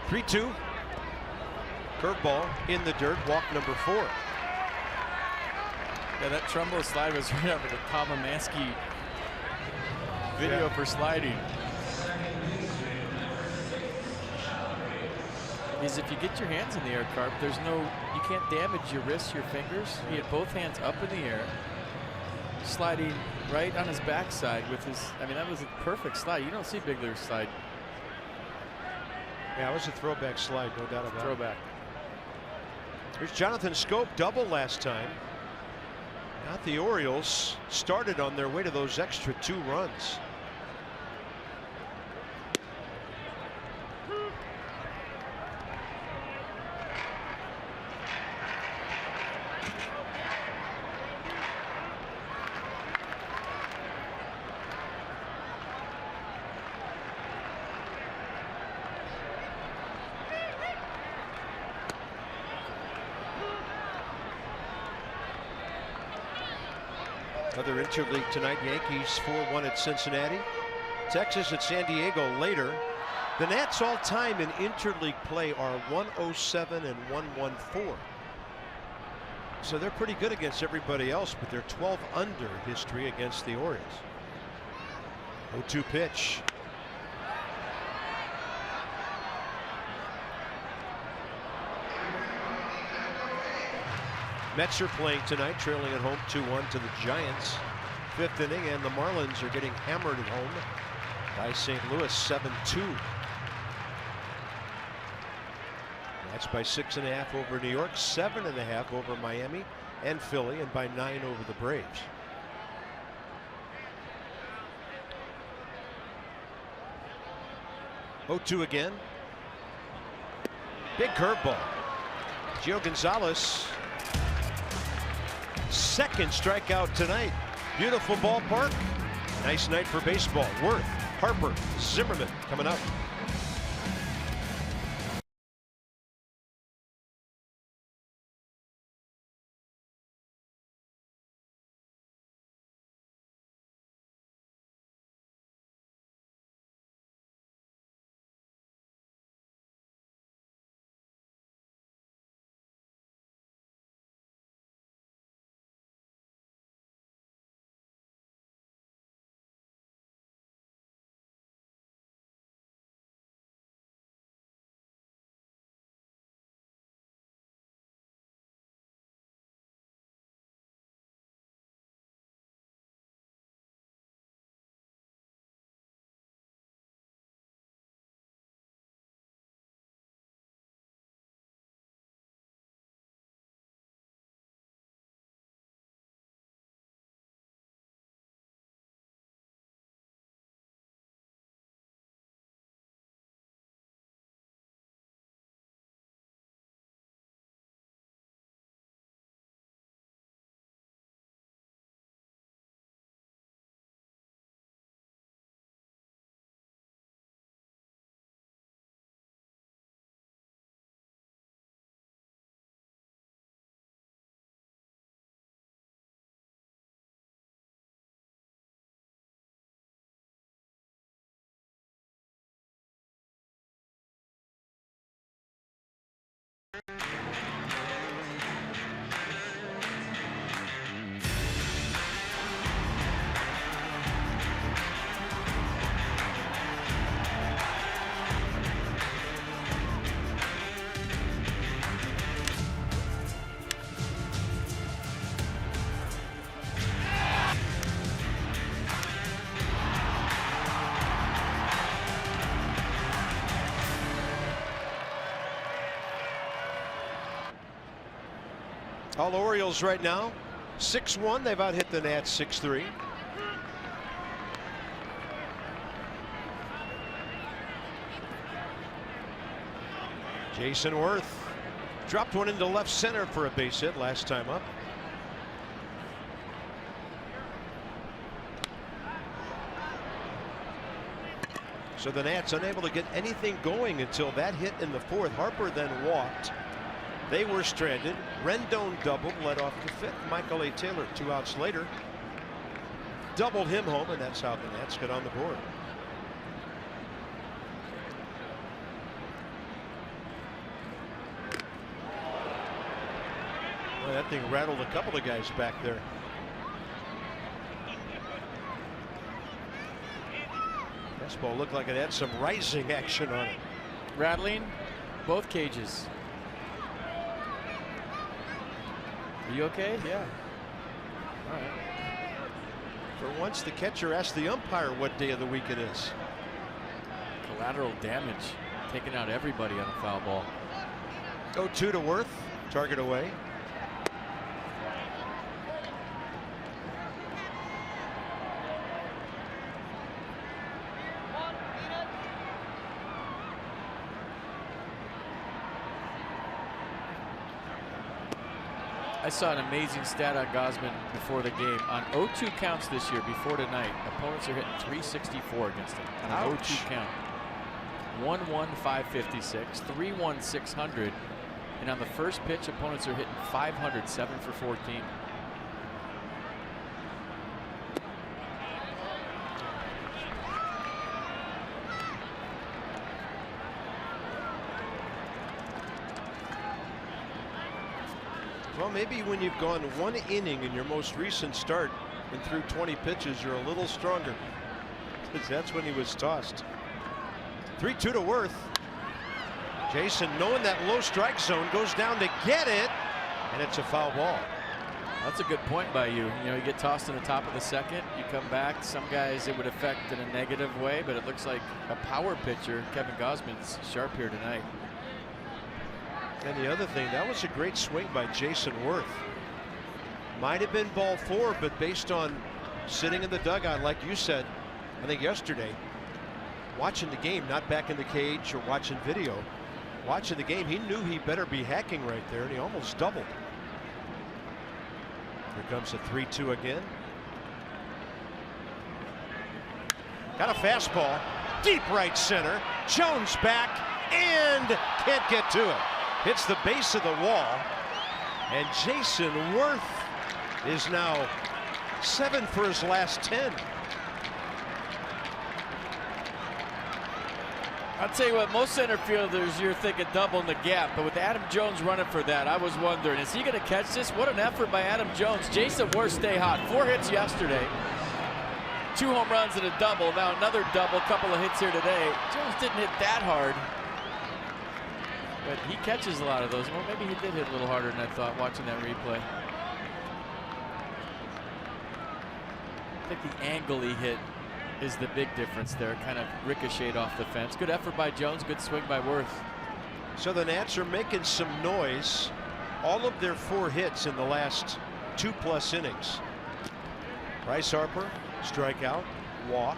S1: 3-2. Curveball in the dirt. Walk number 4.
S2: Yeah, that Trumbo slide was right up at the Tom Amansky video for sliding. Is if you get your hands in the air, Carp, you can't damage your wrists, your fingers. He had both hands up in the air, sliding right on his backside with his, I mean, that was a perfect slide. You don't see big leaguers slide.
S1: Yeah, it was a throwback slide, no doubt about it.
S2: Throwback.
S1: Here's Jonathan Scope, double last time. Now the Orioles started on their way to those extra 2 runs. Other interleague tonight, Yankees 4-1 at Cincinnati. Texas at San Diego later. The Nats all time in interleague play are 107 and 114. So they're pretty good against everybody else, but they're 12 under history against the Orioles. 0-2 pitch. Mets are playing tonight, trailing at home 2-1 to the Giants. 5th inning, and the Marlins are getting hammered at home by St. Louis 7-2. That's by 6.5 over New York, 7.5 over Miami and Philly, and by 9 over the Braves. Oh-2 again. Big curveball. Gio Gonzalez. Second strikeout tonight. Beautiful ballpark. Nice night for baseball. Worth, Harper, Zimmerman coming up. All Orioles right now 6-1. They've out hit the Nats 6-3. Jason Worth dropped one into left center for a base hit last time up. So the Nats unable to get anything going until that hit in the 4th. Harper then walked. They were stranded. Rendon doubled, led off to 5th. Michael A. Taylor 2 outs later doubled him home, and that's how the Nats get on the board. Boy, that thing rattled a couple of guys back there. Fastball looked like it had some rising action on it.
S2: Rattling both cages. Are you okay? Yeah. All right.
S1: For once, the catcher asked the umpire what day of the week it is.
S2: Collateral damage, taking out everybody on a foul ball.
S1: 0-2 to Worth, target away.
S2: I saw an amazing stat on Gausman before the game. On 0-2 counts this year before tonight, opponents are hitting 364 against him on an 0-2 count. 1-1, 556, 3-1, 600. And on the first pitch, opponents are hitting 500, 7 for 14.
S1: Well, maybe when you've gone 1 inning in your most recent start and threw 20 pitches, you're a little stronger. Because that's when he was tossed. 3-2 to Worth. Jason, knowing that low strike zone, goes down to get it, and it's a foul ball.
S2: That's a good point by you. You know, you get tossed in the top of the second, you come back. Some guys it would affect in a negative way, but it looks like a power pitcher. Kevin Gausman's sharp here tonight.
S1: And the other thing, that was a great swing by Jason Worth. Might have been ball 4, but based on sitting in the dugout, like you said, I think yesterday, watching the game, not back in the cage or watching video, watching the game, he knew he better be hacking right there, and he almost doubled. Here comes a 3-2 again. Got a fastball, deep right center. Jones back and can't get to it. Hits the base of the wall, and Jason Worth is now 7 for his last 10.
S2: I'll tell you what, most center fielders, you're thinking doubling the gap, but with Adam Jones running for that, I was wondering, is he going to catch this? What an effort by Adam Jones. Jason Worth stay hot. 4 hits yesterday, 2 home runs and a double. Now another double, couple of hits here today. Jones didn't hit that hard, but he catches a lot of those. Well, maybe he did hit a little harder than I thought watching that replay. I think the angle he hit is the big difference there. Kind of ricocheted off the fence. Good effort by Jones. Good swing by Worth.
S1: So the Nats are making some noise. All of their 4 hits in the last 2+ innings. Bryce Harper, strikeout, walk.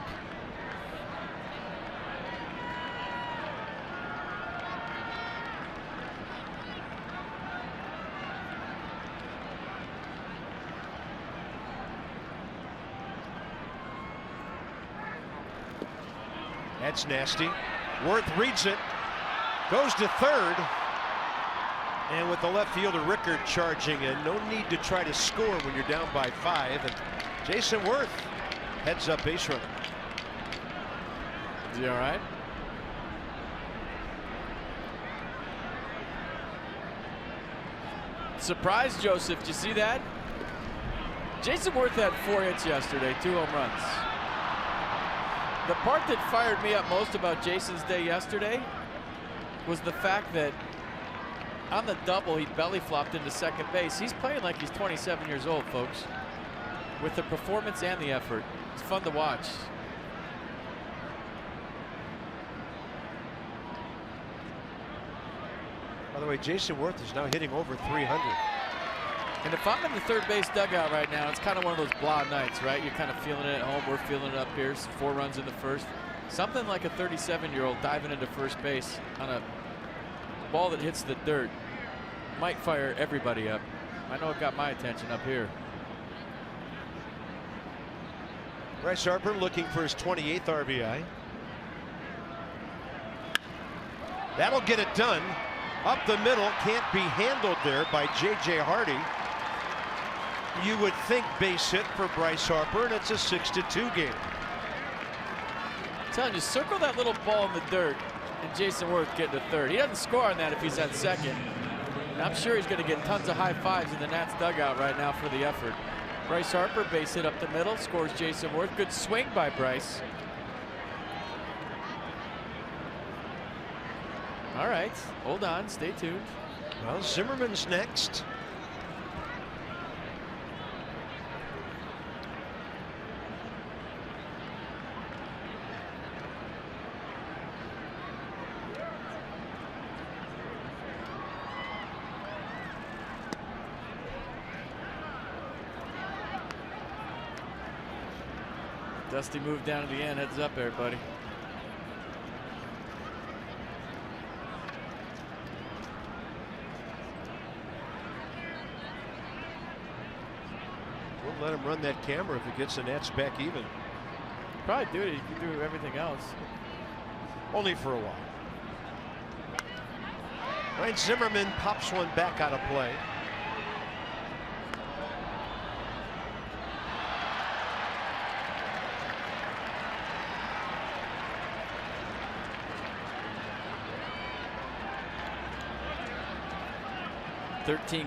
S1: That's nasty. Worth reads it, goes to third, and with the left fielder Rickard charging in, no need to try to score when you're down by 5. And Jason Worth heads up base runner.
S2: Is he all right? Surprise, Joseph. Did you see that? Jason Worth had 4 hits yesterday, 2 home runs. The part that fired me up most about Jason's day yesterday was the fact that on the double, he belly flopped into second base. He's playing like he's 27 years old, folks, with the performance and the effort. It's fun to watch.
S1: By the way, Jason Worth is now hitting over 300.
S2: And if I'm in the third base dugout right now, it's kind of one of those blah nights, right? You're kind of feeling it at home. We're feeling it up here. 4 runs in the first. Something like a 37-year-old diving into first base on a ball that hits the dirt might fire everybody up. I know it got my attention up here.
S1: Bryce Harper looking for his 28th RBI. That'll get it done. Up the middle, can't be handled there by J.J. Hardy. You would think base hit for Bryce Harper, and it's a 6-2 game.
S2: I'm telling you, circle that little ball in the dirt, and Jason Worth getting to third. He doesn't score on that if he's at second.
S3: And I'm sure he's going to get tons of high fives in the Nats dugout right now for the effort. Bryce Harper, base hit up the middle, scores Jason Worth. Good swing by Bryce. All right, hold on, stay tuned.
S1: Well, Zimmerman's next.
S3: Dusty moved down to the end. Heads up, everybody.
S1: We'll let him run that camera if it gets the Nats back even.
S3: Probably do it. You can do everything else.
S1: Only for a while. Ryan Zimmerman pops one back out of play.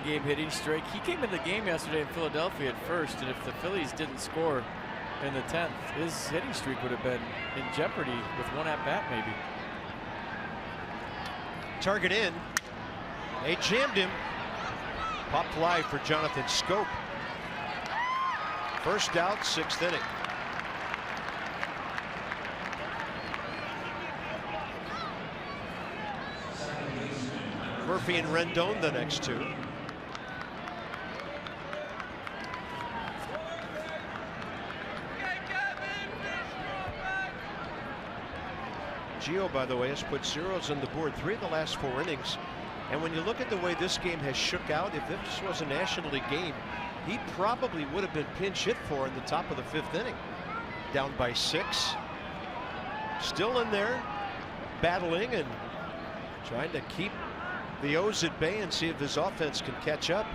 S3: Game hitting streak. He came in the game yesterday in Philadelphia at first, and if the Phillies didn't score in the 10th, his hitting streak would have been in jeopardy with one at bat maybe.
S1: Target in. They jammed him. Pop fly for Jonathan Scope. First out, 6th inning. Murphy and Rendon the next two. Gio, by the way, has put zeros on the board 3 of the last 4 innings. And when you look at the way this game has shook out, if this was a National League game, he probably would have been pinch hit for in the top of the 5th inning. Down by 6. Still in there, battling and trying to keep the O's at bay and see if his offense can catch up.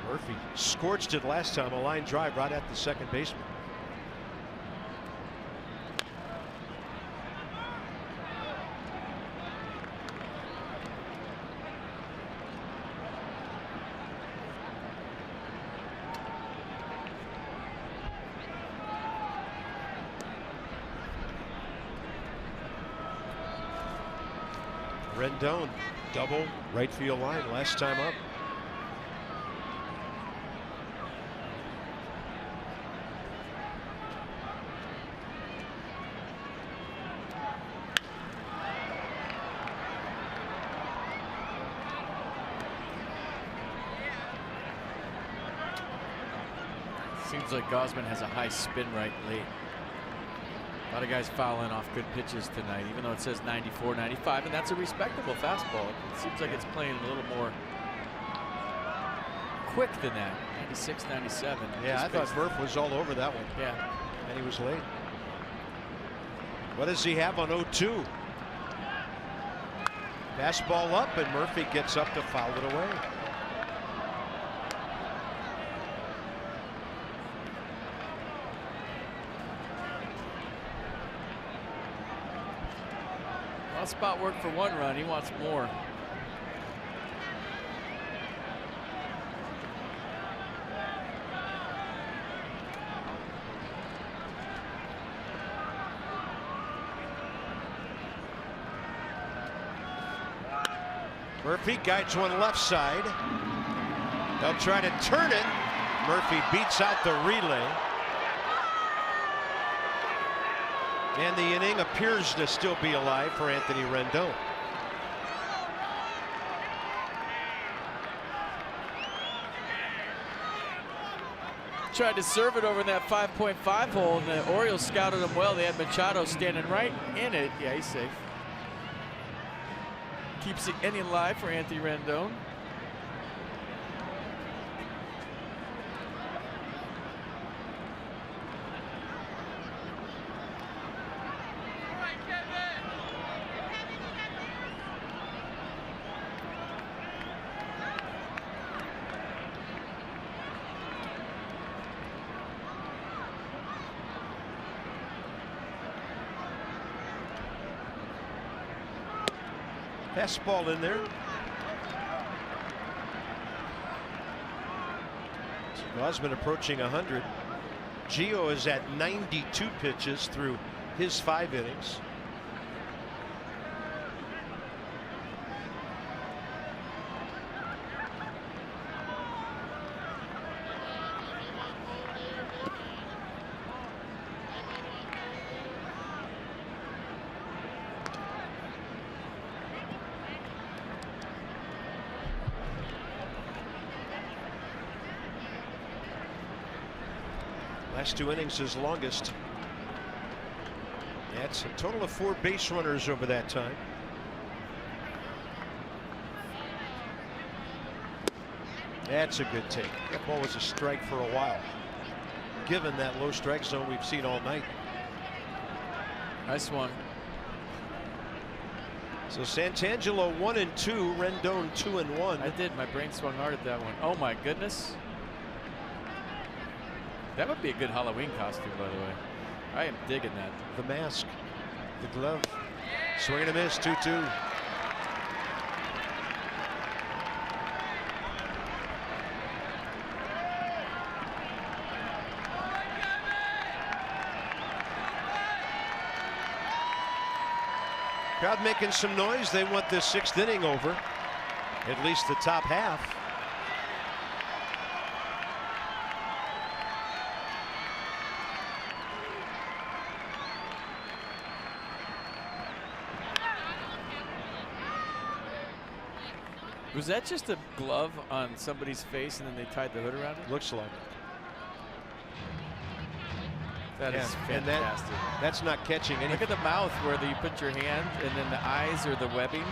S1: Murphy scorched it last time, a line drive right at the second baseman. Rendon, double right field line last time up.
S3: Seems like Gausman has a high spin right late. A lot of guys fouling off good pitches tonight, even though it says 94, 95, and that's a respectable fastball. It seems like it's playing a little more quick than that. 96, 97.
S1: Yeah, I thought Murph was all over that one.
S3: Yeah.
S1: And he was late. What does he have on 0-2? Fastball up, and Murphy gets up to foul it away.
S3: Spot work for 1 run. He wants more.
S1: Murphy guides one left side. They'll try to turn it. Murphy beats out the relay. And the inning appears to still be alive for Anthony Rendon.
S3: Tried to serve it over in that 5.5 hole, and the Orioles scouted him well. They had Machado standing right in it. Yeah, he's safe. Keeps the inning alive for Anthony Rendon.
S1: Fastball in there. Gosman approaching 100. Gio is at 92 pitches through his 5 innings. Last 2 innings his longest. That's a total of 4 base runners over that time. That's a good take. That ball was a strike for a while, given that low strike zone we've seen all night.
S2: Nice one.
S1: So Santangelo 1-2, Rendon 2-1.
S2: I did. My brain swung hard at that one. Oh my goodness. That would be a good Halloween costume, by the way. I am digging that.
S1: The mask, the glove, swing and a miss, 2-2. Crowd making some noise. They want this 6th inning over, at least the top half.
S2: Was that just a glove on somebody's face and then they tied the hood around it?
S1: Looks like it.
S2: That is
S1: and
S2: fantastic.
S1: That's not catching anything.
S2: Look at the mouth where you put your hand and then the eyes or the webbing.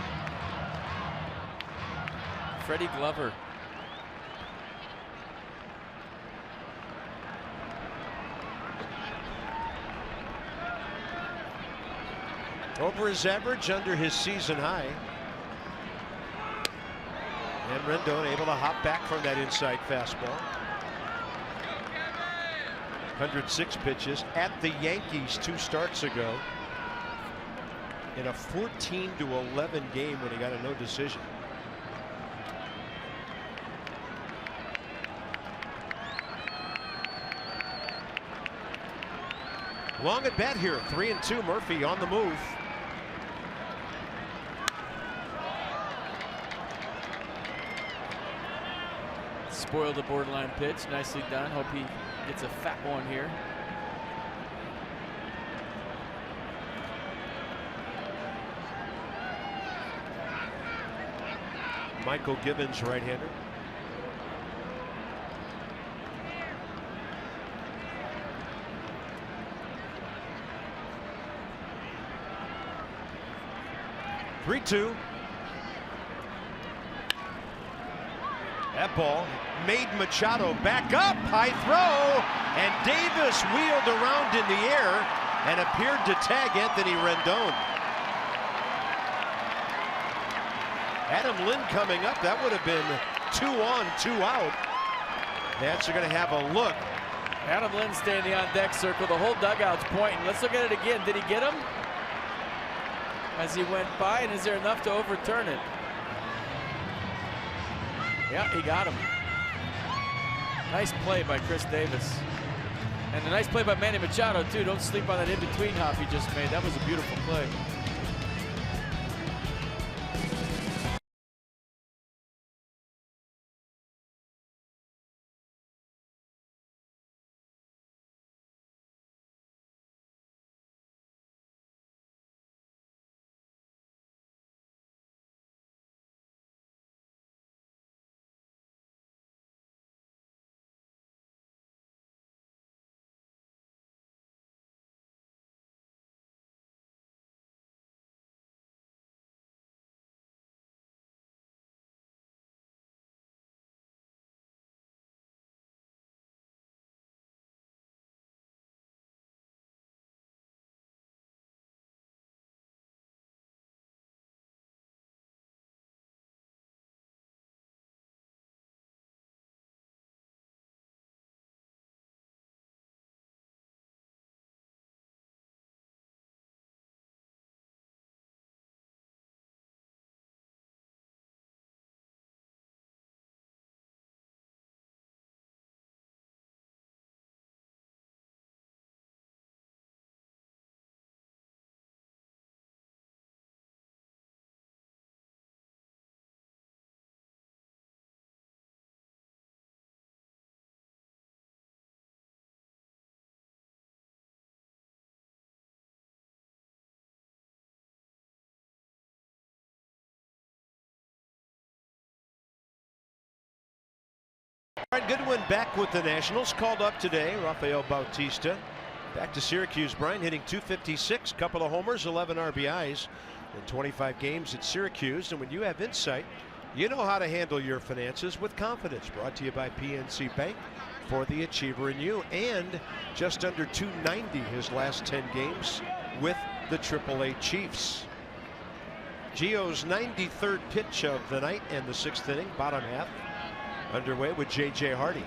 S2: Freddie Glover.
S1: Over his average, under his season high. And Rendon able to hop back from that inside fastball. 106 pitches at the Yankees 2 starts ago in a 14-11 game when he got a no decision. Long at bat here, 3-2. Murphy on the move.
S2: Spoiled a borderline pitch. Nicely done. Hope he gets a fat one here.
S1: Michael Gibbons, right-hander. Three-two. That ball made Machado back up. High throw. And Davis wheeled around in the air and appeared to tag Anthony Rendon. Adam Lynn coming up. That would have been 2 on, 2 out. Nats are going to have a look.
S2: Adam Lynn standing on deck circle. The whole dugout's pointing. Let's look at it again. Did he get him as he went by? And is there enough to overturn it? Yeah, he got him. Nice play by Chris Davis. And a nice play by Manny Machado, too. Don't sleep on that in-between hop he just made. That was a beautiful play.
S1: Goodwin back with the Nationals, called up today. Rafael Bautista back to Syracuse. Brian hitting .256, couple of homers, 11 RBIs in 25 games at Syracuse. And when you have insight, you know how to handle your finances with confidence. Brought to you by PNC Bank, for the achiever in you. And just under .290 his last 10 games with the AAA Chiefs. Gio's 93rd pitch of the night and the 6th inning, bottom half underway with J.J. Hardy.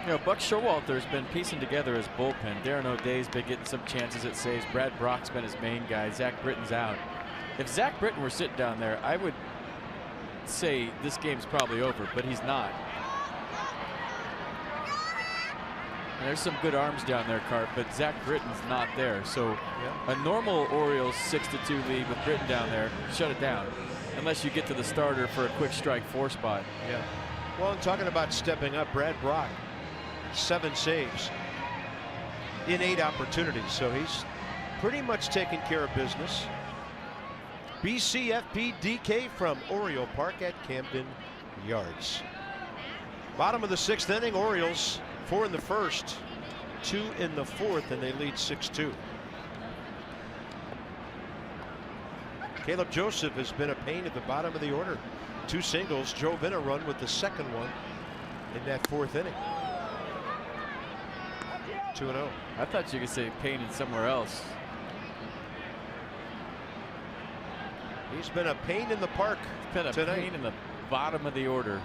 S3: You know, Buck Showalter's been piecing together his bullpen. Darren O'Day's been getting some chances at saves. Brad Brock's been his main guy. Zach Britton's out. If Zach Britton were sitting down there, I would say this game's probably over, but he's not. And there's some good arms down there, Cart, but Zach Britton's not there. So a normal Orioles 6-2 lead with Britton down there, shut it down, unless you get to the starter for a quick strike 4 spot.
S1: Yeah. Well, I'm talking about stepping up. Brad Brock, 7 saves in 8 opportunities, so he's pretty much taking care of business. BCFP DK from Oriole Park at Camden Yards. Bottom of the 6th inning, Orioles 4 in the first, 2 in the 4th, and they lead 6-2. Caleb Joseph has been a pain at the bottom of the order. 2 singles, drove in a run with the second one in that 4th inning. 2-0.
S3: I thought you could say pain in somewhere else.
S1: He's been a pain in the park
S3: tonight. Pain in the bottom of the order.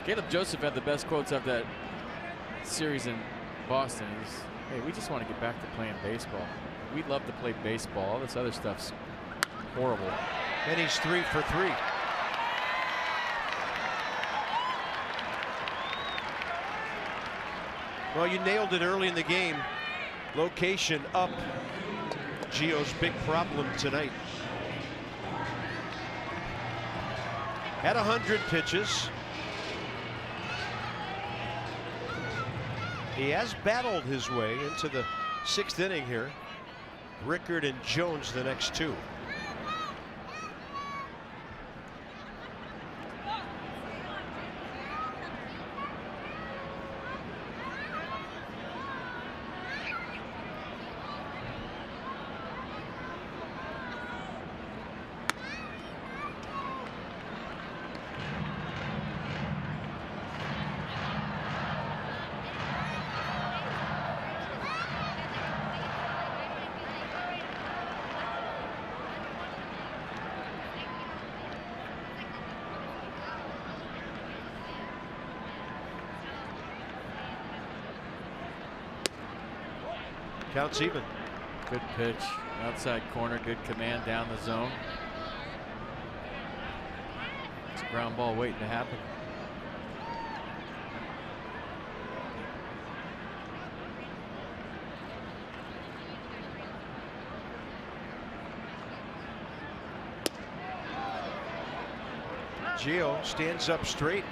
S3: Caleb Joseph had the best quotes of that series in Boston. He's, hey, we just want to get back to playing baseball. We'd love to play baseball. All this other stuff's horrible.
S1: And he's 3 for 3. Well, you nailed it early in the game. Location up. Gio's big problem tonight. Had 100 pitches. He has battled his way into the 6th inning here. Rickard and Jones the next 2. Counts even.
S3: Good pitch. Outside corner. Good command down the zone. It's a ground ball waiting to happen.
S1: Gio stands up straight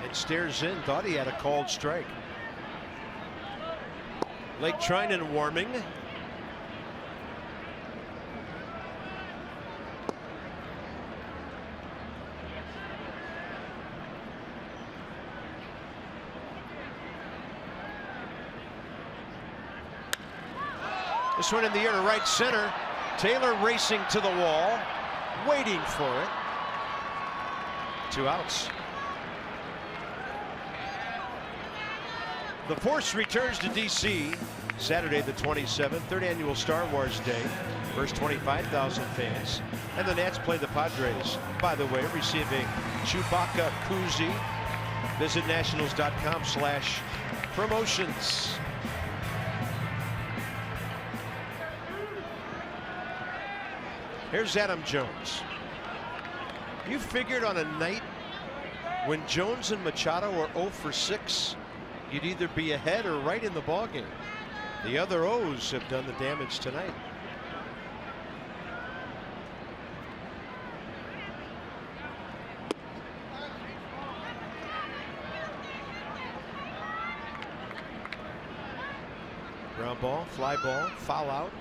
S1: and stares in. Thought he had a called strike. Lake Trinan warming. This one in the air to right center. Taylor racing to the wall, waiting for it. 2 outs. The Force returns to D.C. Saturday the 27th, 3rd annual Star Wars Day. First 25,000 fans. And the Nats play the Padres. By the way, receiving Chewbacca koozie. Visit nationals.com/promotions. Here's Adam Jones. You figured on a night when Jones and Machado were 0 for 6 you'd either be ahead or right in the ballgame. The other O's have done the damage tonight. Ground ball, fly ball, foul out.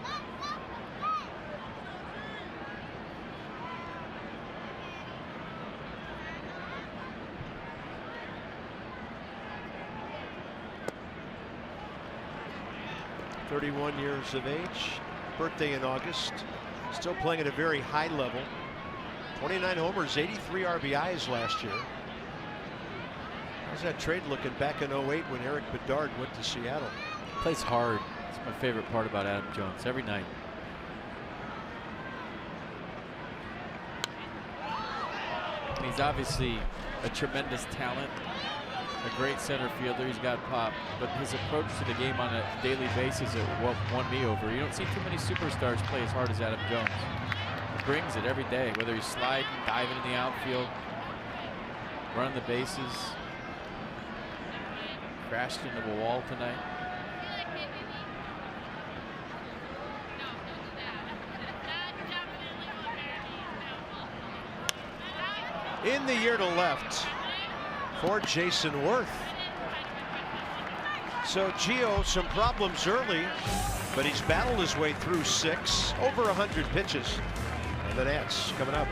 S1: "31 years of age, birthday in August, still playing at a very high level. 29 homers, 83 RBIs last year. How's that trade looking back in 08 when Eric Bedard went to Seattle?
S3: Plays hard. That's my favorite part about Adam Jones. Every night. And he's obviously a tremendous talent. A great center fielder. He's got pop, but his approach to the game on a daily basis is what won me over. You don't see too many superstars play as hard as Adam Jones. He brings it every day, whether he's sliding, diving in the outfield, running the bases. Crashed into the wall tonight.
S1: In the year to left for Jason Worth. So Gio, some problems early, but he's battled his way through 6, over 100 pitches. And the Nats coming up.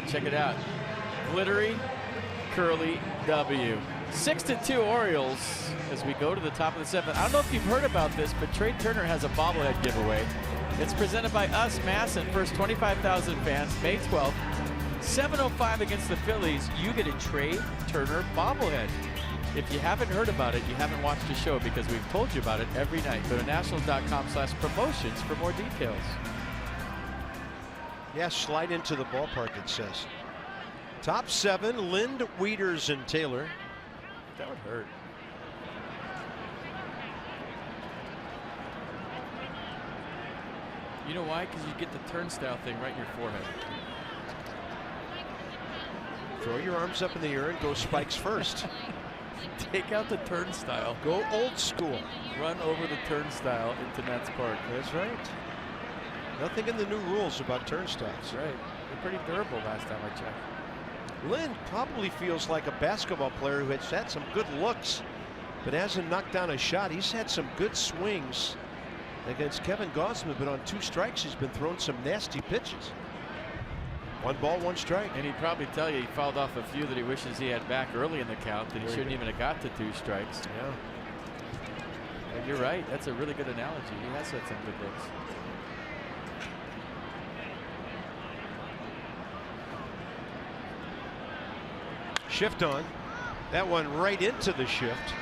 S3: Check it out. Glittery, curly W. 6-2 Orioles as we go to the top of the 7th. I don't know if you've heard about this, but Trey Turner has a bobblehead giveaway. It's presented by us, Masson. First 25,000 fans, May 12th. 7:05 against the Phillies. You get a Trey Turner bobblehead. If you haven't heard about it, you haven't watched the show because we've told you about it every night. Go to nationals.com/promotions for more details.
S1: Yeah, slide into the ballpark, it says. Top 7, Lind, Wieters, and Taylor.
S3: That would hurt. You know why? Because you get the turnstile thing right in your forehead.
S1: Throw your arms up in the air and go spikes first.
S3: Take out the turnstile.
S1: Go old school.
S3: Run over the turnstile into Nats Park.
S1: That's right. Nothing in the new rules about turnstiles.
S3: That's right. They're pretty durable last time I checked.
S1: Lind probably feels like a basketball player who has had some good looks, but hasn't knocked down a shot. He's had some good swings against Kevin Gausman, but on 2 strikes, he's been throwing some nasty pitches. 1 ball, 1 strike.
S3: And he'd probably tell you he fouled off a few that he wishes he had back early in the count, that he shouldn't even have got to 2 strikes.
S1: Yeah.
S3: And you're right. That's a really good analogy. He has had some good looks.
S1: Shift on. That one right into the shift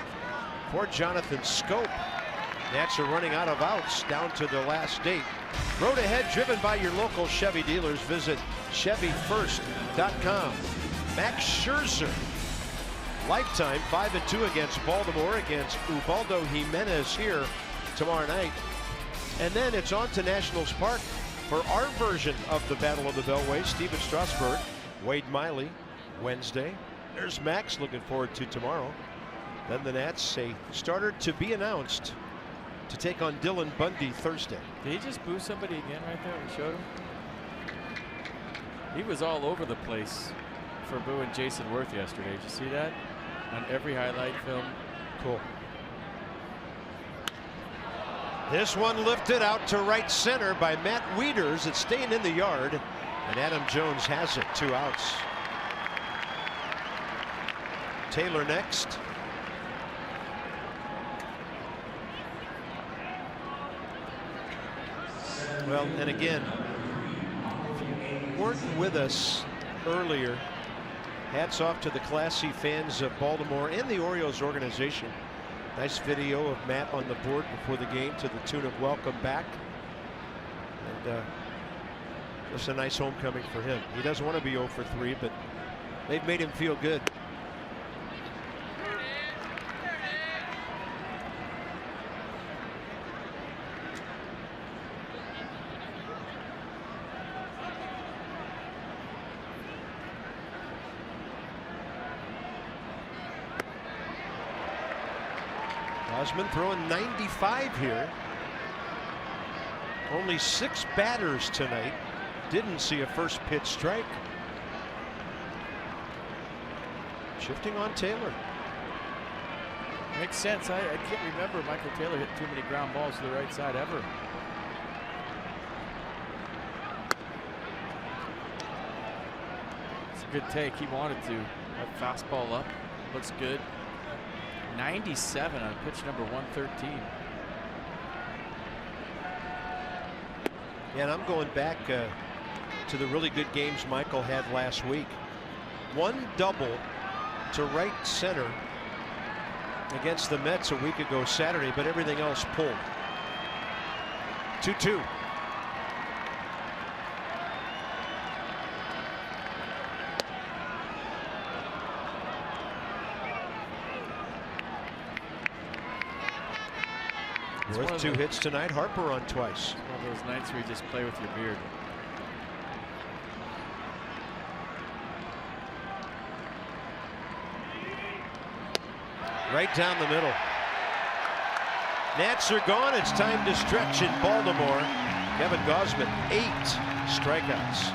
S1: for Jonathan Scope. Nats are running out of outs down to the last 8. Road ahead, driven by your local Chevy dealers. Visit ChevyFirst.com. Max Scherzer, lifetime 5-2 against Baltimore, against Ubaldo Jimenez here tomorrow night. And then it's on to Nationals Park for our version of the Battle of the Beltway. Steven Strasburg, Wade Miley, Wednesday. There's Max, looking forward to tomorrow. Then the Nats, a starter to be announced to take on Dylan Bundy Thursday.
S3: Did he just boo somebody again right there? We showed him. He was all over the place for booing Jason Worth yesterday. Did you see that? On every highlight film.
S1: Cool. This one lifted out to right center by Matt Wieters. It's staying in the yard, and Adam Jones has it. 2 outs. Taylor next. Well, and again, if you weren't with us earlier, hats off to the Class C fans of Baltimore and the Orioles organization. Nice video of Matt on the board before the game to the tune of "Welcome Back." And just a nice homecoming for him. He doesn't want to be 0 for 3, but they've made him feel good. Osmond throwing 95 here. Only 6 batters tonight. Didn't see a first pitch strike. Shifting on Taylor.
S3: Makes sense. I can't remember Michael Taylor hit too many ground balls to the right side ever. It's a good take. He wanted to. That fastball up. Looks good. 97 on pitch number 113.
S1: Yeah, and I'm going back to the really good games Michael had last week. 1 double to right center against the Mets a week ago Saturday, but everything else pulled. 2-2. Worth 2 hits tonight. Harper on twice.
S3: One of those nights where you just play with your beard.
S1: Right down the middle. Nats are gone. It's time to stretch in Baltimore. Kevin Gausman, 8 strikeouts.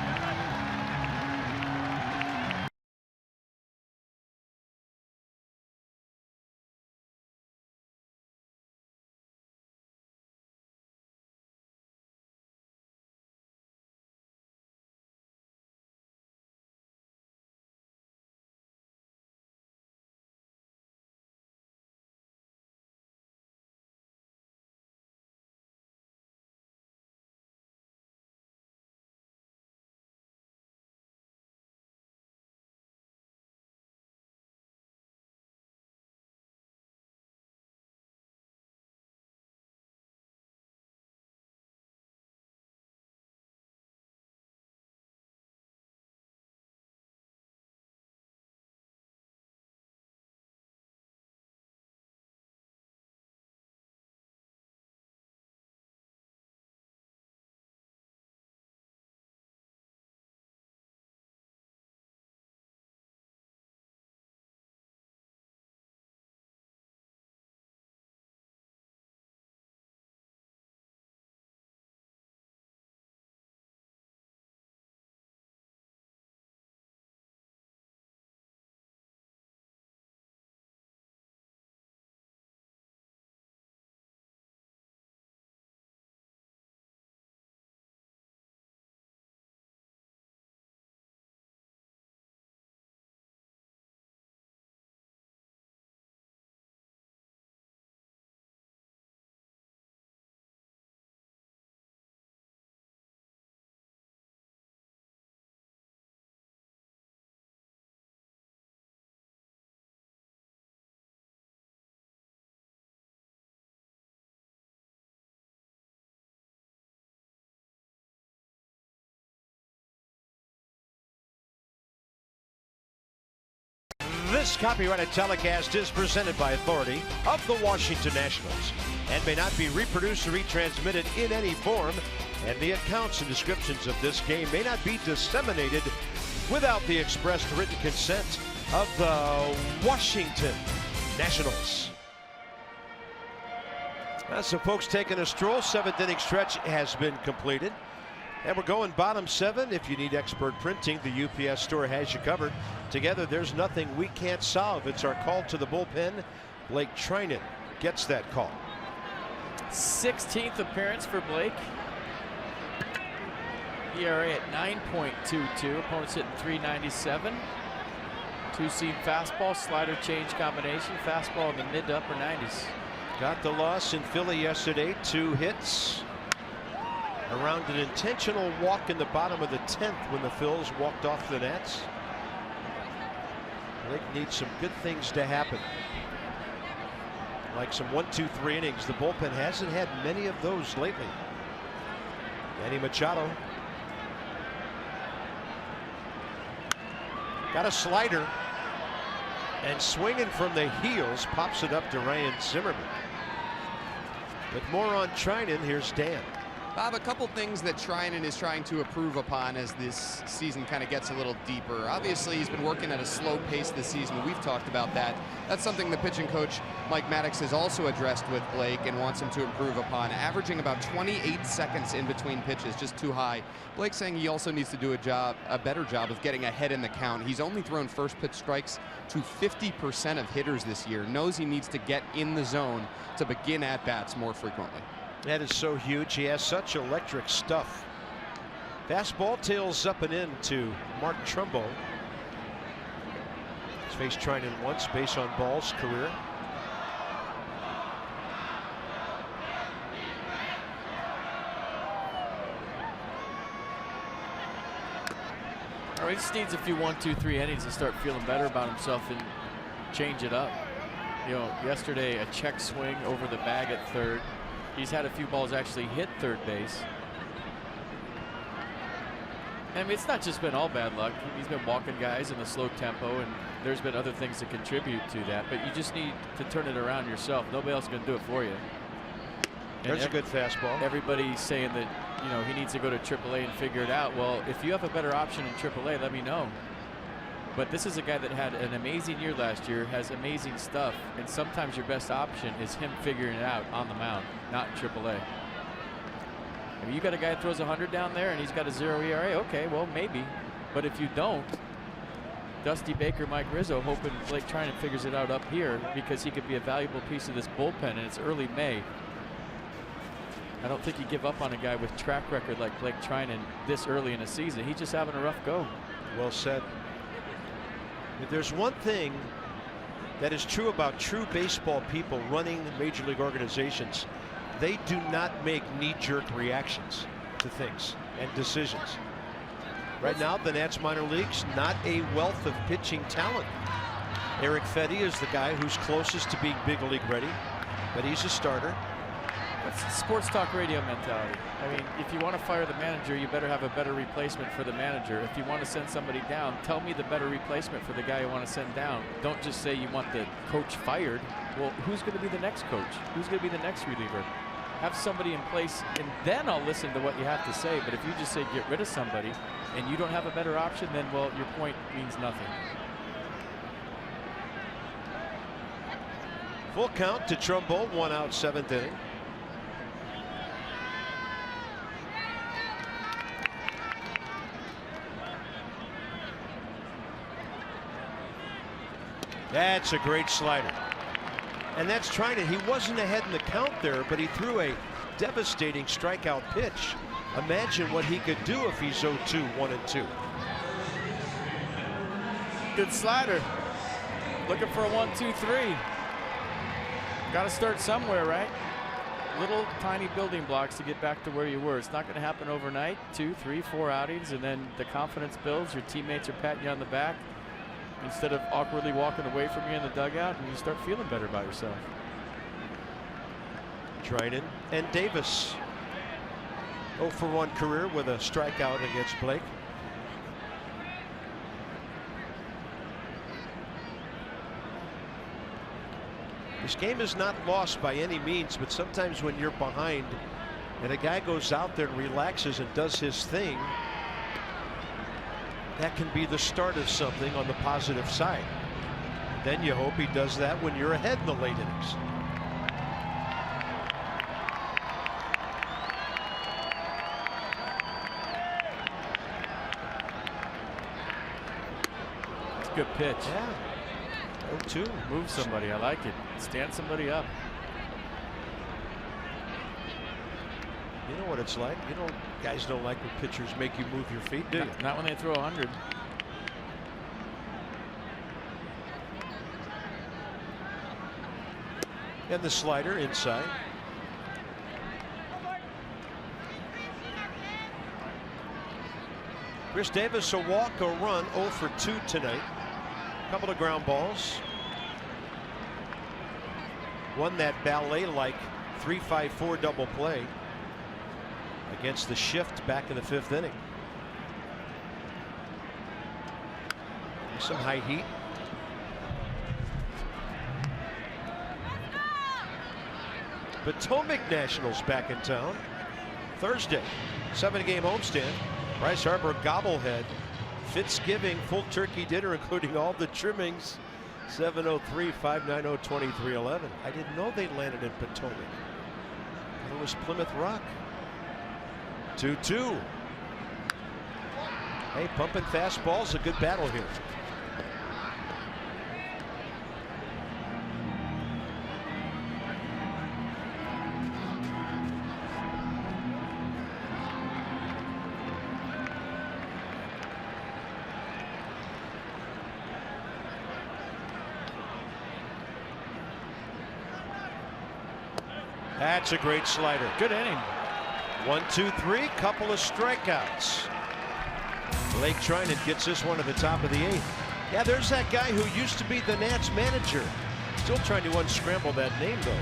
S1: This copyrighted telecast is presented by authority of the Washington Nationals and may not be reproduced or retransmitted in any form, and the accounts and descriptions of this game may not be disseminated without the expressed written consent of the Washington Nationals. So folks, taking a stroll. 7th inning stretch has been completed. And we're going bottom 7. If you need expert printing, the UPS store has you covered. Together, there's nothing we can't solve. It's our call to the bullpen. Blake Trinan gets that call.
S3: 16th appearance for Blake. ERA at 9.22. Opponent's hitting .397. Two-seam fastball, slider change combination. Fastball in the mid to upper 90s.
S1: Got the loss in Philly yesterday. 2 hits. Around an intentional walk in the bottom of the 10th when the Phils walked off the Nats. Blake needs some good things to happen. Like some 1, 2, 3 innings. The bullpen hasn't had many of those lately. Manny Machado. Got a slider. And swinging from the heels, pops it up to Ryan Zimmerman. But more on Trinan. Here's Dan.
S4: Bob, a couple things that Trinan is trying to improve upon as this season kind of gets a little deeper. Obviously, he's been working at a slow pace this season. We've talked about that. That's something the pitching coach Mike Maddox has also addressed with Blake and wants him to improve upon. Averaging about 28 seconds in between pitches, just too high. Blake's saying he also needs to do a better job of getting ahead in the count. He's only thrown first pitch strikes to 50% of hitters this year. Knows he needs to get in the zone to begin at bats more frequently.
S1: That is so huge. He has such electric stuff. Fastball tails up and in to Mark Trumbo. He's faced Trinan once, base on balls career.
S3: All right, he just needs a few 1, 2, 3 innings to start feeling better about himself and change it up. You know, yesterday a check swing over the bag at third. He's had a few balls actually hit third base. I mean, it's not just been all bad luck. He's been walking guys in a slow tempo, and there's been other things that contribute to that. But you just need to turn it around yourself. Nobody else is going to do it for you.
S1: There's a good fastball.
S3: Everybody's saying that, you know, he needs to go to AAA and figure it out. Well, if you have a better option in AAA, let me know. But this is a guy that had an amazing year last year, has amazing stuff, and sometimes your best option is him figuring it out on the mound, not in AAA. I mean, you got a guy that throws 100 down there and he's got a 0 ERA. Okay, well, maybe. But if you don't, Dusty Baker, Mike Rizzo hoping Blake Trinan figures it out up here because he could be a valuable piece of this bullpen, and it's early May. I don't think you give up on a guy with track record like Blake Trinan this early in a season. He's just having a rough go.
S1: Well said. If there's one thing that is true about true baseball people running major league organizations, they do not make knee-jerk reactions to things and decisions. Right now, the Nats minor leagues, not a wealth of pitching talent. Eric Fedde is the guy who's closest to being big league ready, but he's a starter.
S3: It's sports talk radio mentality. I mean, if you want to fire the manager, you better have a better replacement for the manager. If you want to send somebody down, tell me the better replacement for the guy you want to send down. Don't just say you want the coach fired. Well, who's going to be the next coach? Who's going to be the next reliever? Have somebody in place, and then I'll listen to what you have to say. But if you just say get rid of somebody and you don't have a better option, then, well, your point means nothing.
S1: Full count to Trumbo, 1 out, 7th inning. That's a great slider. And that's Trinan. He wasn't ahead in the count there, but he threw a devastating strikeout pitch. Imagine what he could do if he's 0-2, 1-2.
S3: Good slider. Looking for a 1, 2, 3. Got to start somewhere, right? Little tiny building blocks to get back to where you were. It's not going to happen overnight. 2, 3, 4 outings, and then the confidence builds. Your teammates are patting you on the back instead of awkwardly walking away from you in the dugout, and you start feeling better about yourself.
S1: Trinan and Davis. 0-for-1 career with a strikeout against Blake. This game is not lost by any means, but sometimes when you're behind and a guy goes out there and relaxes and does his thing, that can be the start of something on the positive side. Then you hope he does that when you're ahead in the late innings.
S2: It's a good pitch.
S1: Yeah. 0-2.
S2: Move somebody. I like it. Stand somebody up.
S1: You know what it's like. You know, guys don't like when pitchers make you move your feet, do you?
S2: Not when they throw 100.
S1: And the slider inside. Chris Davis a walk, a run, 0 for 2 tonight. Couple of ground balls. Won that ballet-like 3-5-4 double play against the Shift back in the 5th inning. Some high heat. Potomac Nationals back in town Thursday. 7-game homestand. Bryce Harper gobblehead. Fitzgiving full turkey dinner, including all the trimmings. 703-590-2311. I didn't know they landed in Potomac. It was Plymouth Rock. 2-2. Hey, pumping fastballs, a good battle here. That's a great slider.
S2: Good inning.
S1: 1-2-3, couple of strikeouts. Blake Trinan gets this one at the top of the 8th. Yeah, there's that guy who used to be the Nats manager. Still trying to unscramble that name, though.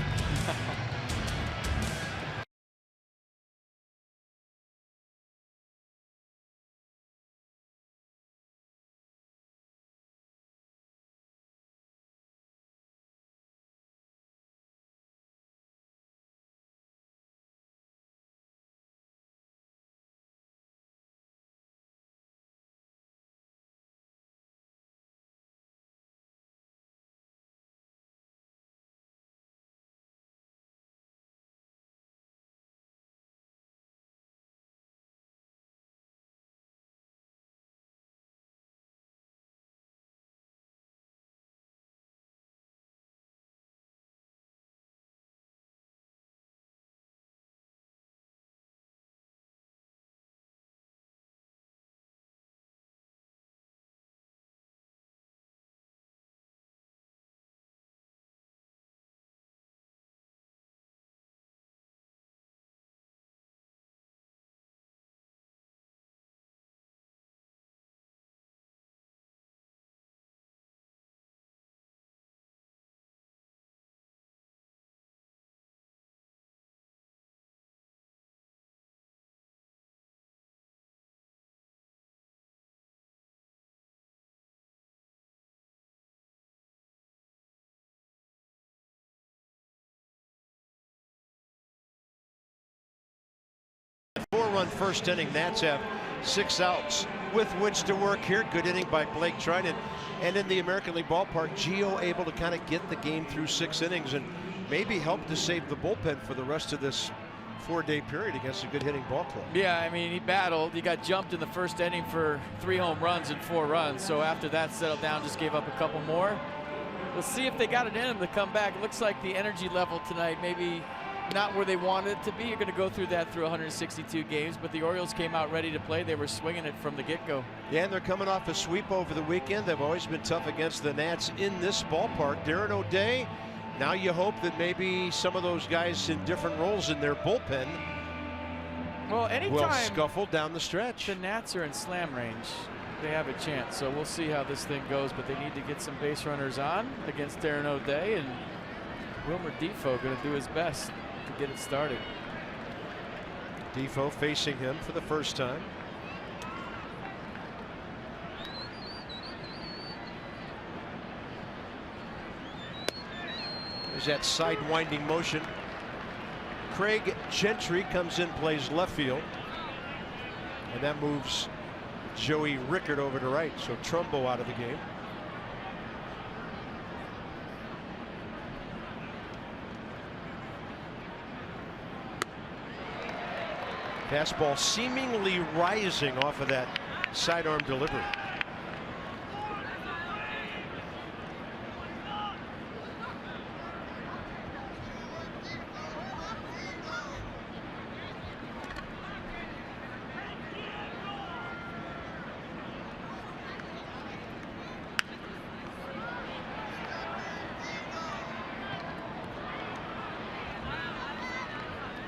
S1: Four-run first inning. Nats have 6 outs with which to work here. Good inning by Blake Trinan. And in the American League ballpark, Gio able to kind of get the game through 6 innings and maybe help to save the bullpen for the rest of this 4-day period against a good hitting ball club.
S2: Yeah, I mean, he battled. He got jumped in the first inning for 3 home runs and 4 runs. So after that settled down, just gave up a couple more. We'll see if they got it in him to come back. It looks like the energy level tonight maybe not where they wanted it to be. You're going to go through that through 162 games, but the Orioles came out ready to play. They were swinging it from the get-go.
S1: Yeah, and they're coming off a sweep over the weekend. They've always been tough against the Nats in this ballpark. Darren O'Day, now you hope that maybe some of those guys in different roles in their bullpen
S2: will
S1: scuffle down the stretch.
S2: The Nats are in slam range. They have a chance, so we'll see how this thing goes, but they need to get some base runners on against Darren O'Day, and Wilmer Defoe going to do his best to get it started.
S1: Defoe facing him for the first time. There's that side winding motion. Craig Gentry comes in, plays left field. And that moves Joey Rickard over to right. So Trumbo out of the game. Fastball seemingly rising off of that sidearm delivery.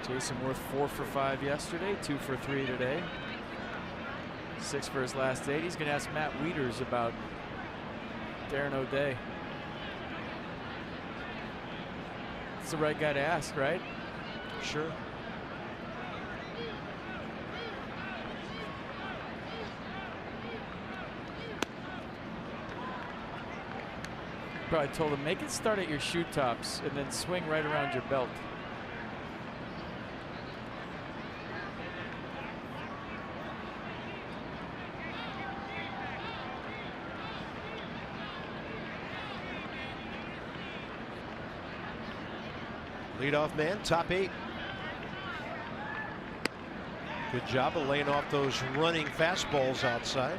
S2: Jason Worth 4 for 5 yesterday, 2 for 3 today, 6 for his last 8. He's going to ask Matt Wieters about Darren O'Day. It's the right guy to ask, right?
S1: Sure.
S2: Probably told him, make it start at your shoe tops and then swing right around your belt.
S1: Leadoff man, top 8. Good job of laying off those running fastballs outside.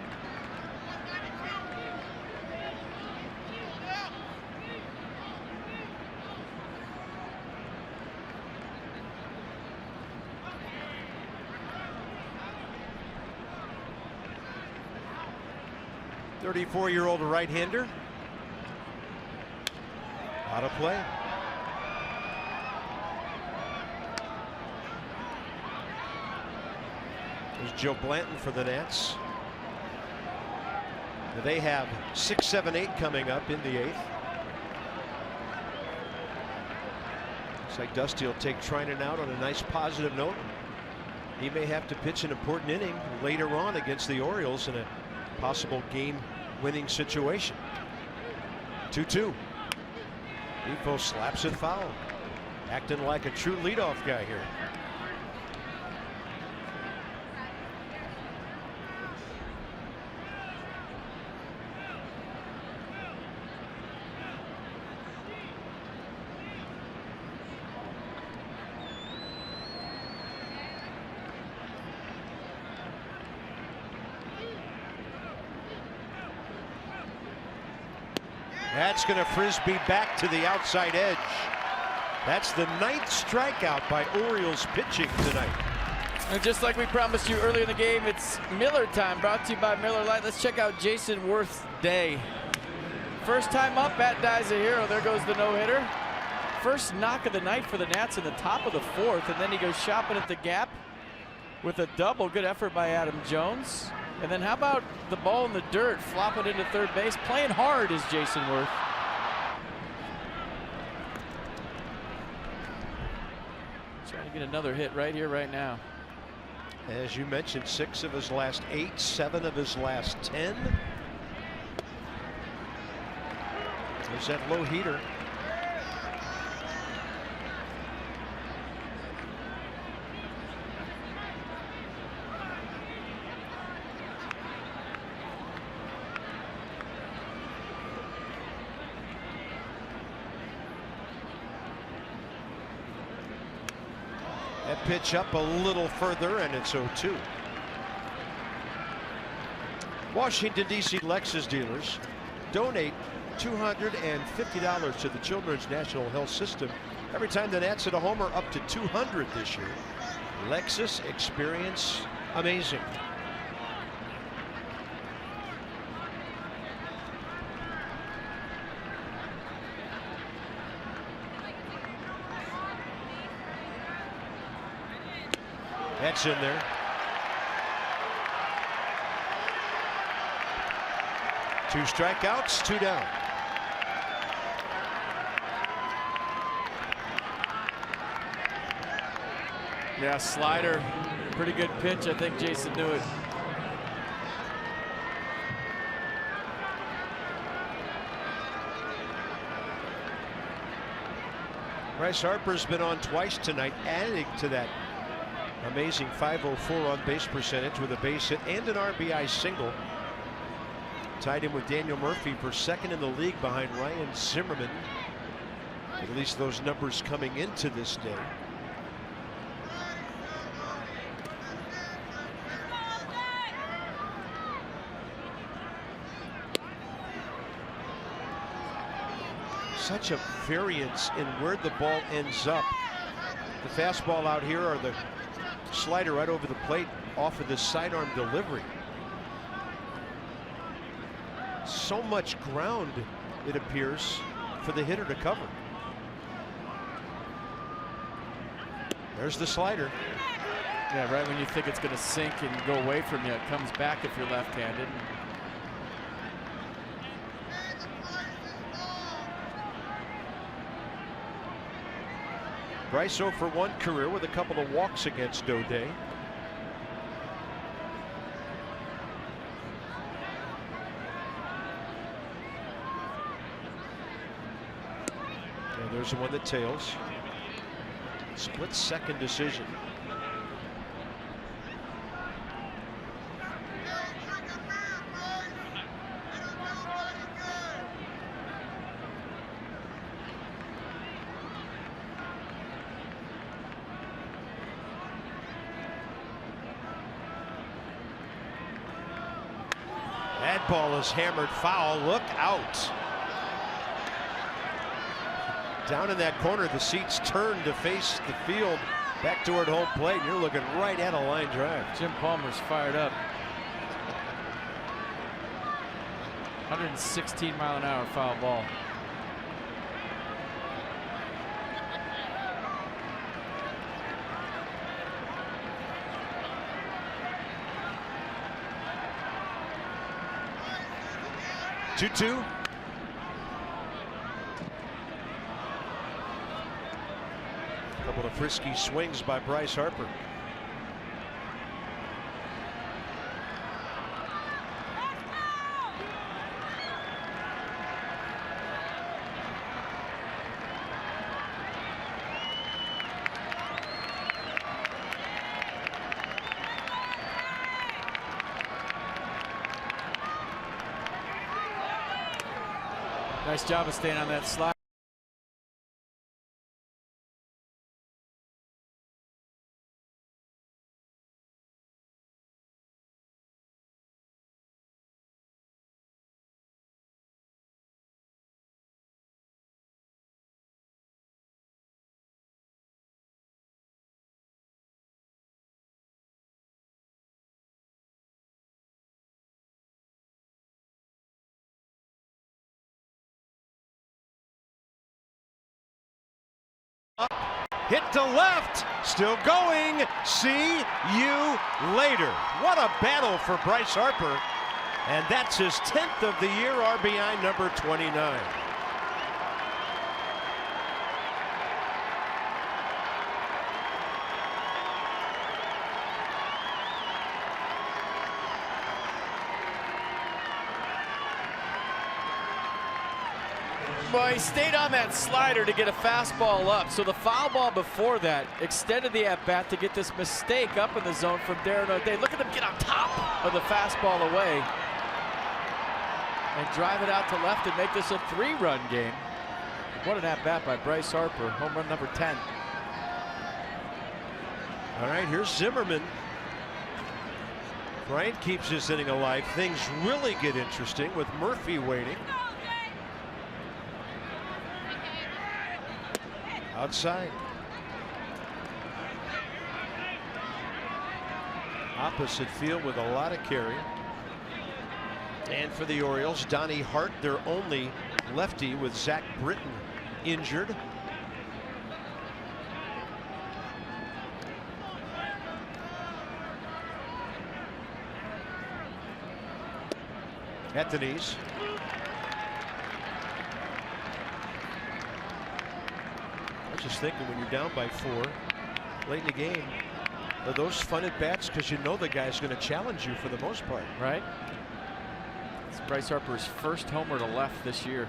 S1: .34-year-old right-hander. Out of play. There's Joe Blanton for the Nats. They have 6, 7, 8 coming up in the 8th. Looks like Dusty will take Trinan out on a nice positive note. He may have to pitch an important inning later on against the Orioles in a possible game-winning situation. 2-2. Defoe slaps it foul. Acting like a true leadoff guy here. That's going to frisbee back to the outside edge. That's the 9th strikeout by Orioles pitching tonight.
S2: And just like we promised you earlier in the game, it's Miller time, brought to you by Miller Lite. Let's check out Jason Worth's day. First time up, bat dies a hero. There goes the no-hitter. First knock of the night for the Nats in the top of the 4th, and then he goes shopping at the gap with a double. Good effort by Adam Jones. And then how about the ball in the dirt, flopping into third base? Playing hard is Jason Worth. Trying to get another hit right here, right now.
S1: As you mentioned, 6 of his last 8, 7 of his last 10. There's that low heater. That pitch up a little further, and it's 0-2. Washington, D.C. Lexus dealers donate $250 to the Children's National Health System every time the Nats hit a homer, up to 200 this year. Lexus, experience amazing. That's in there. Two strikeouts, 2 down.
S2: Yeah, slider. Pretty good pitch. I think Jason knew it.
S1: Bryce Harper's been on twice tonight, adding to that amazing .504 on base percentage with a base hit and an RBI single. Tied in with Daniel Murphy for second in the league behind Ryan Zimmerman. At least those numbers coming into this day. Such a variance in where the ball ends up. The fastball out here or the slider right over the plate off of the sidearm delivery. So much ground, it appears, for the hitter to cover. There's the slider.
S2: Yeah, right when you think it's going to sink and go away from you, it comes back if you're left-handed.
S1: Bryce 0 for 1 career with a couple of walks against O'Day. There's the one that tails. Split second decision. That ball is hammered foul. Look out. Down in that corner, the seats turn to face the field back toward home plate. And you're looking right at a line drive.
S2: Jim Palmer's fired up. 116-mile-an-hour foul ball.
S1: Two. Couple of frisky swings by Bryce Harper.
S2: Nice job of staying on that slide.
S1: Hit to left, still going. See you later. What a battle for Bryce Harper. And that's his 10th of the year, RBI number 29.
S2: Well, he stayed on that slider to get a fastball up. So the foul ball before that extended the at-bat to get this mistake up in the zone from Darren O'Day. Look at him get on top of the fastball away and drive it out to left and make this a 3-run game. What an at-bat by Bryce Harper, home run number 10.
S1: All right, here's Zimmerman. Bryant keeps this inning alive. Things really get interesting with Murphy waiting. Outside. Opposite field with a lot of carry. And for the Orioles, Donnie Hart, their only lefty, with Zach Britton injured. At the knees. Just thinking, when you're down by 4 late in the game, are those fun at bats because you know the guy's going to challenge you for the most part,
S2: right? It's Bryce Harper's first homer to left this year.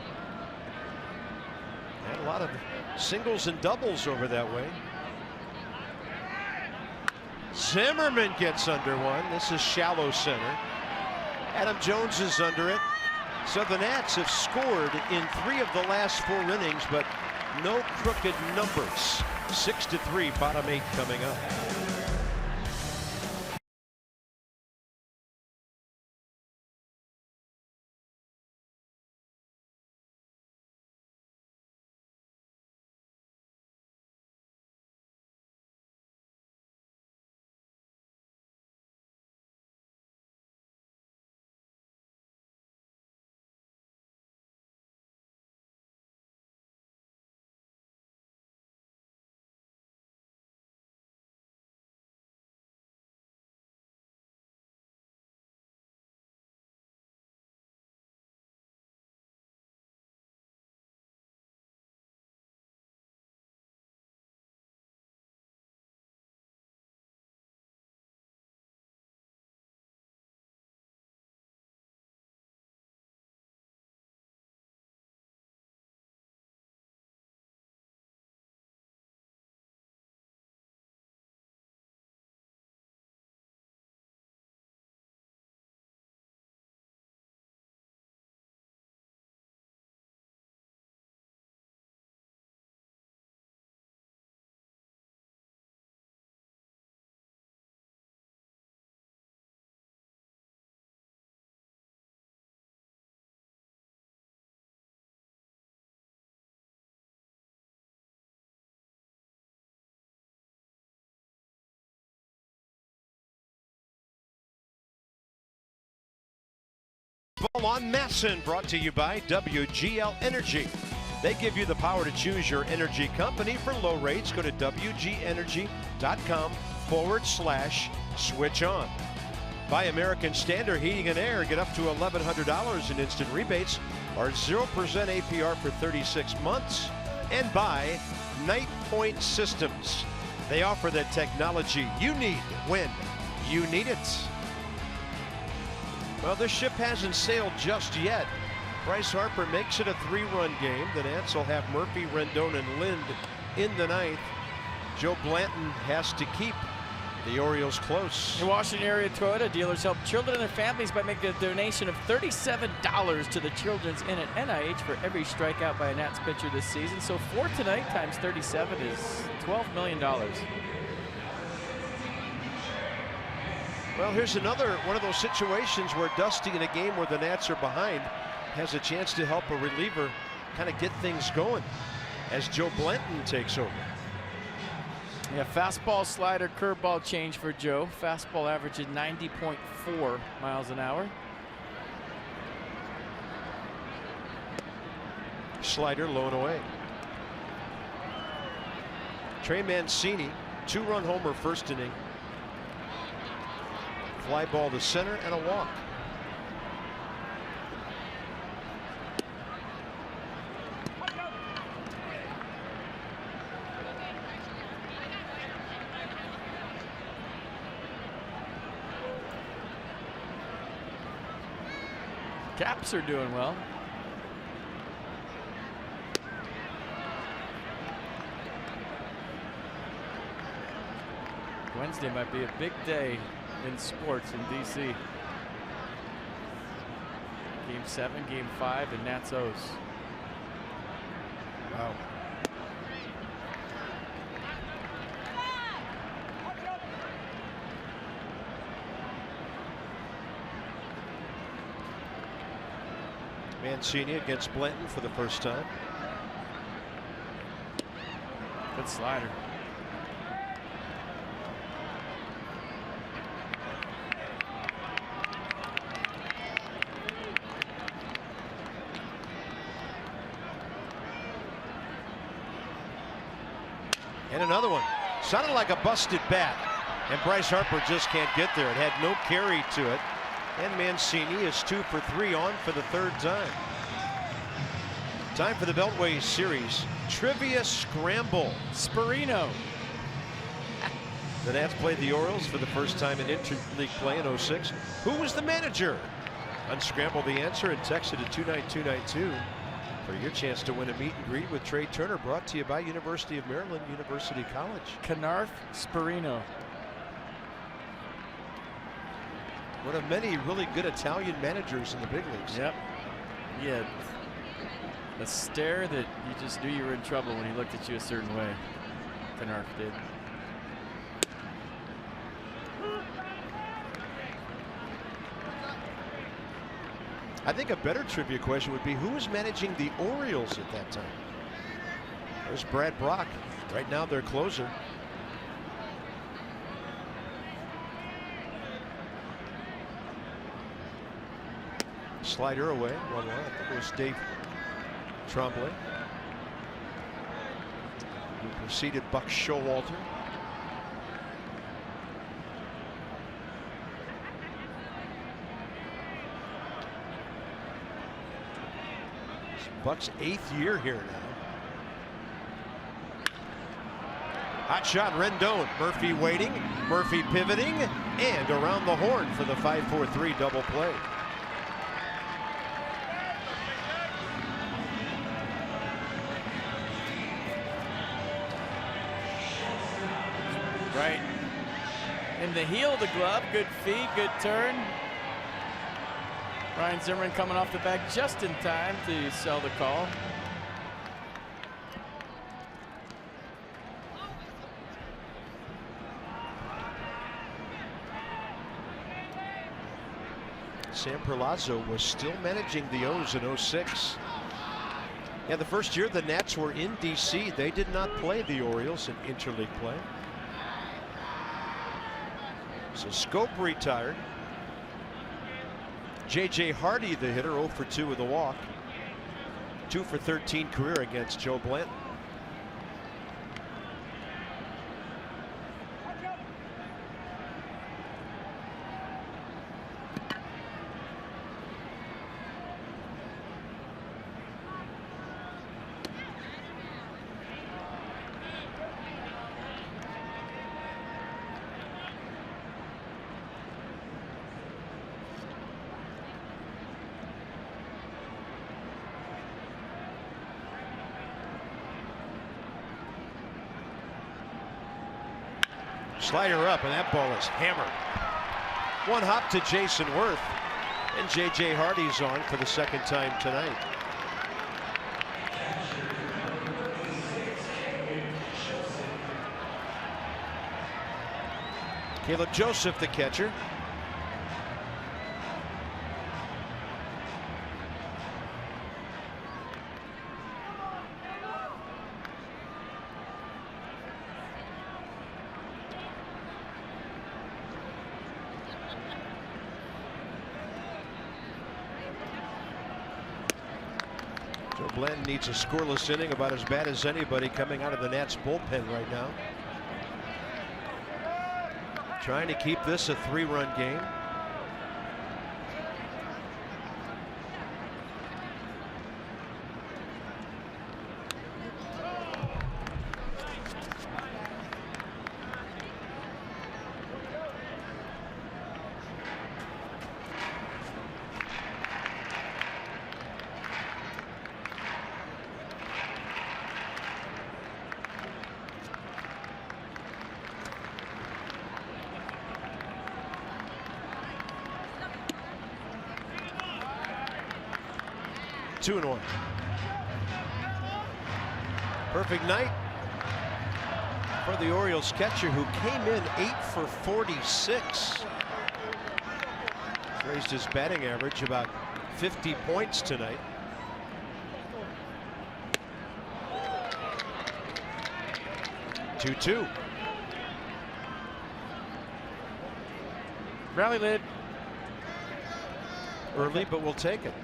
S1: And a lot of Singles and doubles over that way. Zimmerman gets under one. This is shallow center. Adam Jones is under it. So the Nats have scored in 3 of the last 4 innings, but no crooked numbers. 6-3, bottom 8 coming up. Ball on Masson, brought to you by WGL Energy. They give you the power to choose your energy company for low rates. Go to WGEnergy.com/switch on. Buy American Standard Heating and Air. Get up to $1,100 in instant rebates or 0% APR for 36 months. And buy Night Point Systems. They offer the technology you need when you need it. Well, this ship hasn't sailed just yet. Bryce Harper makes it a 3-run game. The Nats will have Murphy, Rendon, and Lind in the 9th. Joe Blanton has to keep the Orioles close.
S3: In Washington area Toyota dealers help children and their families by making a donation of $37 to the Children's Inn at NIH for every strikeout by a Nats pitcher this season. So 4 tonight times 37 is $12 million.
S1: Well, here's another one of those situations where Dusty, in a game where the Nats are behind, has a chance to help a reliever kind of get things going as Joe Blanton takes over.
S3: Yeah, fastball, slider, curveball change for Joe. Fastball averages 90.4 miles an hour.
S1: Slider low and away. Trey Mancini, 2-run homer first inning. Fly ball to center and a walk.
S3: Caps are doing well. Wednesday might be a big day in sports in DC. Game 7, Game 5, and Nats O's.
S1: Wow. Mancini against Blanton for the first time.
S3: Good slider.
S1: And another one. Sounded like a busted bat. And Bryce Harper just can't get there. It had no carry to it. And Mancini is 2 for 3 on for the 3rd time. Time for the Beltway Series Trivia Scramble.
S3: Sperino.
S1: The Nats played the Orioles for the first time in interleague play in 06. Who was the manager? Unscramble the answer and text it to 29292. For your chance to win a meet and greet with Trey Turner, brought to you by University of Maryland, University College.
S2: Canarf Sperino.
S1: One of many really good Italian managers in the big leagues.
S2: Yep. Yeah. A stare that you just knew you were in trouble when he looked at you a certain way. Canarf did.
S1: I think a better trivia question would be, who was managing the Orioles at that time? There's Brad Brock. Right now, their closer. Slider away. 1-1. I think it was Dave Trombley, who preceded Buck Showalter. Buck's 8th year here now. Hot shot, Rendon. Murphy waiting, Murphy pivoting, and around the horn for the 5-4-3 double play.
S2: Right in the heel of the glove. Good feed, good turn. Ryan Zimmerman coming off the back just in time to sell the call.
S1: Sam Perlazzo was still managing the O's in 06. Yeah, the first year the Nats were in D.C., they did not play the Orioles in interleague play. So Scope retired. J.J. Hardy, the hitter, 0 for 2 with a walk. 2 for 13 career against Joe Blanton. Slider up, and that ball is hammered. One hop to Jason Worth, and J.J. Hardy's on for the second time tonight. Caleb Joseph, the catcher. Joe Blanton needs a scoreless inning, about as bad as anybody coming out of the Nats bullpen right now. Trying to keep this a 3-run game. Two and one. Perfect night for the Orioles catcher, who came in 8 for 46. Raised his batting average about 50 points tonight. Two.
S2: Rally lid.
S1: Early, but we'll take it.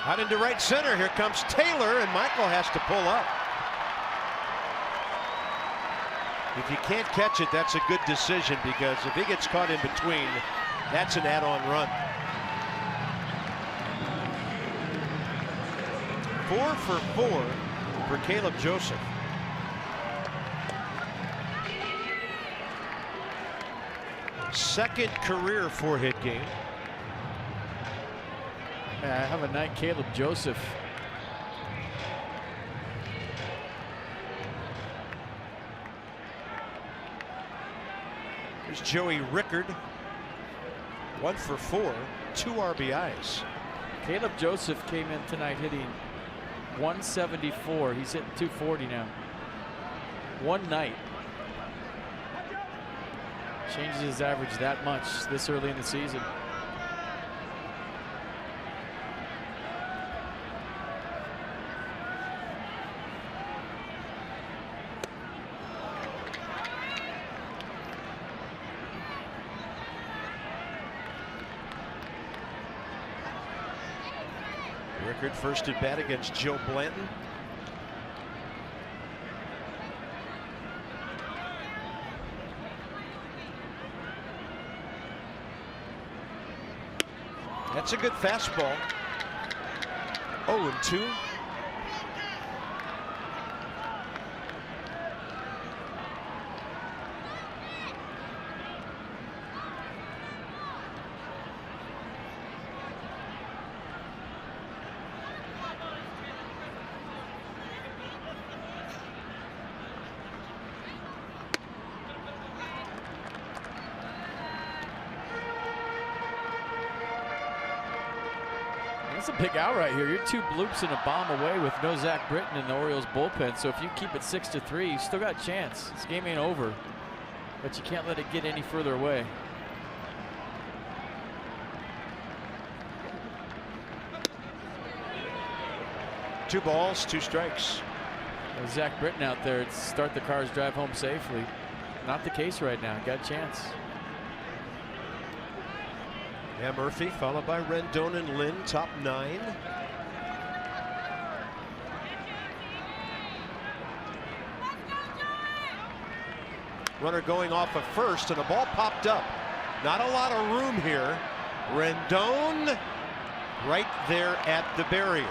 S1: Out into right center. Here comes Taylor, and Michael has to pull up. If you can't catch it, that's a good decision, because if he gets caught in between, that's an add-on run. 4 for 4 for Caleb Joseph. Second career 4-hit game.
S2: Have a night, Caleb Joseph.
S1: There's Joey Rickard. 1 for 4, 2 RBIs.
S2: Caleb Joseph came in tonight hitting 174. He's hitting 240 now. One night. Changes his average that much this early in the season.
S1: Rickard first at bat against Joe Blanton. That's a good fastball. 0-2.
S2: That's a big out right here. You're 2 bloops and a bomb away with no Zach Britton in the Orioles bullpen. So if you keep it 6-3, you still got a chance. This game ain't over, but you can't let it get any further away.
S1: Two balls, 2 strikes.
S2: With Zach Britton out there, it's start the cars, drive home safely. Not the case right now. Got a chance.
S1: Yeah, Murphy followed by Rendon and Lynn, top 9. Runner going off of first, and the ball popped up. Not a lot of room here. Rendon right there at the barrier.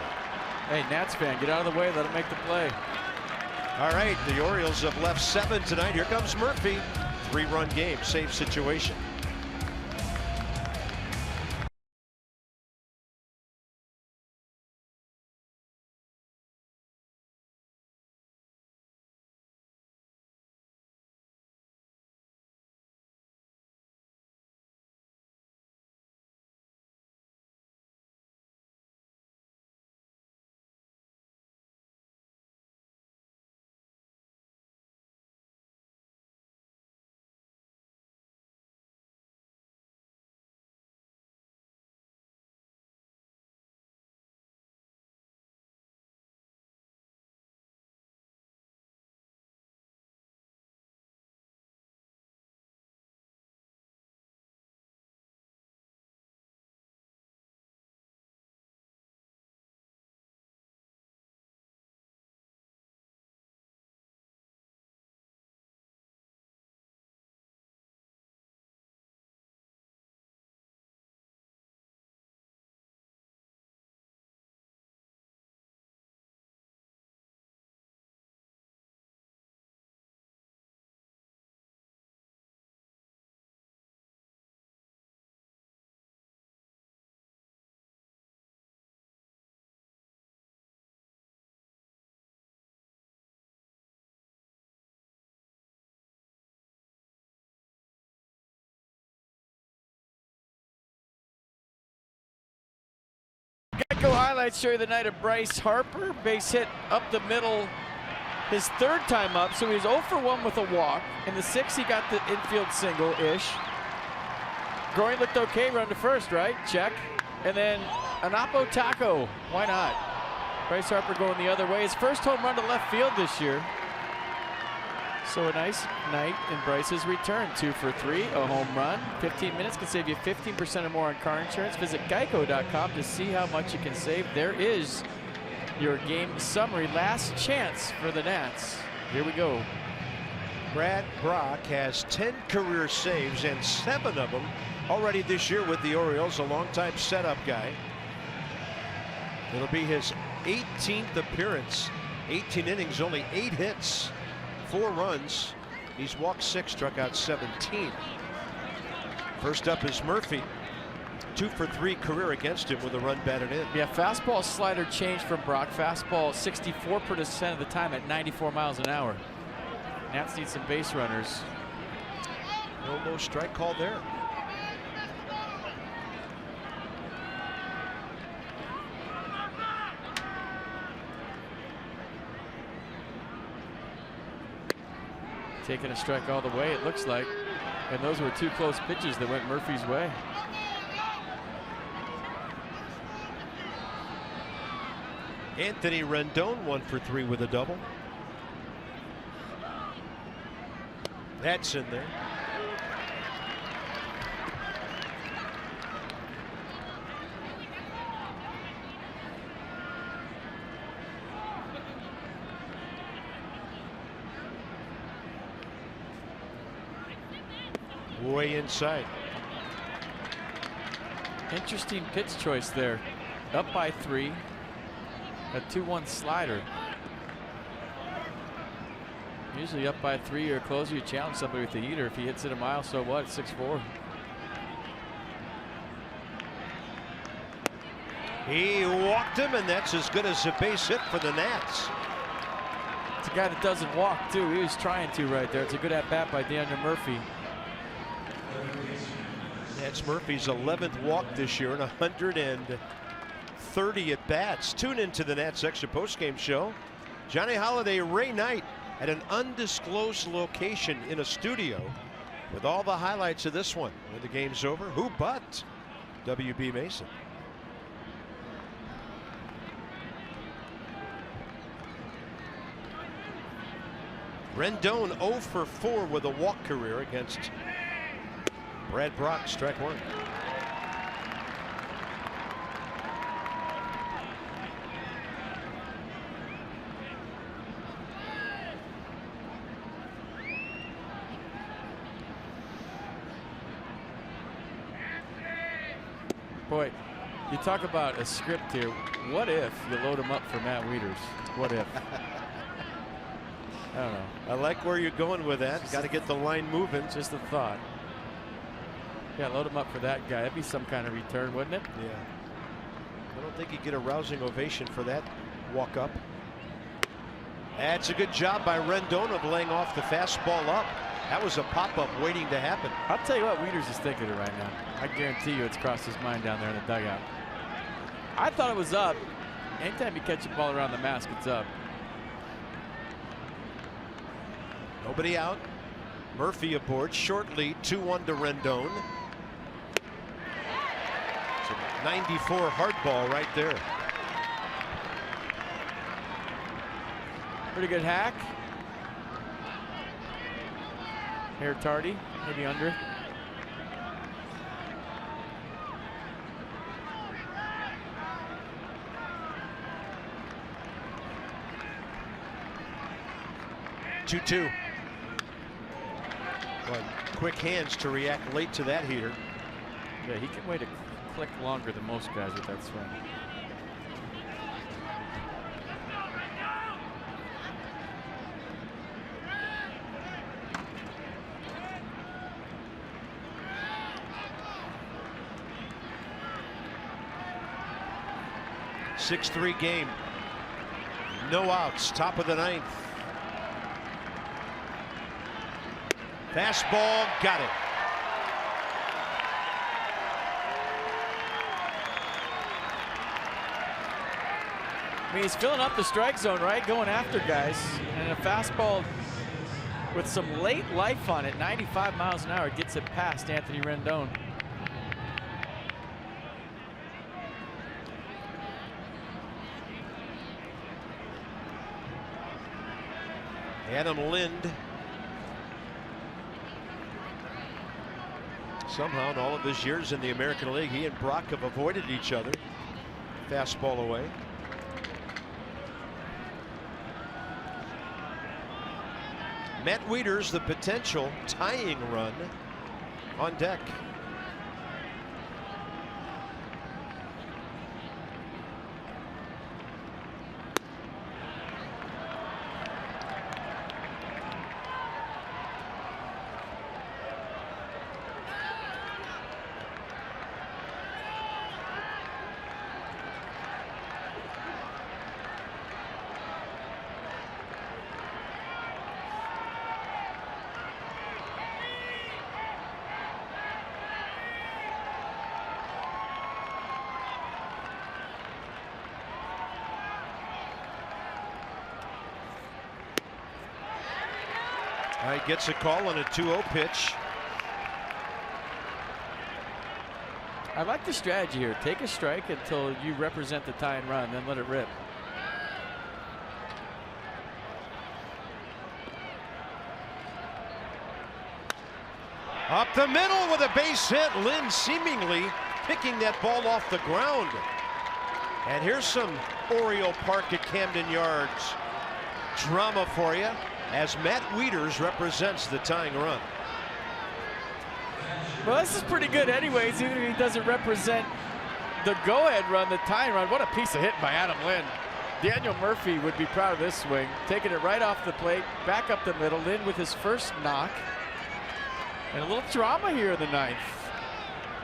S2: Hey, Nats fan, get out of the way. Let him make the play.
S1: All right, the Orioles have left 7 tonight. Here comes Murphy. 3-run game, save situation.
S2: Geico highlights show you the night of Bryce Harper. Base hit up the middle, his 3rd time up, so he's 0 for 1 with a walk. In the 6th, he got the infield single-ish. Groin looked okay, run to first, right? Check. And then Anapo Taco. Why not? Bryce Harper going the other way. His first home run to left field this year.
S3: So a nice night in Bryce's return. 2 for 3, a home run. 15 minutes can save you 15% or more on car insurance. Visit geico.com to see how much you can save. There is your game summary. Last chance for the Nats. Here we go.
S1: Brad Brock has 10 career saves and 7 of them already this year with the Orioles, a longtime setup guy. It'll be his 18th appearance. 18 innings, only 8 hits, 4 runs. He's walked 6, struck out 17. First up is Murphy. 2 for 3 career against him with a run batted in.
S3: Yeah, fastball slider change from Brock. Fastball 64% of the time at 94 miles an hour. Nats need some base runners.
S1: No strike call there.
S3: Taking a strike all the way, it looks like. And those were 2 close pitches that went Murphy's way.
S1: Anthony Rendon 1 for 3 with a double. That's in there. Way inside.
S3: Interesting pitch choice there. Up by 3. A 2-1 slider. Usually up by 3 or closer, you challenge somebody with the heater. If he hits it a mile, so what? 6-4.
S1: He walked him, and that's as good as a base hit for the Nats.
S3: It's a guy that doesn't walk, too. He was trying to right there. It's a good at-bat by DeAndre Murphy.
S1: That's Murphy's 11th walk this year and 130 at bats. Tune into the Nats Extra postgame show. Johnny Holiday, Ray Knight at an undisclosed location in a studio with all the highlights of this one. When the game's over, who but WB Mason? Rendon 0 for 4 with a walk career against Brad Brock. Strike 1.
S3: Boy, you talk about a script here. What if you load him up for Matt Wieters? What if? I don't know.
S1: I like where you're going with that. Got to get the line moving.
S3: Just a thought. Yeah, load him up for that guy. That'd be some kind of return, wouldn't it?
S1: Yeah. I don't think he'd get a rousing ovation for that walk up. That's a good job by Rendon of laying off the fastball up. That was a pop-up waiting to happen.
S3: I'll tell you what Wieters is thinking of right now. I guarantee you it's crossed his mind down there in the dugout. I thought it was up. Anytime you catch a ball around the mask, it's up.
S1: Nobody out. Murphy aboard. Short lead. 2-1 to Rendon. It's a 94 hard ball right there.
S3: Pretty good hack. Hair tardy, maybe under.
S1: Two. But quick hands to react late to that heater.
S3: Yeah, he can wait a click longer than most guys with that swing.
S1: Six-3 game. No outs. Top of the 9th. Fastball, got it.
S3: I mean, he's filling up the strike zone, right? Going after guys. And a fastball with some late life on it, 95 miles an hour, gets it past Anthony Rendon.
S1: Adam Lind Somehow in all of his years in the American League, he and Brock have avoided each other. Fastball away. Matt Wieters, the potential tying run on deck. He gets a call on a 2-0 pitch.
S3: I like the strategy here. Take a strike until you represent the tie and run, then let it rip.
S1: Up the middle with a base hit. Lynn seemingly picking that ball off the ground. And here's some Oriole Park at Camden Yards drama for you, as Matt Wieters represents the tying run.
S3: Well, this is pretty good anyways, even if he doesn't represent the go-ahead run, the tying run. What a piece of hit by Adam Lynn. Daniel Murphy would be proud of this swing, taking it right off the plate, back up the middle. Lynn with his first knock. And a little drama here in the ninth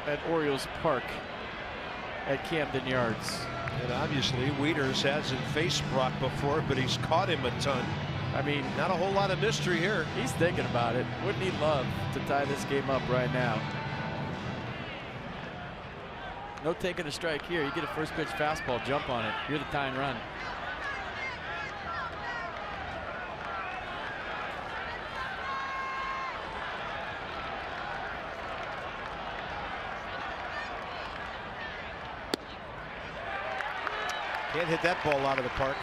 S3: at Orioles Park at Camden Yards.
S1: And obviously Wieters hasn't faced Brock before, but he's caught him a ton.
S3: I mean,
S1: not a whole lot of mystery here.
S3: He's thinking about it. Wouldn't he love to tie this game up right now? No taking a strike here. You get a first pitch fastball, jump on it. You're the tying run.
S1: Can't hit that ball out of the park.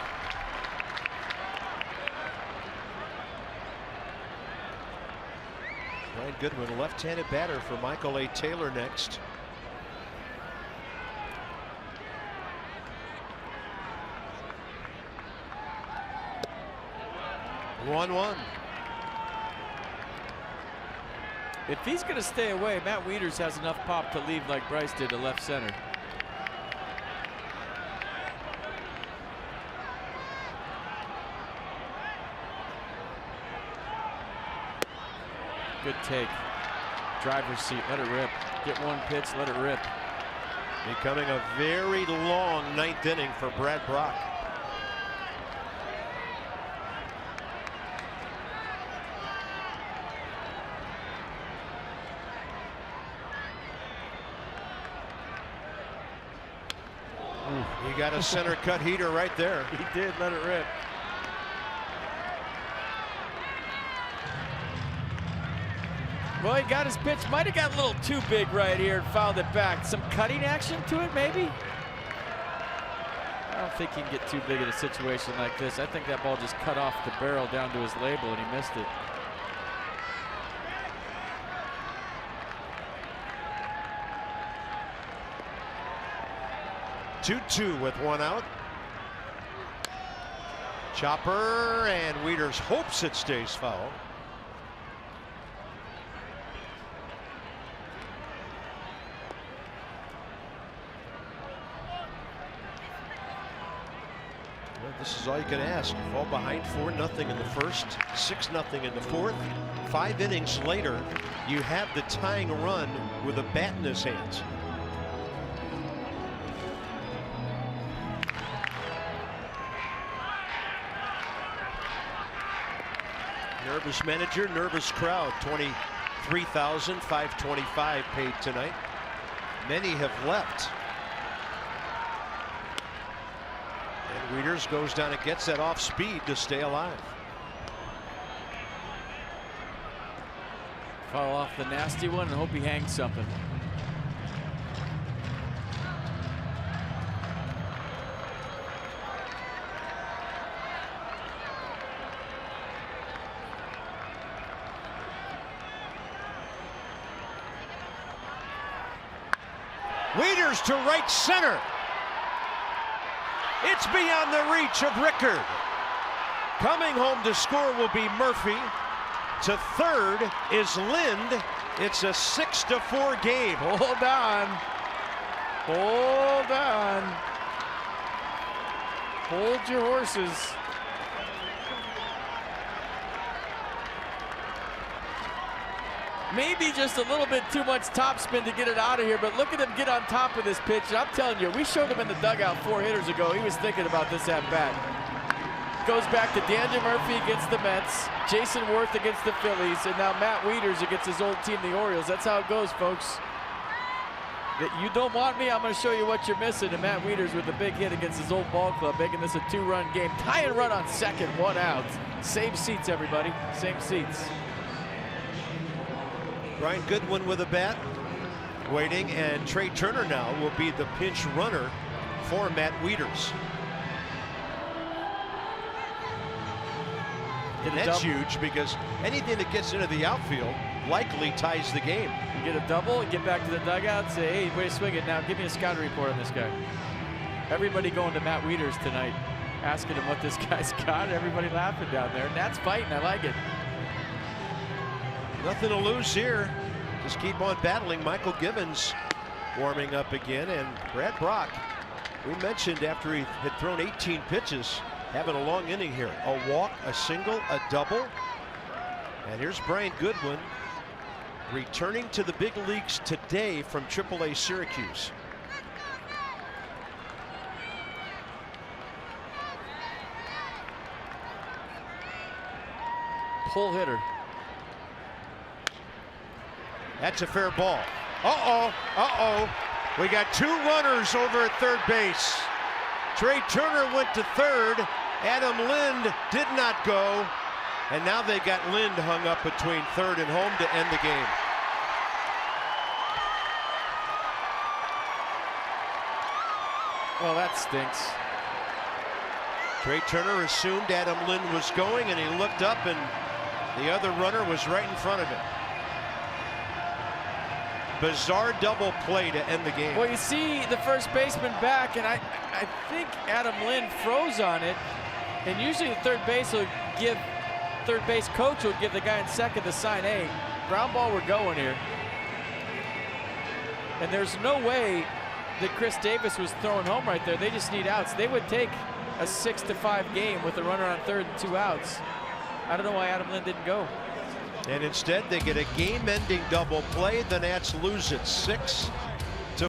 S1: Ryan Goodwin, left-handed batter for Michael A. Taylor next. One.
S3: If he's going to stay away, Matt Wieters has enough pop to leave like Bryce did to left center. Good take. Driver's seat, let it rip. Get one pitch, let it rip.
S1: Becoming a very long ninth inning for Brad Brock. He got a center cut heater right there.
S3: He did, let it rip. Well, he got his pitch. Might have got a little too big right here and fouled it back. Some cutting action to it, maybe? I don't think he can get too big in a situation like this. I think that ball just cut off the barrel down to his label and he missed it.
S1: Two with one out. Chopper, and Wieters hopes it stays foul. This is all you can ask. Fall behind 4-0 in the first, 6-0 in the fourth. 5 innings later, you have the tying run with a bat in his hands. Nervous manager, nervous crowd. 23,525 paid tonight. Many have left. And Wieters goes down and gets that off speed to stay alive.
S3: Foul off the nasty one and hope he hangs something.
S1: Wieters to right center. It's beyond the reach of Rickard. Coming home to score will be Murphy. To third is Lind. It's a 6-4 game.
S2: Hold on. Hold on. Hold your horses. Maybe just a little bit too much topspin to get it out of here, but look at him get on top of this pitch. And I'm telling you, we showed him in the dugout 4 hitters ago. He was thinking about this at bat. Goes back to DeAndre Murphy against the Mets, Jason Worth against the Phillies, and now Matt Wieters against his old team, the Orioles. That's how it goes, folks. You don't want me, I'm going to show you what you're missing. And Matt Wieters with a big hit against his old ball club, making this a 2-run game. Tie and run on second, 1 out. Same seats, everybody. Same seats.
S1: Brian Goodwin with a bat, waiting, and Trey Turner now will be the pinch runner for Matt Wieters. And that's huge because anything that gets into the outfield likely ties the game.
S2: You get a double, get back to the dugout, say, hey, way to swing it now. Give me a scouting report on this guy. Everybody going to Matt Wieters tonight, asking him what this guy's got. Everybody laughing down there. And that's fighting. I like it.
S1: Nothing to lose here. Just keep on battling. Michael Gibbons warming up again, and Brad Brock, we mentioned after he had thrown 18 pitches, having a long inning here. A walk, a single, a double. And here's Brian Goodwin returning to the big leagues today from AAA Syracuse.
S2: Pull hitter.
S1: That's a fair ball. Uh-oh, uh-oh. We got 2 runners over at third base. Trey Turner went to third. Adam Lind did not go. And now they got Lind hung up between third and home to end the game.
S2: Well, that stinks.
S1: Trey Turner assumed Adam Lind was going, and he looked up, and the other runner was right in front of him. Bizarre double play to end the game.
S2: Well, you see the first baseman back, and I think Adam Lind froze on it. And usually the third base coach will give the guy in second the sign, hey, ground ball, we're going here. And there's no way that Chris Davis was throwing home right there. They just need outs. They would take a 6-5 game with a runner on third and 2 outs. I don't know why Adam Lind didn't go.
S1: And instead they get a game-ending double play. The Nats lose it 6-5.